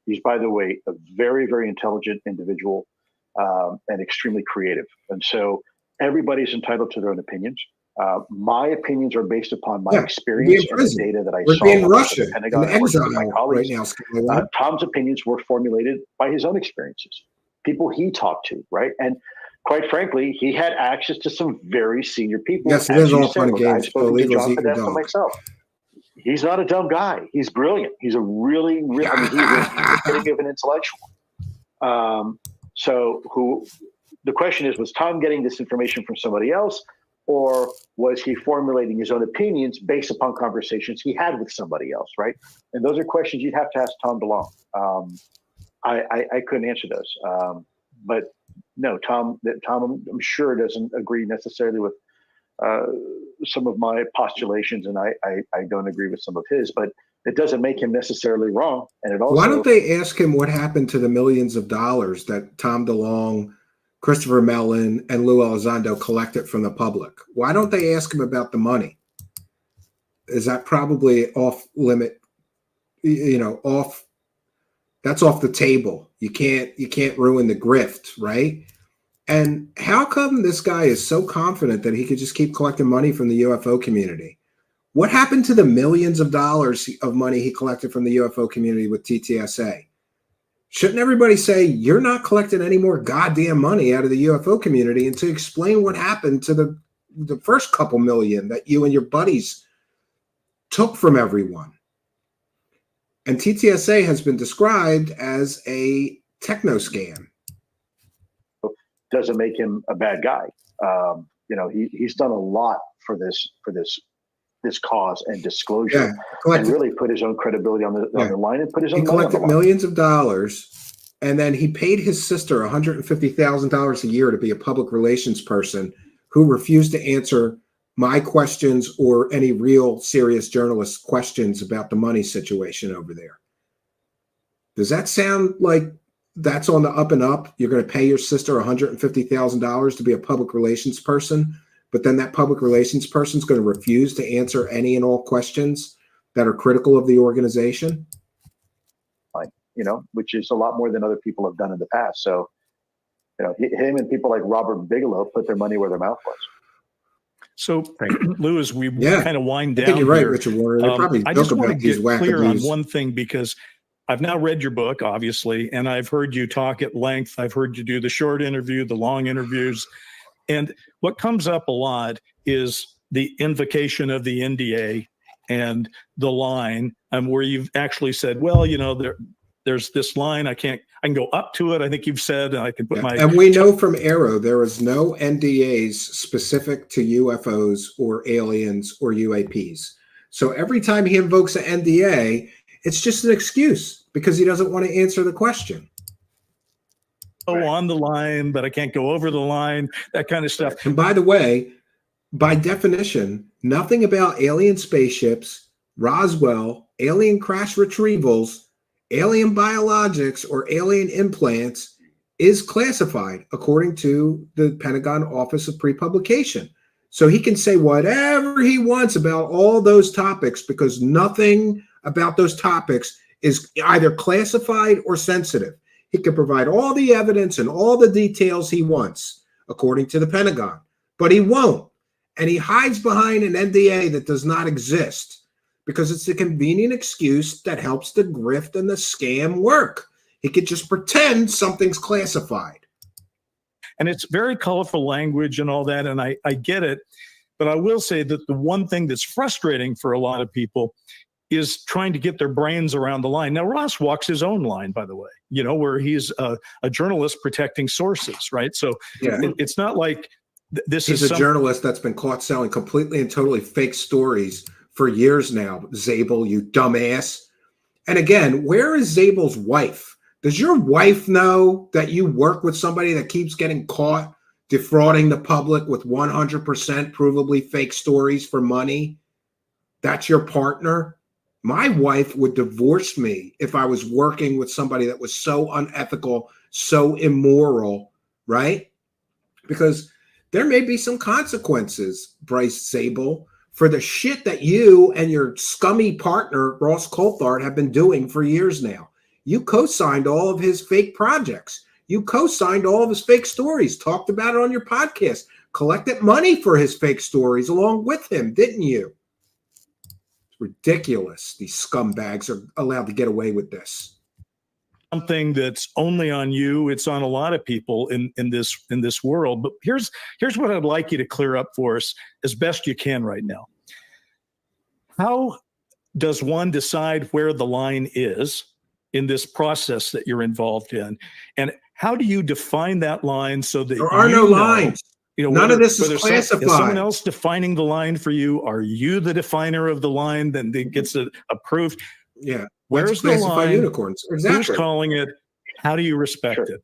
[SPEAKER 16] He's, by the way, a very, very intelligent individual and extremely creative. And so everybody's entitled to their own opinions. My opinions are based upon my experience and the data that I saw.
[SPEAKER 14] We're in Russia,
[SPEAKER 16] the Pentagon,
[SPEAKER 14] in exile
[SPEAKER 16] my colleagues.
[SPEAKER 14] right now.
[SPEAKER 16] Tom's opinions were formulated by his own experiences, people he talked to, right? And quite frankly, he had access to some very senior people.
[SPEAKER 14] Yes, it is all fun and games.
[SPEAKER 16] I've spoken to John Podesta myself. He's not a dumb guy. He's brilliant. He's a really, he's the epitome of an intellectual. The question is, was Tom getting this information from somebody else, or was he formulating his own opinions based upon conversations he had with somebody else, right? And those are questions you'd have to ask Tom DeLonge. I couldn't answer those. but no, Tom, I'm sure doesn't agree necessarily with some of my postulations, and I don't agree with some of his, but it doesn't make him necessarily wrong. And it also,
[SPEAKER 14] why don't they ask him what happened to the millions of dollars that Tom DeLonge, Christopher Mellon, and Lue Elizondo collected from the public? Why don't they ask him about the money? Is that probably off limit? Off. That's off the table. You can't ruin the grift, right? And how come this guy is so confident that he could just keep collecting money from the UFO community? What happened to the millions of dollars of money he collected from the UFO community with TTSA? Shouldn't everybody say, you're not collecting any more goddamn money out of the UFO community, and to explain what happened to the first couple million that you and your buddies took from everyone? And TTSA has been described as a techno scam.
[SPEAKER 16] Doesn't make him a bad guy. He's done a lot for this cause and disclosure, and really put his own credibility on the line and put his own.
[SPEAKER 14] He collected millions of dollars, and then he paid his sister $150,000 a year to be a public relations person who refused to answer my questions or any real serious journalist questions about the money situation over there. Does that sound like that's on the up and up? You're going to pay your sister $150,000 to be a public relations person, but then that public relations person is going to refuse to answer any and all questions that are critical of the organization?
[SPEAKER 16] Which is a lot more than other people have done in the past. So, him and people like Robert Bigelow put their money where their mouth was.
[SPEAKER 15] So, Lou, as we kind of wind down,
[SPEAKER 14] I think you're right, Richard Warner.
[SPEAKER 15] I just want to get clear on one thing, because I've now read your book, obviously, and I've heard you talk at length. I've heard you do the short interview, the long interviews. And what comes up a lot is the invocation of the NDA and the line where you've actually said, well, there's this line, I can go up to it. I think you've said, I can put my...
[SPEAKER 14] And we know from Arrow, there is no NDAs specific to UFOs or aliens or UAPs. So every time he invokes an NDA, it's just an excuse because he doesn't want to answer the question.
[SPEAKER 15] Go on the line, but I can't go over the line, that kind of stuff.
[SPEAKER 14] And by the way, by definition, nothing about alien spaceships, Roswell, alien crash retrievals, alien biologics, or alien implants is classified according to the Pentagon Office of Pre-Publication. So he can say whatever he wants about all those topics because nothing about those topics is either classified or sensitive. He can provide all the evidence and all the details he wants, according to the Pentagon, but he won't. And he hides behind an NDA that does not exist because it's a convenient excuse that helps the grift and the scam work. He could just pretend something's classified.
[SPEAKER 15] And it's very colorful language and all that, and I get it. But I will say that the one thing that's frustrating for a lot of people is trying to get their brains around the line. Now, Ross walks his own line, by the way, where he's a journalist protecting sources, right? So it's not like
[SPEAKER 14] he's a journalist that's been caught selling completely and totally fake stories for years now. Zabel, you dumbass. And again, where is Zabel's wife? Does your wife know that you work with somebody that keeps getting caught defrauding the public with 100% provably fake stories for money? That's your partner? My wife would divorce me if I was working with somebody that was so unethical, so immoral, right? Because there may be some consequences, Bryce Zabel, for the shit that you and your scummy partner, Ross Coulthart, have been doing for years now. You co-signed all of his fake projects. You co-signed all of his fake stories, talked about it on your podcast, collected money for his fake stories along with him, didn't you? It's ridiculous. These scumbags are allowed to get away with this.
[SPEAKER 15] Something that's only on you. It's on a lot of people in this world. But here's what I'd like you to clear up for us as best you can right now. How does one decide where the line is in this process that you're involved in? And how do you define that line so that
[SPEAKER 14] there are no lines? None of this is classified.
[SPEAKER 15] Is someone else defining the line for you? Are you the definer of the line that gets it approved?
[SPEAKER 14] Yeah.
[SPEAKER 15] Where's the line?
[SPEAKER 14] Unicorns? Exactly.
[SPEAKER 15] Who's calling it? How do you respect it?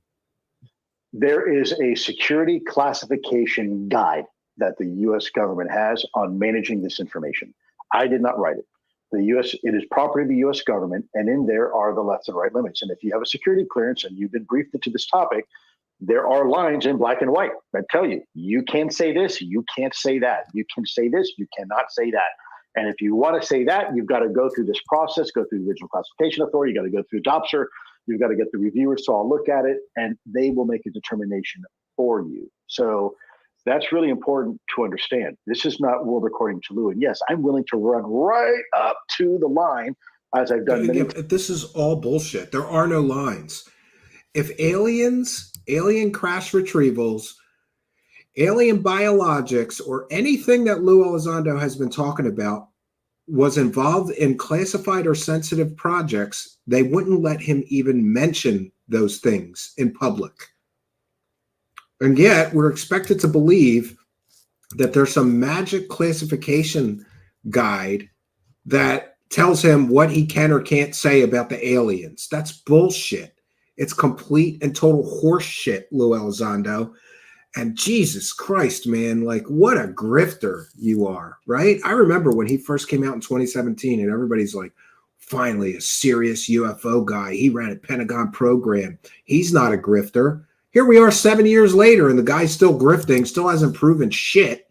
[SPEAKER 16] There is a security classification guide that the U.S. government has on managing this information. I did not write it. It is property of the U.S. government, and in there are the left and right limits. And if you have a security clearance and you've been briefed into this topic, there are lines in black and white that tell you, you can't say this, you can't say that. You can say this, you cannot say that. And if you want to say that, you've got to go through this process, go through the Original Classification Authority, you got to go through DOPSR, you've got to get the reviewers to all look at it, and they will make a determination for you. So that's really important to understand. This is not world according to Lue. And yes, I'm willing to run right up to the line, as I've done many times.
[SPEAKER 14] This is all bullshit. There are no lines. If alien crash retrievals, alien biologics, or anything that Lue Elizondo has been talking about was involved in classified or sensitive projects, they wouldn't let him even mention those things in public. And yet we're expected to believe that there's some magic classification guide that tells him what he can or can't say about the aliens. That's bullshit. It's complete and total horse shit, Lue Elizondo. And Jesus Christ, man, like what a grifter you are, right? I remember when he first came out in 2017 and everybody's like, finally a serious UFO guy. He ran a Pentagon program. He's not a grifter. Here we are 7 years later and the guy's still grifting, still hasn't proven shit,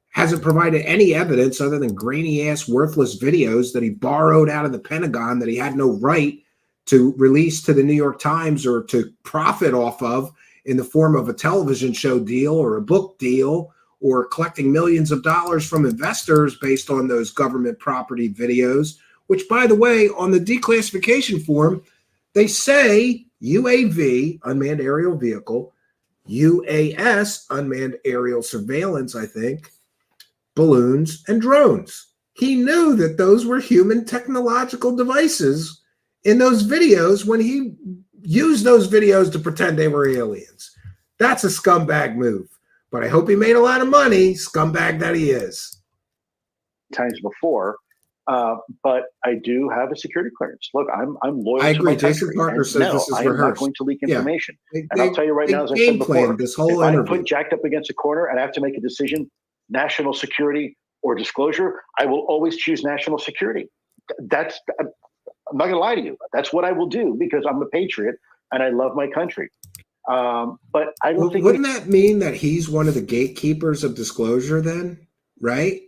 [SPEAKER 14] hasn't provided any evidence other than grainy ass worthless videos that he borrowed out of the Pentagon that he had no right to release to the New York Times or to profit off of in the form of a television show deal or a book deal or collecting millions of dollars from investors based on those government property videos, which, by the way, on the declassification form, they say UAV, unmanned aerial vehicle, UAS, unmanned aerial surveillance, I think, balloons, and drones. He knew that those were human technological devices in those videos when he used those videos to pretend they were aliens. That's a scumbag move. But I hope he made a lot of money, scumbag that he is.
[SPEAKER 16] Times before, but I do have a security clearance. Look, I'm loyal.
[SPEAKER 14] I agree.
[SPEAKER 16] To my
[SPEAKER 14] Jason
[SPEAKER 16] country,
[SPEAKER 14] Parker says
[SPEAKER 16] no,
[SPEAKER 14] this is
[SPEAKER 16] I
[SPEAKER 14] rehearsed.
[SPEAKER 16] am not going to leak information.
[SPEAKER 14] Yeah.
[SPEAKER 16] And I'll tell you right now, as I said before,
[SPEAKER 14] this whole
[SPEAKER 16] if I'm
[SPEAKER 14] interview.
[SPEAKER 16] put jacked up against a corner and I have to make a decision, national security or disclosure, I will always choose national security. That's, I'm not going to lie to you. That's what I will do because I'm a patriot and I love my country. But I don't think.
[SPEAKER 14] Wouldn't that mean that he's one of the gatekeepers of disclosure then, right?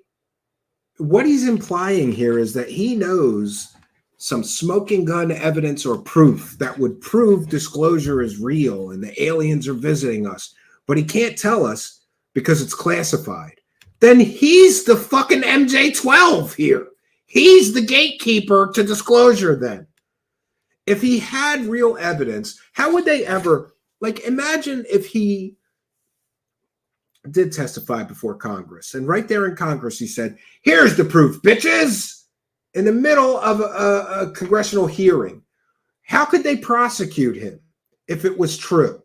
[SPEAKER 14] What he's implying here is that he knows some smoking gun evidence or proof that would prove disclosure is real and the aliens are visiting us, but he can't tell us because it's classified. Then he's the fucking MJ-12 here. He's the gatekeeper to disclosure then. If he had real evidence, how would they ever, like, imagine if he did testify before Congress and right there in Congress he said, here's the proof, bitches, in the middle of a congressional hearing. How could they prosecute him if it was true?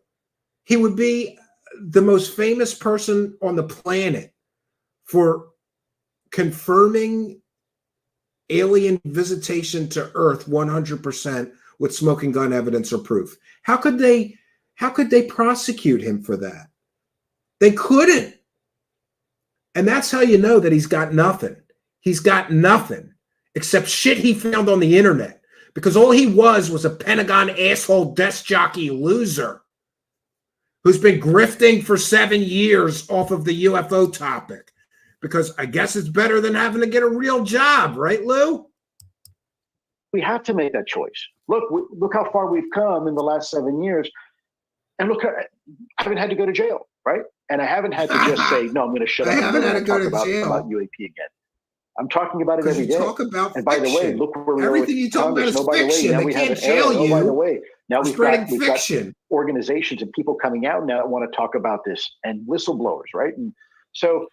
[SPEAKER 14] He would be the most famous person on the planet for confirming alien visitation to Earth 100% with smoking gun evidence or proof. How could they prosecute him for that? They couldn't. And that's how you know that he's got nothing. He's got nothing except shit he found on the internet, because all he was a Pentagon asshole desk jockey loser who's been grifting for 7 years off of the UFO topic, because I guess it's better than having to get a real job, right, Lou?
[SPEAKER 16] We have to make that choice. Look how far we've come in the last 7 years. And look, I haven't had to go to jail, right? And I haven't had to just say, no, I'm going to shut up.
[SPEAKER 14] I haven't had to go to
[SPEAKER 16] about UAP again. I'm talking about it every day.
[SPEAKER 14] Talk about
[SPEAKER 16] and by the way, look where we
[SPEAKER 14] everything
[SPEAKER 16] are
[SPEAKER 14] you talk about is
[SPEAKER 16] By the way,
[SPEAKER 14] fiction.
[SPEAKER 16] now
[SPEAKER 14] They
[SPEAKER 16] we have
[SPEAKER 14] can't
[SPEAKER 16] an era.
[SPEAKER 14] jail you.
[SPEAKER 16] Oh, by the way, now we've got organizations and people coming out now that want to talk about this and whistleblowers, right? And so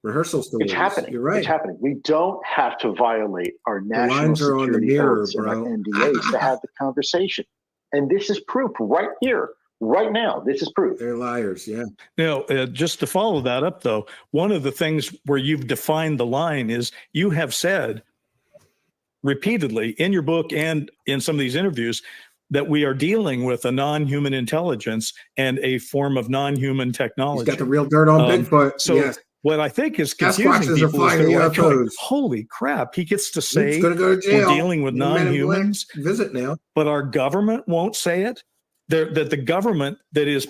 [SPEAKER 14] rehearsal stories.
[SPEAKER 16] It's happening.
[SPEAKER 14] You're right.
[SPEAKER 16] It's happening. We don't have to violate our national
[SPEAKER 14] lines are on the
[SPEAKER 16] security
[SPEAKER 14] mirror,
[SPEAKER 16] oaths and
[SPEAKER 14] bro.
[SPEAKER 16] our NDAs to have the conversation. And this is proof right here, right now. This is proof.
[SPEAKER 14] They're liars, yeah.
[SPEAKER 15] Now, just to follow that up, though, one of the things where you've defined the line is you have said repeatedly in your book and in some of these interviews, that we are dealing with a non-human intelligence and a form of non-human technology.
[SPEAKER 14] He's got the real dirt on Bigfoot.
[SPEAKER 15] So
[SPEAKER 14] yes.
[SPEAKER 15] what I think is confusing
[SPEAKER 14] Sasquatches are
[SPEAKER 15] people is
[SPEAKER 14] flying
[SPEAKER 15] they're like,
[SPEAKER 14] UFOs.
[SPEAKER 15] holy crap, he gets to say
[SPEAKER 14] He's going to go to jail.
[SPEAKER 15] we're dealing with non-humans.
[SPEAKER 14] Visit now.
[SPEAKER 15] But our government won't say it. That the government that is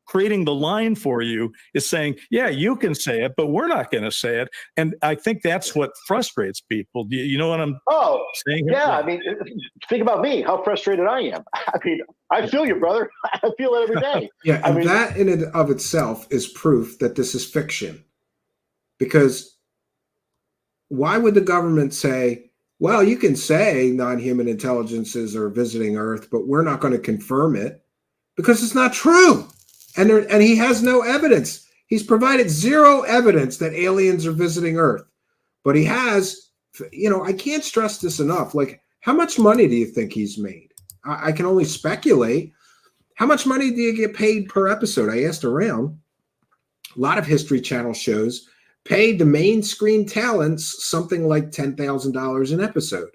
[SPEAKER 15] creating the line for you is saying, yeah, you can say it, but we're not going to say it. And I think that's what frustrates people. Do you know what I'm saying?
[SPEAKER 16] Yeah, I mean, think about me, how frustrated I am. I mean, I feel you, brother. I feel it every day.
[SPEAKER 14] Yeah, and that in and of itself is proof that this is fiction. Because why would the government say, well, you can say non-human intelligences are visiting Earth, but we're not going to confirm it? Because it's not true. And he has no evidence. He's provided zero evidence that aliens are visiting Earth. But he has, I can't stress this enough. Like, how much money do you think he's made? I can only speculate. How much money do you get paid per episode? I asked around. A lot of History Channel shows paid the main screen talents something like $10,000 an episode.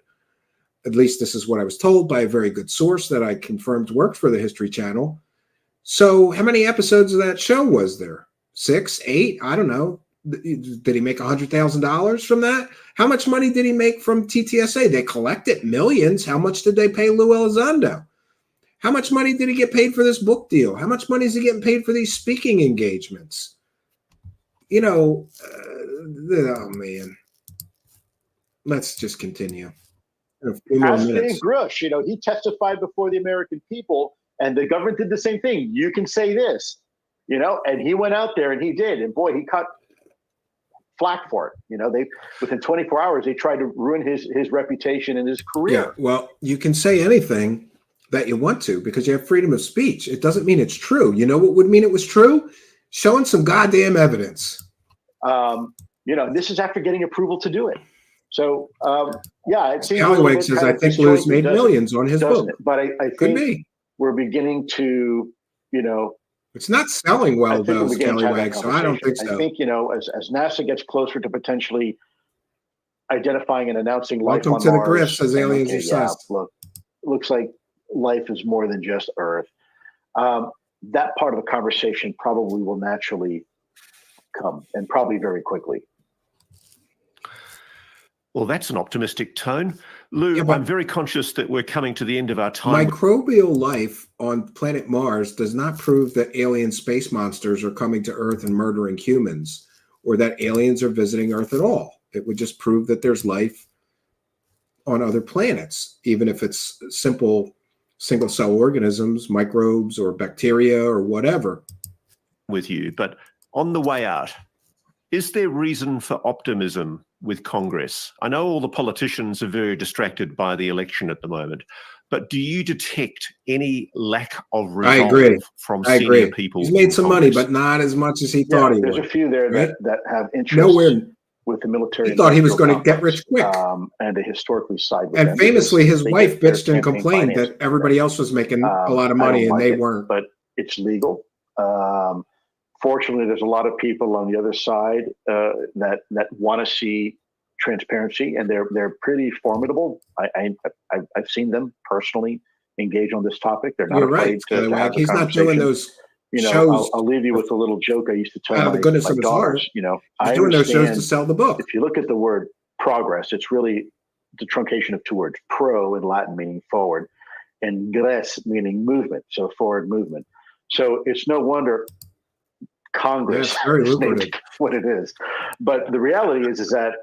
[SPEAKER 14] At least this is what I was told by a very good source that I confirmed worked for the History Channel. So how many episodes of that show was there? 6, 8? I don't know. Did he make $100,000 from that? How much money did he make from TTSA? They collected millions. How much did they pay Lue Elizondo? How much money did he get paid for this book deal? How much money is he getting paid for these speaking engagements? Oh man. Let's just continue.
[SPEAKER 16] Ask Dave Grush, he testified before the American people, and the government did the same thing. You can say this, and he went out there and he did. And boy, he caught flack for it. They within 24 hours, they tried to ruin his reputation and his career.
[SPEAKER 14] Yeah, well, you can say anything that you want to because you have freedom of speech. It doesn't mean it's true. You know what would mean it was true? Showing some goddamn evidence.
[SPEAKER 16] This is after getting approval to do it. So, it seems
[SPEAKER 14] Scallywag says, I think Lue's made millions on his book.
[SPEAKER 16] But I think we're beginning to,
[SPEAKER 14] it's not selling well, though, Scallywag, so I don't think so.
[SPEAKER 16] I think, as NASA gets closer to potentially identifying and announcing life on Mars.
[SPEAKER 14] Welcome to the grift, says aliens are sus.
[SPEAKER 16] Look, looks like life is more than just Earth. That part of the conversation probably will naturally come, and probably very quickly.
[SPEAKER 5] Well, that's an optimistic tone. Lou, I'm very conscious that we're coming to the end of our time.
[SPEAKER 14] Microbial life on planet Mars does not prove that alien space monsters are coming to Earth and murdering humans, or that aliens are visiting Earth at all. It would just prove that there's life on other planets, even if it's simple single-cell organisms, microbes, or bacteria, or whatever.
[SPEAKER 5] With you, but on the way out, is there reason for optimism with Congress? I know all the politicians are very distracted by the election at the moment, but do you detect any lack of resolve from senior people?
[SPEAKER 14] He's made some money, but not as much as he thought he would.
[SPEAKER 16] There's a few there that have interest with the military.
[SPEAKER 14] He thought he was going to get rich quick.
[SPEAKER 16] And they historically side with
[SPEAKER 14] them. And famously, his wife bitched and complained that everybody else was making a lot of money and they weren't.
[SPEAKER 16] But it's legal. Fortunately, there's a lot of people on the other side that want to see transparency, and they're pretty formidable. I've seen them personally engage on this topic. They're not afraid to have
[SPEAKER 14] He's not doing those
[SPEAKER 16] shows. I'll leave you with a little joke I used to tell my daughters.
[SPEAKER 14] He's doing those shows to sell the book.
[SPEAKER 16] If you look at the word progress, it's really the truncation of two words: pro in Latin meaning forward, and gres meaning movement. So forward movement. So it's no wonder Congress is named what it is. But the reality is that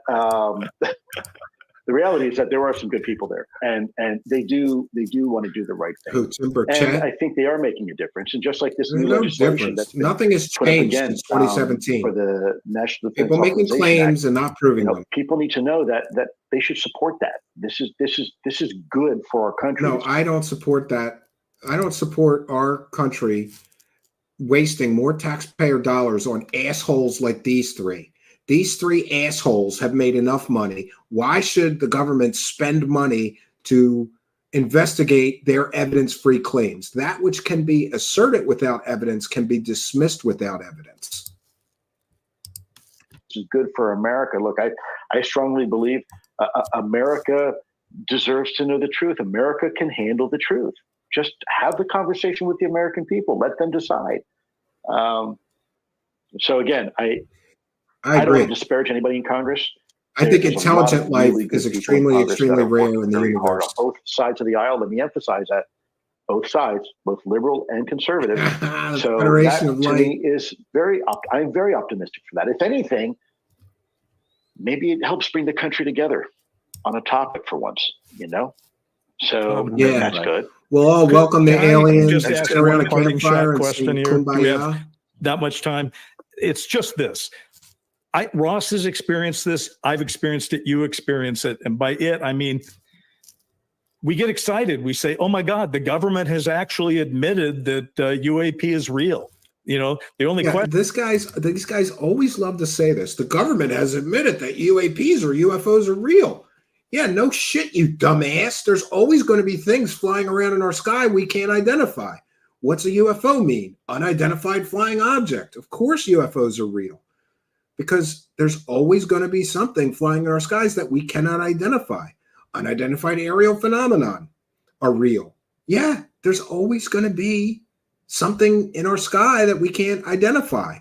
[SPEAKER 16] there are some good people there, and they do want to do the right thing. And I think they are making a difference. And just like this new legislation,
[SPEAKER 14] nothing has changed since 2017
[SPEAKER 16] for the national defense.
[SPEAKER 14] People making claims and not proving them.
[SPEAKER 16] People need to know that they should support that. This is good for our country.
[SPEAKER 14] No, I don't support that. I don't support our country wasting more taxpayer dollars on assholes like these three. These three assholes have made enough money. Why should the government spend money to investigate their evidence-free claims? That which can be asserted without evidence can be dismissed without evidence.
[SPEAKER 16] This is good for America. Look, I strongly believe America deserves to know the truth. America can handle the truth. Just have the conversation with the American people. Let them decide. So again, I don't
[SPEAKER 14] agree.
[SPEAKER 16] want to disparage anybody in Congress.
[SPEAKER 14] I think
[SPEAKER 16] There's
[SPEAKER 14] intelligent life
[SPEAKER 16] really
[SPEAKER 14] is
[SPEAKER 16] good people in
[SPEAKER 14] extremely,
[SPEAKER 16] Congress
[SPEAKER 14] extremely
[SPEAKER 16] that are
[SPEAKER 14] rare
[SPEAKER 16] working
[SPEAKER 14] in the
[SPEAKER 16] very hard
[SPEAKER 14] universe.
[SPEAKER 16] on both sides of the aisle. Let me emphasize that. Both sides, both liberal and conservative. So
[SPEAKER 14] Federation
[SPEAKER 16] that
[SPEAKER 14] of
[SPEAKER 16] to
[SPEAKER 14] Light.
[SPEAKER 16] me is I'm very optimistic for that. If anything, maybe it helps bring the country together on a topic for once, So that's good.
[SPEAKER 14] We'll all welcome the
[SPEAKER 15] Can I
[SPEAKER 14] aliens
[SPEAKER 15] just
[SPEAKER 14] and
[SPEAKER 15] ask
[SPEAKER 14] sit around
[SPEAKER 15] one
[SPEAKER 14] a
[SPEAKER 15] parting
[SPEAKER 14] campfire
[SPEAKER 15] shot
[SPEAKER 14] and
[SPEAKER 15] question
[SPEAKER 14] sing
[SPEAKER 15] here? Do we have
[SPEAKER 14] Kumbaya.
[SPEAKER 15] that much time? It's just this. Ross has experienced this. I've experienced it. You experience it. And by it, I mean, we get excited. We say, oh my God, the government has actually admitted that UAP is real. The only question.
[SPEAKER 14] These guys always love to say this. The government has admitted that UAPs or UFOs are real. Yeah, no shit, you dumbass. There's always going to be things flying around in our sky we can't identify. What's a UFO mean? Unidentified flying object. Of course UFOs are real, because there's always going to be something flying in our skies that we cannot identify. Unidentified aerial phenomenon are real. Yeah, there's always going to be something in our sky that we can't identify.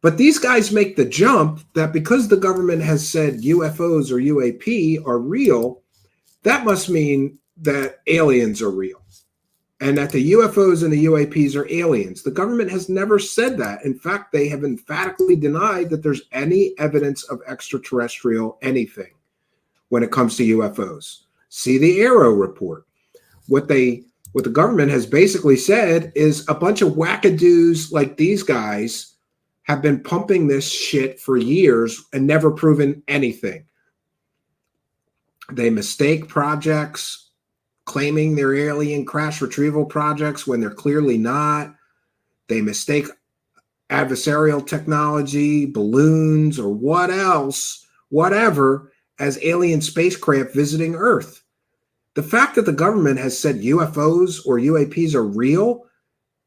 [SPEAKER 14] But these guys make the jump that because the government has said UFOs or UAP are real, that must mean that aliens are real and that the UFOs and the UAPs are aliens. The government has never said that. In fact, they have emphatically denied that there's any evidence of extraterrestrial anything when it comes to UFOs. See the Arrow report. What the government has basically said is a bunch of wackadoos like these guys have been pumping this shit for years and never proven anything. They mistake projects, claiming they're alien crash retrieval projects when they're clearly not. They mistake adversarial technology, balloons, or whatever, as alien spacecraft visiting Earth. The fact that the government has said UFOs or UAPs are real,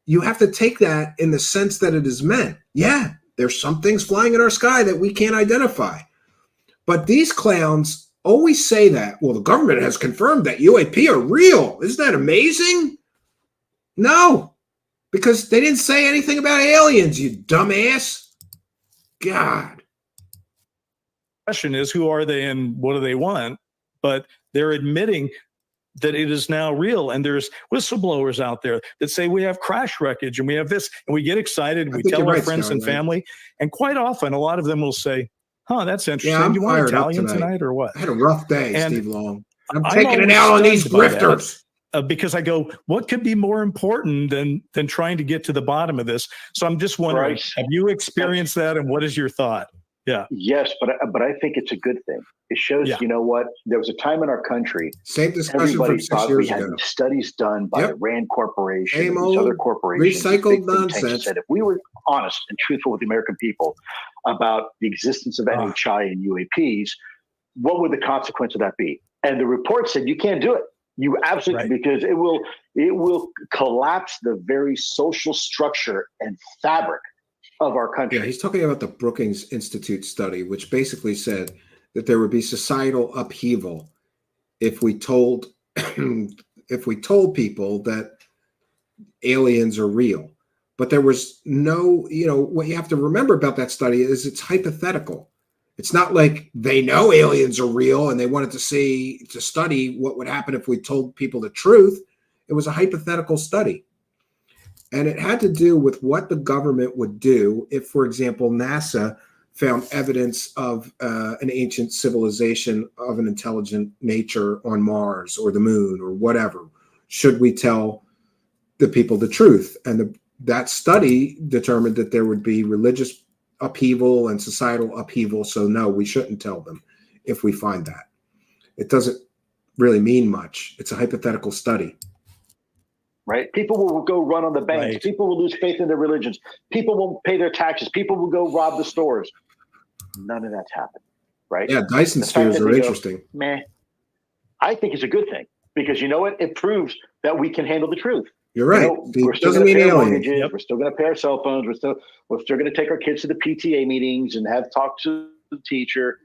[SPEAKER 14] you have to take that in the sense that it is meant. Yeah, there's some things flying in our sky that we can't identify. But these clowns always say that, well, the government has confirmed that UAP are real. Isn't that amazing? No, because they didn't say anything about aliens, you dumbass. God.
[SPEAKER 15] Question is, who are they and what do they want? But they're admitting that it is now real. And there's whistleblowers out there that say we have crash wreckage and we have this, and we get excited. We tell our friends and family. And quite often, a lot of them will say, huh, that's interesting.
[SPEAKER 14] Yeah,
[SPEAKER 15] Do you want Italian tonight or what?
[SPEAKER 14] I had a rough day,
[SPEAKER 15] and
[SPEAKER 14] Steve Long. I'm taking it out on these grifters.
[SPEAKER 15] Because I go, what could be more important than trying to get to the bottom of this? So I'm just wondering,
[SPEAKER 16] Bryce,
[SPEAKER 15] have you experienced that, and what is your thought? Yeah.
[SPEAKER 16] Yes, but I think it's a good thing. It shows, you know what? There was a time in our country,
[SPEAKER 14] same discussion
[SPEAKER 16] everybody
[SPEAKER 14] from 6
[SPEAKER 16] thought
[SPEAKER 14] years
[SPEAKER 16] we had
[SPEAKER 14] ago.
[SPEAKER 16] these studies done by the Rand Corporation
[SPEAKER 14] Same
[SPEAKER 16] and these other
[SPEAKER 14] old
[SPEAKER 16] corporations.
[SPEAKER 14] recycled nonsense.
[SPEAKER 16] Said if we were honest and truthful with the American people about the existence of NHI and UAPs, what would the consequence of that be? And the report said you can't do it. You absolutely, because it will collapse the very social structure and fabric of our country.
[SPEAKER 14] Yeah, he's talking about the Brookings Institute study, which basically said that there would be societal upheaval if we told people that aliens are real. But there was no, what you have to remember about that study is it's hypothetical. It's not like they know aliens are real and they wanted to study what would happen if we told people the truth. It was a hypothetical study. And it had to do with what the government would do if, for example, NASA found evidence of an ancient civilization of an intelligent nature on Mars or the moon or whatever. Should we tell the people the truth? And that study determined that there would be religious upheaval and societal upheaval. So no, we shouldn't tell them if we find that. It doesn't really mean much. It's a hypothetical study.
[SPEAKER 16] Right? People will go run on the banks.
[SPEAKER 15] Right.
[SPEAKER 16] People will lose faith in their religions. People won't pay their taxes. People will go rob the stores. None of that's happened, right?
[SPEAKER 14] Yeah, Dyson spheres are interesting.
[SPEAKER 16] Meh. I think it's a good thing because you know what? It proves that we can handle the truth.
[SPEAKER 14] You're right.
[SPEAKER 16] We're still going to pay our mortgages. We're still going to pay our cell phones. We're still going to take our kids to the PTA meetings and have talk to the teacher.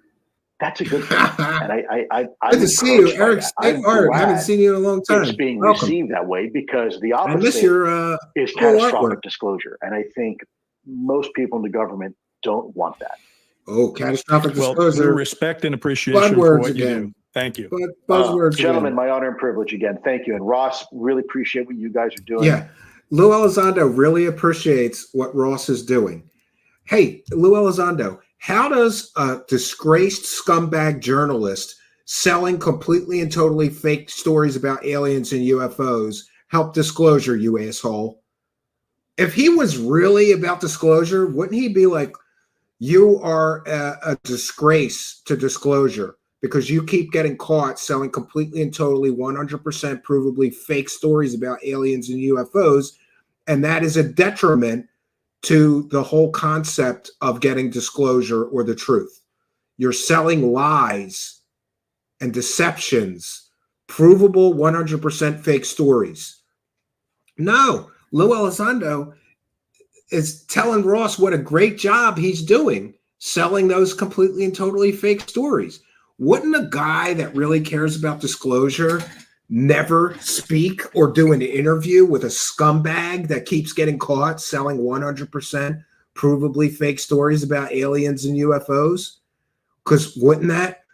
[SPEAKER 16] That's a good thing. And I'm
[SPEAKER 14] Good to see you,
[SPEAKER 16] encouraged by
[SPEAKER 14] Eric.
[SPEAKER 16] that. I'm
[SPEAKER 14] Art, haven't
[SPEAKER 16] glad
[SPEAKER 14] seen you in a long time.
[SPEAKER 16] it's being
[SPEAKER 14] Welcome.
[SPEAKER 16] received that way, because the
[SPEAKER 14] I miss
[SPEAKER 16] opposite
[SPEAKER 14] your
[SPEAKER 16] is
[SPEAKER 14] cool
[SPEAKER 16] catastrophic
[SPEAKER 14] artwork.
[SPEAKER 16] disclosure. And I think most people in the government don't want that.
[SPEAKER 14] Oh, catastrophic
[SPEAKER 15] Well,
[SPEAKER 14] disclosure.
[SPEAKER 15] we respect and appreciation for what you do. Thank you.
[SPEAKER 14] Buzzwords
[SPEAKER 16] Gentlemen,
[SPEAKER 14] again.
[SPEAKER 16] my honor and privilege again. Thank you. And Ross, really appreciate what you guys are doing.
[SPEAKER 14] Yeah. Lue Elizondo really appreciates what Ross is doing. Hey, Lue Elizondo, how does a disgraced scumbag journalist selling completely and totally fake stories about aliens and UFOs help disclosure, you asshole? If he was really about disclosure, wouldn't he be like, you are a disgrace to disclosure because you keep getting caught selling completely and totally 100% provably fake stories about aliens and UFOs, and that is a detriment to the whole concept of getting disclosure or the truth. You're selling lies and deceptions, provable 100% fake stories. No, Lue Elizondo is telling Ross what a great job he's doing selling those completely and totally fake stories. Wouldn't a guy that really cares about disclosure never speak or do an interview with a scumbag that keeps getting caught selling 100% provably fake stories about aliens and UFOs? Because wouldn't that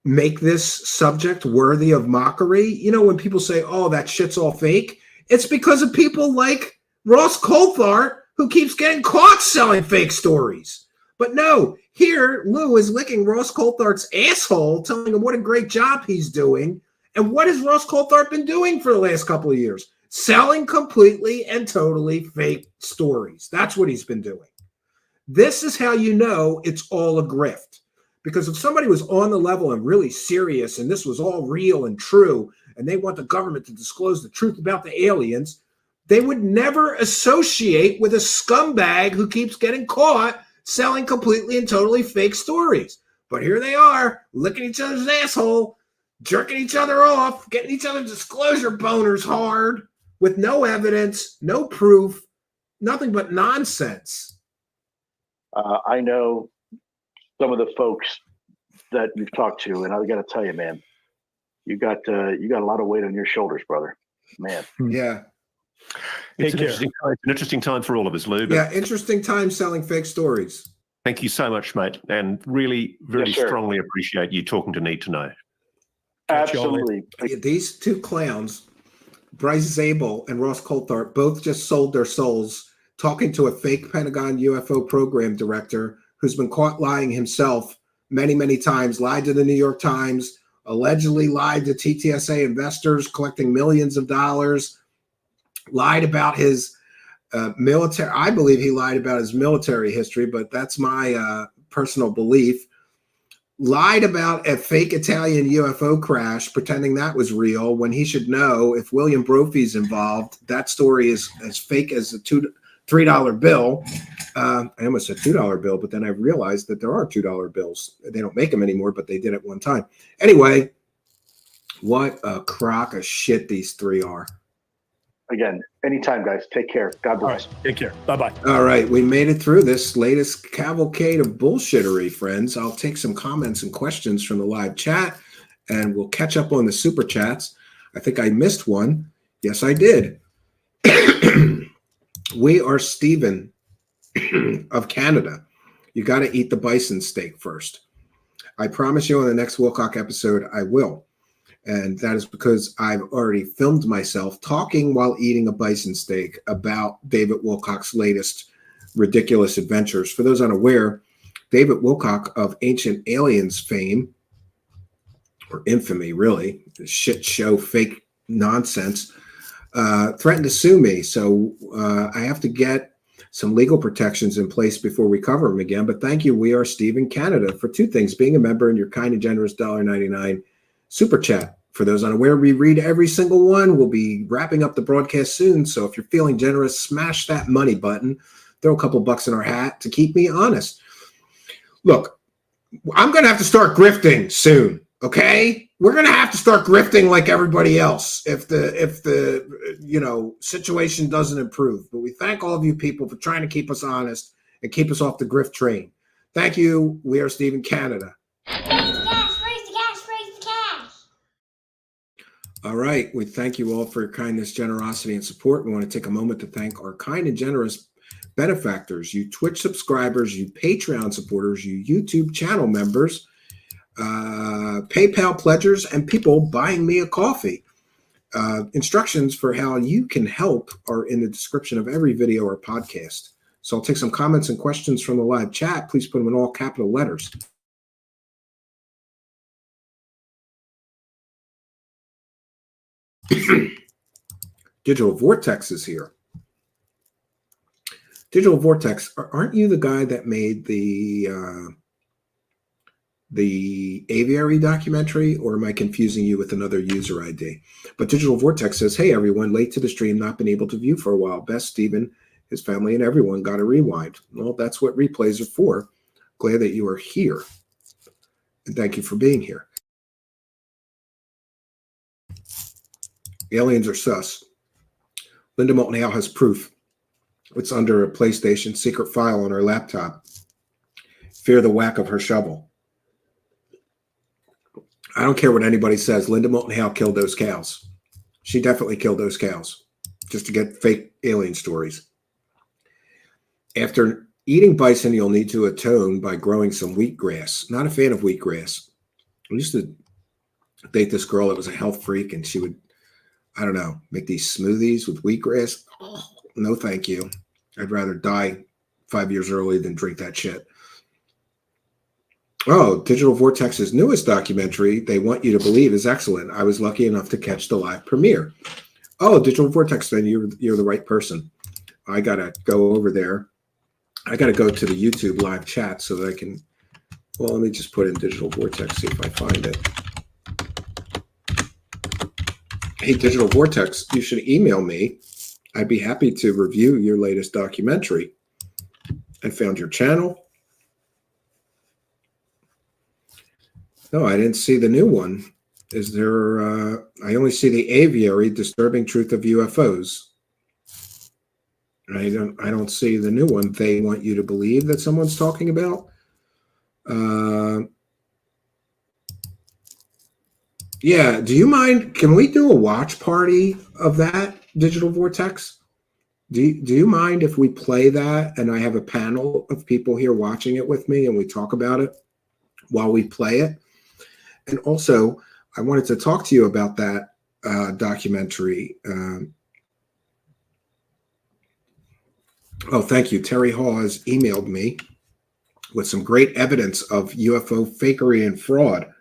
[SPEAKER 14] make this subject worthy of mockery? You know, when people say, oh, that shit's all fake, it's because of people like Ross Coulthart who keeps getting caught selling fake stories. But no, here Lue is licking Ross Coulthart's asshole, telling him what a great job he's doing. And what has Ross Coulthart been doing for the last couple of years? Selling completely and totally fake stories. That's what he's been doing. This is how you know it's all a grift. Because if somebody was on the level and really serious and this was all real and true, and they want the government to disclose the truth about the aliens, they would never associate with a scumbag who keeps getting caught selling completely and totally fake stories. But here they are, licking each other's asshole, jerking each other off, getting each other's disclosure boners hard with no evidence, no proof, nothing but nonsense.
[SPEAKER 16] I know some of the folks that you've talked to, and I got to tell you, man, you got a lot of weight on your shoulders, brother. Man.
[SPEAKER 14] Yeah.
[SPEAKER 5] It's an interesting time for all of us, Lou.
[SPEAKER 14] Yeah, interesting time selling fake stories.
[SPEAKER 5] Thank you so much, mate, and really, really
[SPEAKER 16] Yes, sir.
[SPEAKER 5] strongly appreciate you talking to Need to Know.
[SPEAKER 16] Absolutely.
[SPEAKER 14] These two clowns, Bryce Zabel and Ross Coulthart, both just sold their souls talking to a fake Pentagon UFO program director who's been caught lying himself many, many times, lied to the New York Times, allegedly lied to TTSA investors, collecting millions of dollars, lied about his military. I believe he lied about his military history, but that's my personal belief. Lied about a fake Italian UFO crash, pretending that was real, when he should know if William Brophy's involved, that story is as fake as a $3 bill. I almost said $2 bill, but then I realized that there are $2 bills. They don't make them anymore, but they did at one time. Anyway, what a crock of shit these three are.
[SPEAKER 16] Again, anytime, guys. Take care. God bless.
[SPEAKER 15] All right, take care. Bye-bye.
[SPEAKER 14] All right, we made it through this latest cavalcade of bullshittery, friends. I'll take some comments and questions from the live chat, and we'll catch up on the super chats. I think I missed one. Yes, I did. We are Stephen of Canada. You got to eat the bison steak first. I promise you on the next Wilcock episode, I will. And that is because I've already filmed myself talking while eating a bison steak about David Wilcock's latest ridiculous adventures. For those unaware, David Wilcock of Ancient Aliens fame, or infamy, really, the shit show, fake nonsense, threatened to sue me. So I have to get some legal protections in place before we cover them again. But thank you, We Are Steve in Canada, for two things: being a member and your kind and generous $1.99 super chat. For those unaware, we read every single one. We'll be wrapping up the broadcast soon. So if you're feeling generous, smash that money button. Throw a couple bucks in our hat to keep me honest. Look, I'm going to have to start grifting soon. Okay, we're going to have to start grifting like everybody else if the situation doesn't improve. But we thank all of you people for trying to keep us honest and keep us off the grift train. Thank you. We Are Steve in Canada. All right. We thank you all for your kindness, generosity, and support. We want to take a moment to thank our kind and generous benefactors, you Twitch subscribers, you Patreon supporters, you YouTube channel members, PayPal pledgers, and people buying me a coffee. Instructions for how you can help are in the description of every video or podcast. So I'll take some comments and questions from the live chat. Please put them in all capital letters. Digital Vortex is here. Digital Vortex, aren't you the guy that made the aviary documentary, or am I confusing you with another user ID? But Digital Vortex says, hey, everyone, late to the stream, not been able to view for a while. Best Stephen, his family, and everyone got a rewind. Well, that's what replays are for. Glad that you are here. And thank you for being here. Aliens are sus. Linda Moulton Hale has proof. It's under a PlayStation secret file on her laptop. Fear the whack of her shovel. I don't care what anybody says. Linda Moulton Hale killed those cows. She definitely killed those cows just to get fake alien stories. After eating bison, you'll need to atone by growing some wheatgrass. Not a fan of wheatgrass. I used to date this girl that was a health freak, and she would, I don't know, make these smoothies with wheatgrass. Oh, no, thank you. I'd rather die 5 years early than drink that shit. Oh, Digital Vortex's newest documentary, They Want You to Believe, is excellent. I was lucky enough to catch the live premiere. Oh, Digital Vortex, then you're the right person. I got to go over there. I got to go to the YouTube live chat so that I can, well, let me just put in Digital Vortex, see if I find it. Hey, Digital Vortex, you should email me. I'd be happy to review your latest documentary. I found your channel. No, I didn't see the new one. Is there, I only see the aviary, Disturbing Truth of UFOs. I don't see the new one. They Want You to Believe, that someone's talking about. Yeah, do you mind? Can we do a watch party of that, Digital Vortex? Do you mind if we play that and I have a panel of people here watching it with me and we talk about it while we play it? And also, I wanted to talk to you about that documentary. Oh, thank you. Terry Hall has emailed me with some great evidence of UFO fakery and fraud.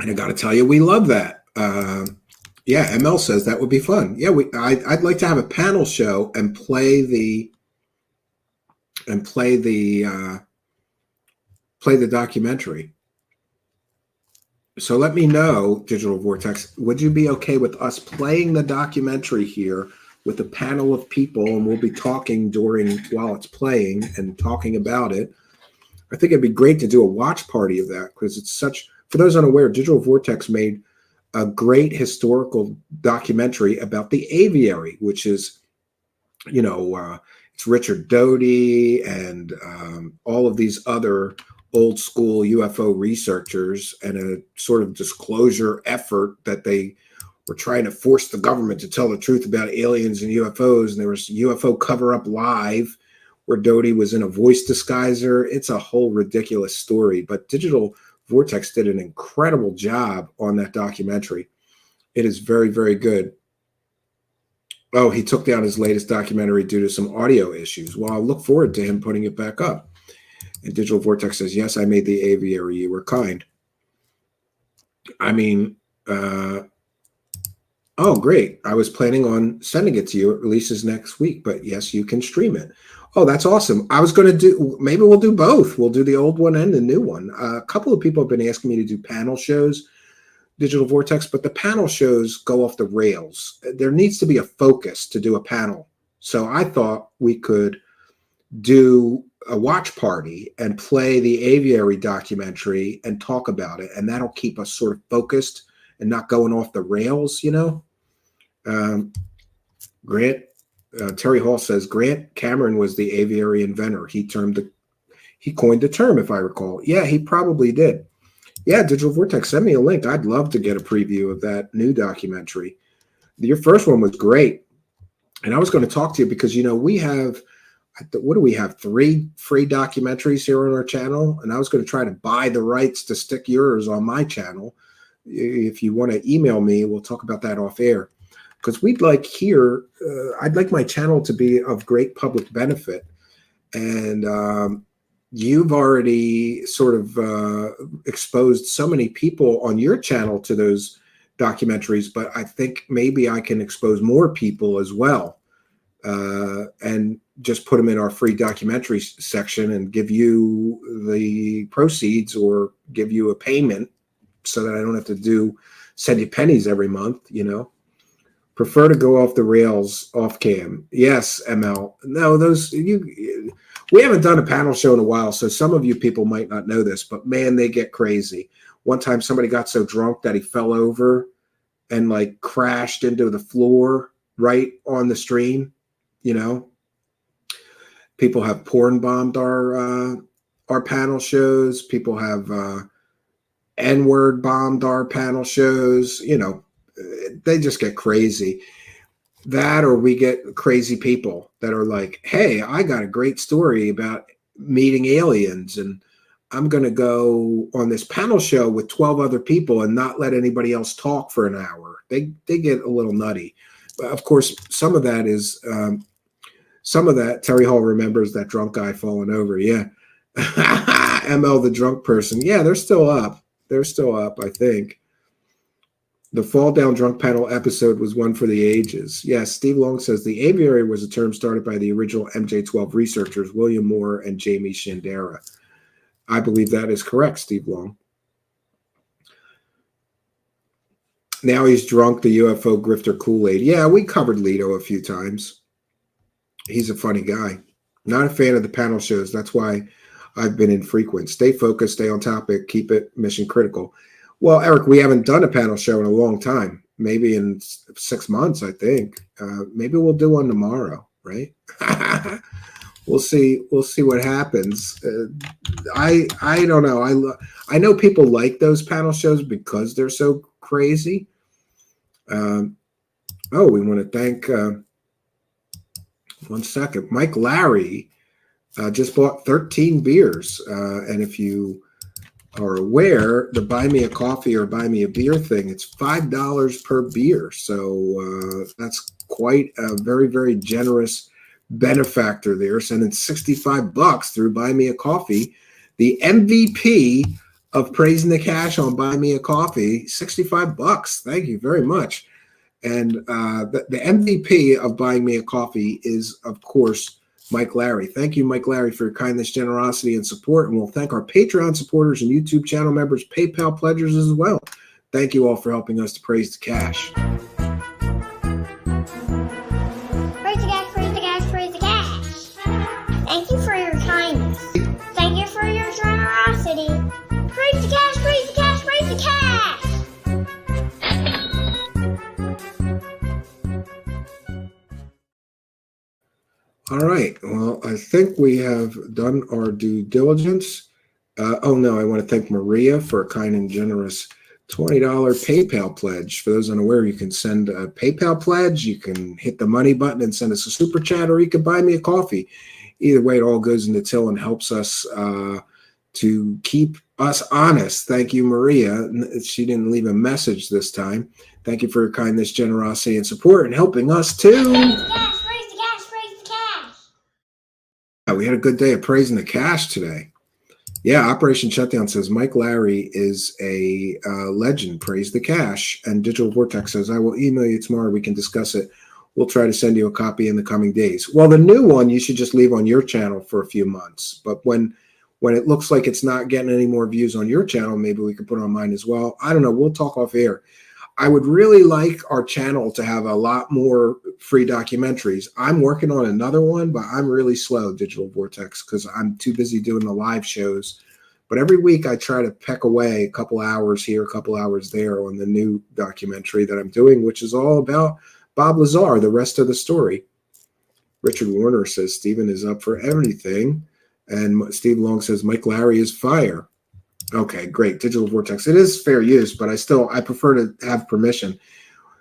[SPEAKER 14] And I got to tell you, we love that. Yeah, ML says that would be fun. Yeah, I'd like to have a panel show and play the documentary. So let me know, Digital Vortex, would you be okay with us playing the documentary here with a panel of people, and we'll be talking while it's playing and talking about it? I think it'd be great to do a watch party of that, because it's such, for those unaware, Digital Vortex made a great historical documentary about the aviary, which is, it's Richard Doty and all of these other old school UFO researchers, and a sort of disclosure effort that they were trying to force the government to tell the truth about aliens and UFOs. And there was UFO Cover Up Live, where Doty was in a voice disguiser. It's a whole ridiculous story, but Digital Vortex did an incredible job on that documentary. It is very, very good. Oh, he took down his latest documentary due to some audio issues. Well, I look forward to him putting it back up. And Digital Vortex says, yes, I made the aviary. You were kind. I mean, oh, great. I was planning on sending it to you. It releases next week, but yes, you can stream it. Oh, that's awesome. I was going to do, maybe we'll do both. We'll do the old one and the new one. A couple of people have been asking me to do panel shows, Digital Vortex, but the panel shows go off the rails. There needs to be a focus to do a panel. So I thought we could do a watch party and play the aviary documentary and talk about it. And that'll keep us sort of focused and not going off the rails, Grant, Terry Hall says, Grant Cameron was the aviary inventor. He coined the term, if I recall. Yeah, he probably did. Yeah, Digital Vortex, send me a link. I'd love to get a preview of that new documentary. Your first one was great. And I was going to talk to you because, you know, we have, what do we have? 3 free documentaries here on our channel. And I was going to try to buy the rights to stick yours on my channel. If you want to email me, we'll talk about that off air. Because we'd like here, I'd like my channel to be of great public benefit. And you've already sort of exposed so many people on your channel to those documentaries, but I think maybe I can expose more people as well, and just put them in our free documentary section and give you the proceeds or give you a payment so that I don't have to send you pennies every month, you know. Prefer to go off the rails off cam. Yes, ML. No, we haven't done a panel show in a while, so some of you people might not know this, but man, they get crazy. One time somebody got so drunk that he fell over and like crashed into the floor right on the stream, you know. People have porn bombed our panel shows. People have N-word bombed our panel shows, you know. They just get crazy. That, or we get crazy people that are like, hey, I got a great story about meeting aliens and I'm going to go on this panel show with 12 other people and not let anybody else talk for an hour. They get a little nutty. But of course, some of that is, Terry Hall remembers that drunk guy falling over. Yeah. ML, the drunk person. Yeah, they're still up. They're still up, I think. The fall down drunk panel episode was one for the ages. Yes, Steve Long says the aviary was a term started by the original MJ-12 researchers, William Moore and Jamie Shandera. I believe that is correct, Steve Long. Now he's drunk, the UFO grifter Kool-Aid. Yeah, we covered Leto a few times. He's a funny guy. Not a fan of the panel shows. That's why I've been infrequent. Stay focused, stay on topic, keep it mission critical. Well, Eric, we haven't done a panel show in a long time. Maybe in 6 months, I think. Maybe we'll do one tomorrow, right? We'll see. We'll see what happens. I don't know. I know people like those panel shows because they're so crazy. We want to thank. One second, Mike Larry just bought 13 beers, and if you are aware, the buy me a coffee or buy me a beer thing, it's $5 per beer. So that's quite a very, very generous benefactor there, sending $65 through Buy Me a Coffee. The MVP of Praising the Cash on Buy Me a Coffee, $65. Thank you very much. And the MVP of Buying Me a Coffee is, of course, Mike Larry. Thank you, Mike Larry, for your kindness, generosity, and support. And we'll thank our Patreon supporters and YouTube channel members, PayPal pledgers as well. Thank you all for helping us to praise the cash.
[SPEAKER 12] Praise the cash, praise the cash, praise the cash. Thank you for your kindness. Thank you for your generosity. Praise the cash, praise the cash, praise the cash.
[SPEAKER 14] All right. Well, I think we have done our due diligence. I want to thank Maria for a kind and generous $20 PayPal pledge. For those unaware, you can send a PayPal pledge. You can hit the money button and send us a super chat, or you can buy me a coffee. Either way, it all goes in the till and helps us to keep us honest. Thank you, Maria. She didn't leave a message this time. Thank you for your kindness, generosity, and support, and helping us too. We had a good day of praising the cash today. Yeah, Operation Shutdown says Mike Larry is a legend. Praise the cash. And Digital Vortex says, I will email you tomorrow. We can discuss it. We'll try to send you a copy in the coming days. Well, the new one you should just leave on your channel for a few months. But when it looks like it's not getting any more views on your channel, maybe we can put it on mine as well. I don't know. We'll talk off air. I would really like our channel to have a lot more free documentaries. I'm working on another one, but I'm really slow, Digital Vortex, because I'm too busy doing the live shows. But every week I try to peck away a couple hours here, a couple hours there on the new documentary that I'm doing, which is all about Bob Lazar, the rest of the story. Richard Warner says Stephen is up for everything. And Steve Long says Mike Larry is fire. Okay, great. Digital Vortex. It is fair use, but I prefer to have permission.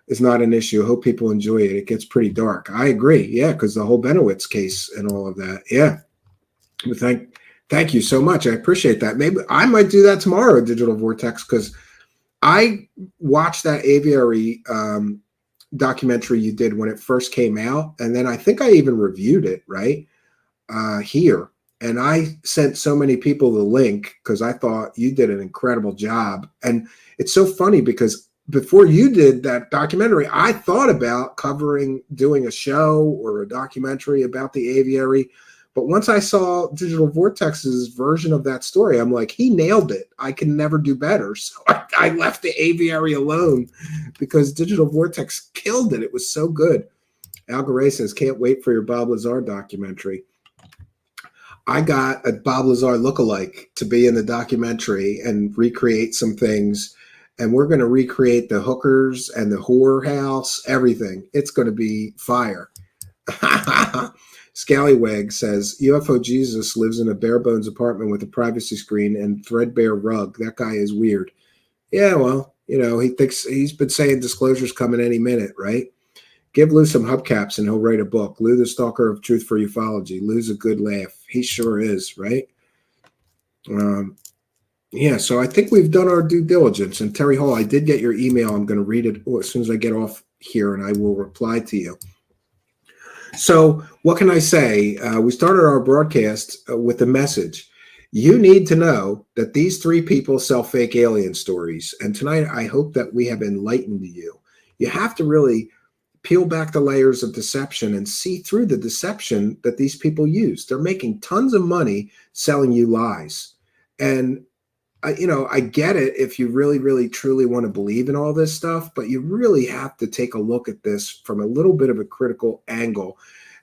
[SPEAKER 14] It's not an issue. I hope people enjoy it. It gets pretty dark. I agree. Yeah, because the whole Benowitz case and all of that. Yeah. But thank you so much. I appreciate that. Maybe I might do that tomorrow, Digital Vortex, because I watched that aviary documentary you did when it first came out, and then I think I even reviewed it here. And I sent so many people the link because I thought you did an incredible job. And it's so funny because before you did that documentary, I thought about doing a show or a documentary about the aviary. But once I saw Digital Vortex's version of that story, I'm like, he nailed it. I can never do better. So I left the aviary alone because Digital Vortex killed it. It was so good. Al Garay says, can't wait for your Bob Lazar documentary. I got a Bob Lazar lookalike to be in the documentary and recreate some things. And we're going to recreate the hookers and the whore house, everything. It's going to be fire. Scallywag says, UFO Jesus lives in a bare bones apartment with a privacy screen and threadbare rug. That guy is weird. Yeah, well, he thinks he's been saying disclosure's coming any minute, right? Give Lou some hubcaps and he'll write a book. Lou, the stalker of truth for ufology. Lou's a good laugh. He sure is, right? Yeah, so I think we've done our due diligence. And Terry Hall, I did get your email. I'm going to read it as soon as I get off here, and I will reply to you. So what can I say? We started our broadcast with a message. You need to know that these three people sell fake alien stories. And tonight, I hope that we have enlightened you. You have to really peel back the layers of deception and see through the deception that these people use. They're making tons of money selling you lies. And I get it if you really, really, truly want to believe in all this stuff, but you really have to take a look at this from a little bit of a critical angle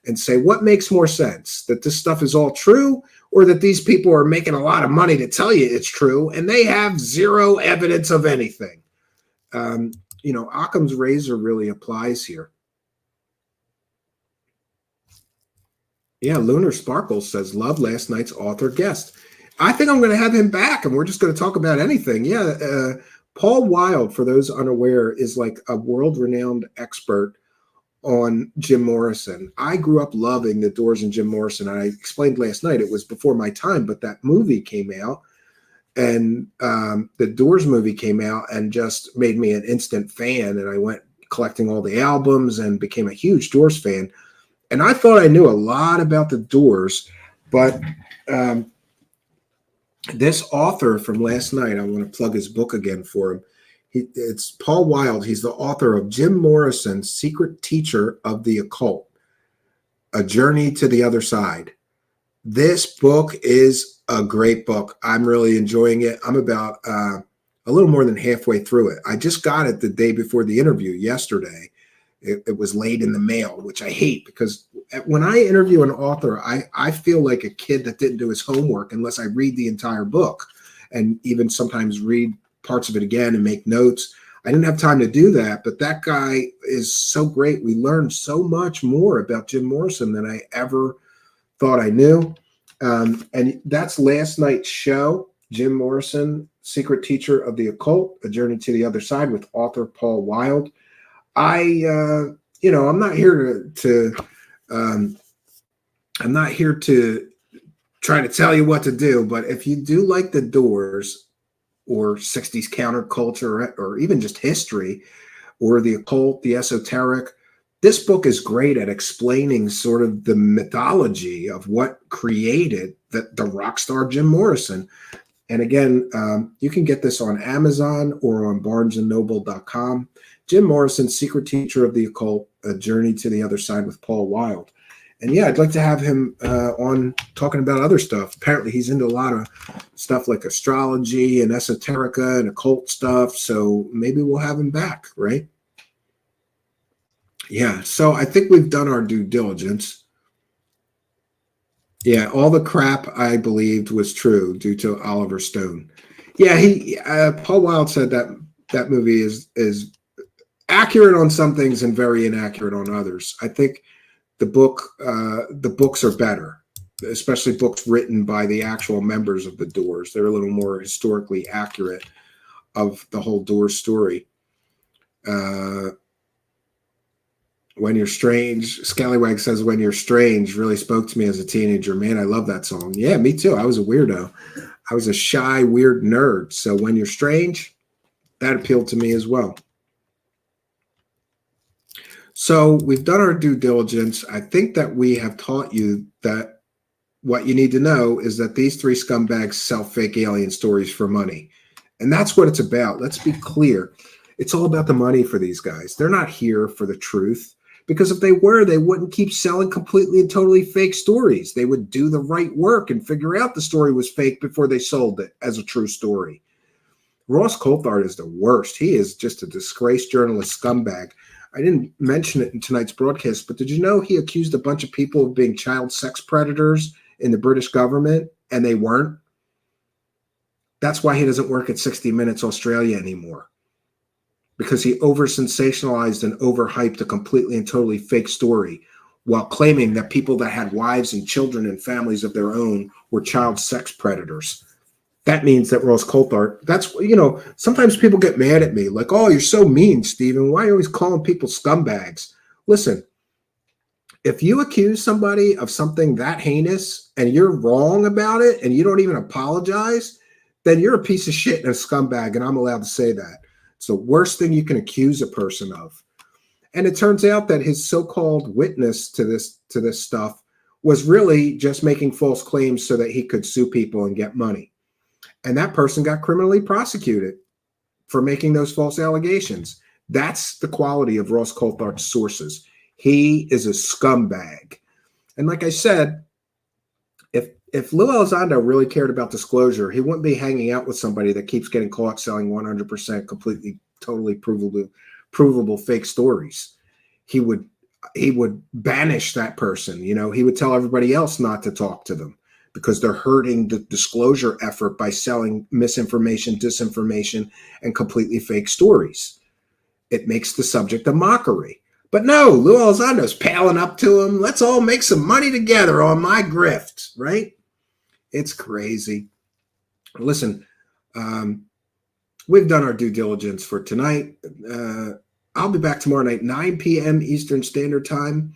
[SPEAKER 14] and say, what makes more sense? That this stuff is all true, or that these people are making a lot of money to tell you it's true, and they have zero evidence of anything? Occam's razor really applies here. Yeah, Lunar Sparkles says, love last night's author guest. I think I'm going to have him back, and we're just going to talk about anything. Yeah, Paul Wilde, for those unaware, is like a world-renowned expert on Jim Morrison. I grew up loving The Doors and Jim Morrison. I explained last night it was before my time, but that movie came out, and the Doors movie came out and just made me an instant fan, and I went collecting all the albums and became a huge Doors fan. And I thought I knew a lot about the Doors, but this author from last night, I want to plug his book again for him. It's Paul Wilde. He's the author of Jim Morrison's Secret Teacher of the Occult, A Journey to the Other Side. This book is a great book. I'm really enjoying it. I'm about a little more than halfway through it. I just got it the day before the interview yesterday. It was late in the mail, which I hate, because when I interview an author, I feel like a kid that didn't do his homework unless I read the entire book, and even sometimes read parts of it again and make notes. I didn't have time to do that, but that guy is so great. We learned so much more about Jim Morrison than I ever thought I knew. And that's last night's show, Jim Morrison, Secret Teacher of the Occult, A Journey to the Other Side, with author Paul Wilde. I'm not here I'm not here to try to tell you what to do, but if you do like the Doors or 60s counterculture or even just history or the occult, the esoteric, this book is great at explaining sort of the mythology of what created the rock star Jim Morrison. And again, you can get this on Amazon or on barnesandnoble.com. Jim Morrison, Secret Teacher of the Occult, A Journey to the Other Side with Paul Wilde. And yeah, I'd like to have him on talking about other stuff. Apparently he's into a lot of stuff like astrology and esoterica and occult stuff. So maybe we'll have him back, right? Yeah, so I think we've done our due diligence. Yeah, all the crap I believed was true due to Oliver Stone. Yeah, Paul Wilde said that movie is accurate on some things and very inaccurate on others. I think the books are better. especially books written by the actual members of the Doors. They're a little more historically accurate of the whole Doors story. When You're Strange, Scallywag says, When You're Strange really spoke to me as a teenager. Man, I love that song. Yeah, me too. I was a weirdo. I was a shy, weird nerd. So When You're Strange, that appealed to me as well. So we've done our due diligence. I think that we have taught you that what you need to know is that these three scumbags sell fake alien stories for money. And that's what it's about. Let's be clear. It's all about the money for these guys. They're not here for the truth. Because if they were, they wouldn't keep selling completely and totally fake stories. They would do the right work and figure out the story was fake before they sold it as a true story. Ross Coulthart is the worst. He is just a disgraced journalist scumbag. I didn't mention it in tonight's broadcast, but did you know he accused a bunch of people of being child sex predators in the British government, and they weren't? That's why he doesn't work at 60 Minutes Australia anymore. Because he over-sensationalized and overhyped a completely and totally fake story while claiming that people that had wives and children and families of their own were child sex predators. That means that Ross Coulthart, that's, sometimes people get mad at me, like, oh, you're so mean, Stephen. Why are you always calling people scumbags? Listen, if you accuse somebody of something that heinous and you're wrong about it and you don't even apologize, then you're a piece of shit and a scumbag, and I'm allowed to say that. It's the worst thing you can accuse a person of. And it turns out that his so-called witness to this stuff was really just making false claims so that he could sue people and get money. And that person got criminally prosecuted for making those false allegations. That's the quality of Ross Coulthart's sources. He is a scumbag. And like I said, if Lue Elizondo really cared about disclosure, he wouldn't be hanging out with somebody that keeps getting caught selling 100% completely, totally provable fake stories. He would banish that person. He would tell everybody else not to talk to them because they're hurting the disclosure effort by selling misinformation, disinformation, and completely fake stories. It makes the subject a mockery. But no, Lue Elizondo's palling up to him. Let's all make some money together on my grift, right? It's crazy. Listen, we've done our due diligence for tonight. I'll be back tomorrow night, 9 p.m. Eastern Standard Time.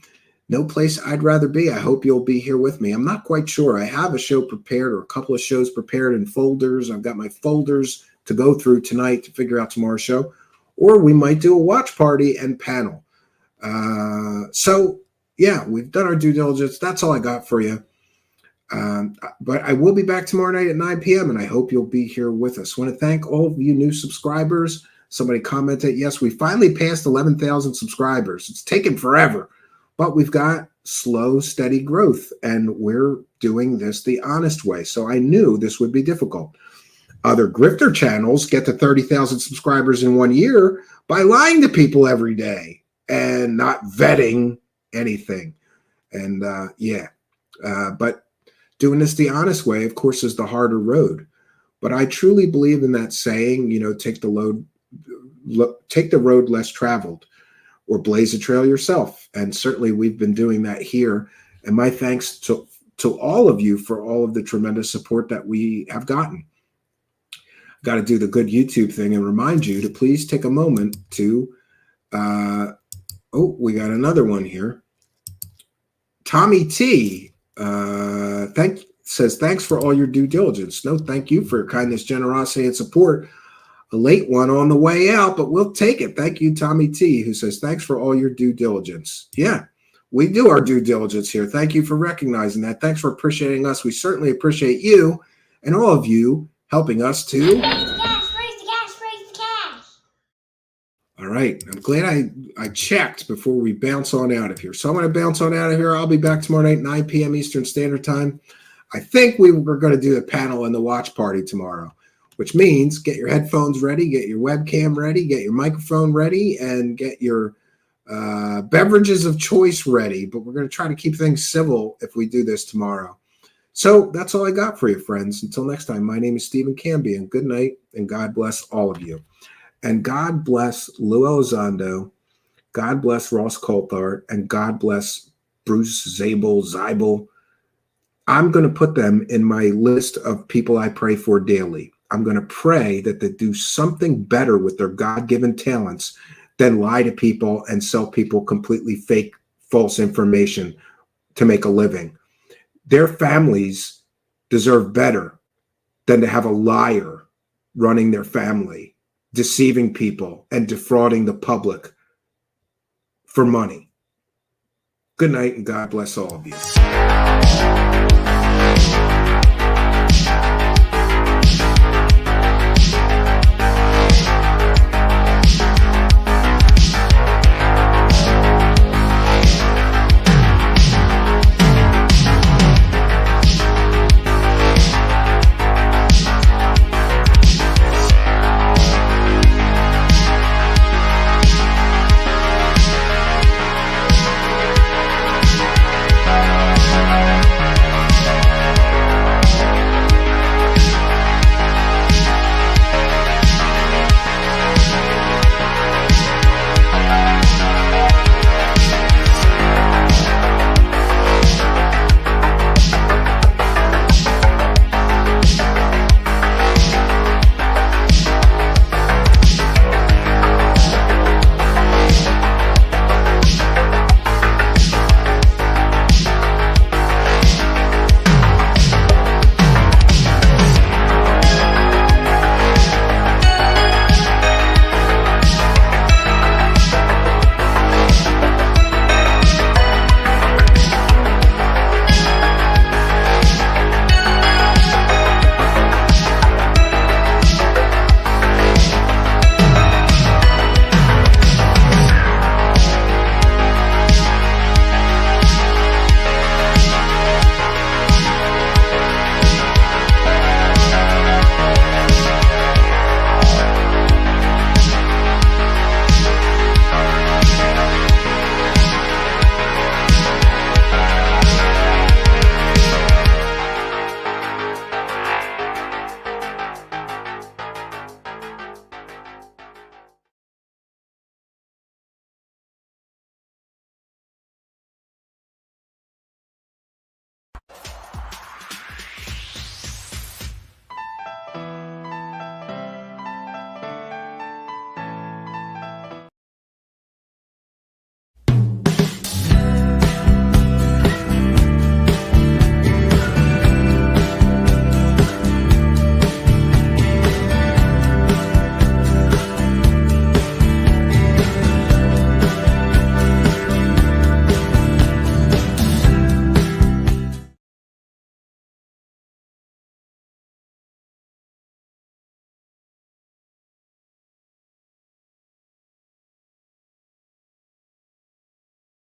[SPEAKER 14] No place I'd rather be. I hope you'll be here with me. I'm not quite sure. I have a show prepared or a couple of shows prepared in folders. I've got my folders to go through tonight to figure out tomorrow's show. Or we might do a watch party and panel. So, yeah, we've done our due diligence. That's all I got for you. But I will be back tomorrow night at 9 p.m. and I hope you'll be here with us. I want to thank all of you new subscribers. Somebody commented, yes, we finally passed 11,000 subscribers. It's taken forever, but we've got slow, steady growth, and we're doing this the honest way. So I knew this would be difficult. Other grifter channels get to 30,000 subscribers in 1 year by lying to people every day and not vetting anything. And but doing this the honest way, of course, is the harder road. But I truly believe in that saying, take the road less traveled, or blaze a trail yourself. And certainly we've been doing that here. And my thanks to all of you for all of the tremendous support that we have gotten. Got to do the good YouTube thing and remind you to please take a moment to, we got another one here. Tommy T says, thanks for all your due diligence. No, thank you for your kindness, generosity, and support. A late one on the way out, but we'll take it. Thank you, Tommy T, who says, thanks for all your due diligence. Yeah, we do our due diligence here. Thank you for recognizing that. Thanks for appreciating us. We certainly appreciate you and all of you helping us to.
[SPEAKER 12] Raise the cash, raise the cash, raise the cash.
[SPEAKER 14] All right. I'm glad I checked before we bounce on out of here. So I'm going to bounce on out of here. I'll be back tomorrow night, 9 p.m. Eastern Standard Time. I think we're going to do the panel and the watch party tomorrow, which means get your headphones ready, get your webcam ready, get your microphone ready, and get your beverages of choice ready. But we're going to try to keep things civil if we do this tomorrow. So that's all I got for you, friends. Until next time, my name is Stephen Cambion. Good night, and God bless all of you. And God bless Lue Elizondo, God bless Ross Coulthart, and God bless Bryce Zabel. I'm going to put them in my list of people I pray for daily. I'm going to pray that they do something better with their God-given talents than lie to people and sell people completely fake, false information to make a living. Their families deserve better than to have a liar running their family, deceiving people and defrauding the public for money. Good night and God bless all of you.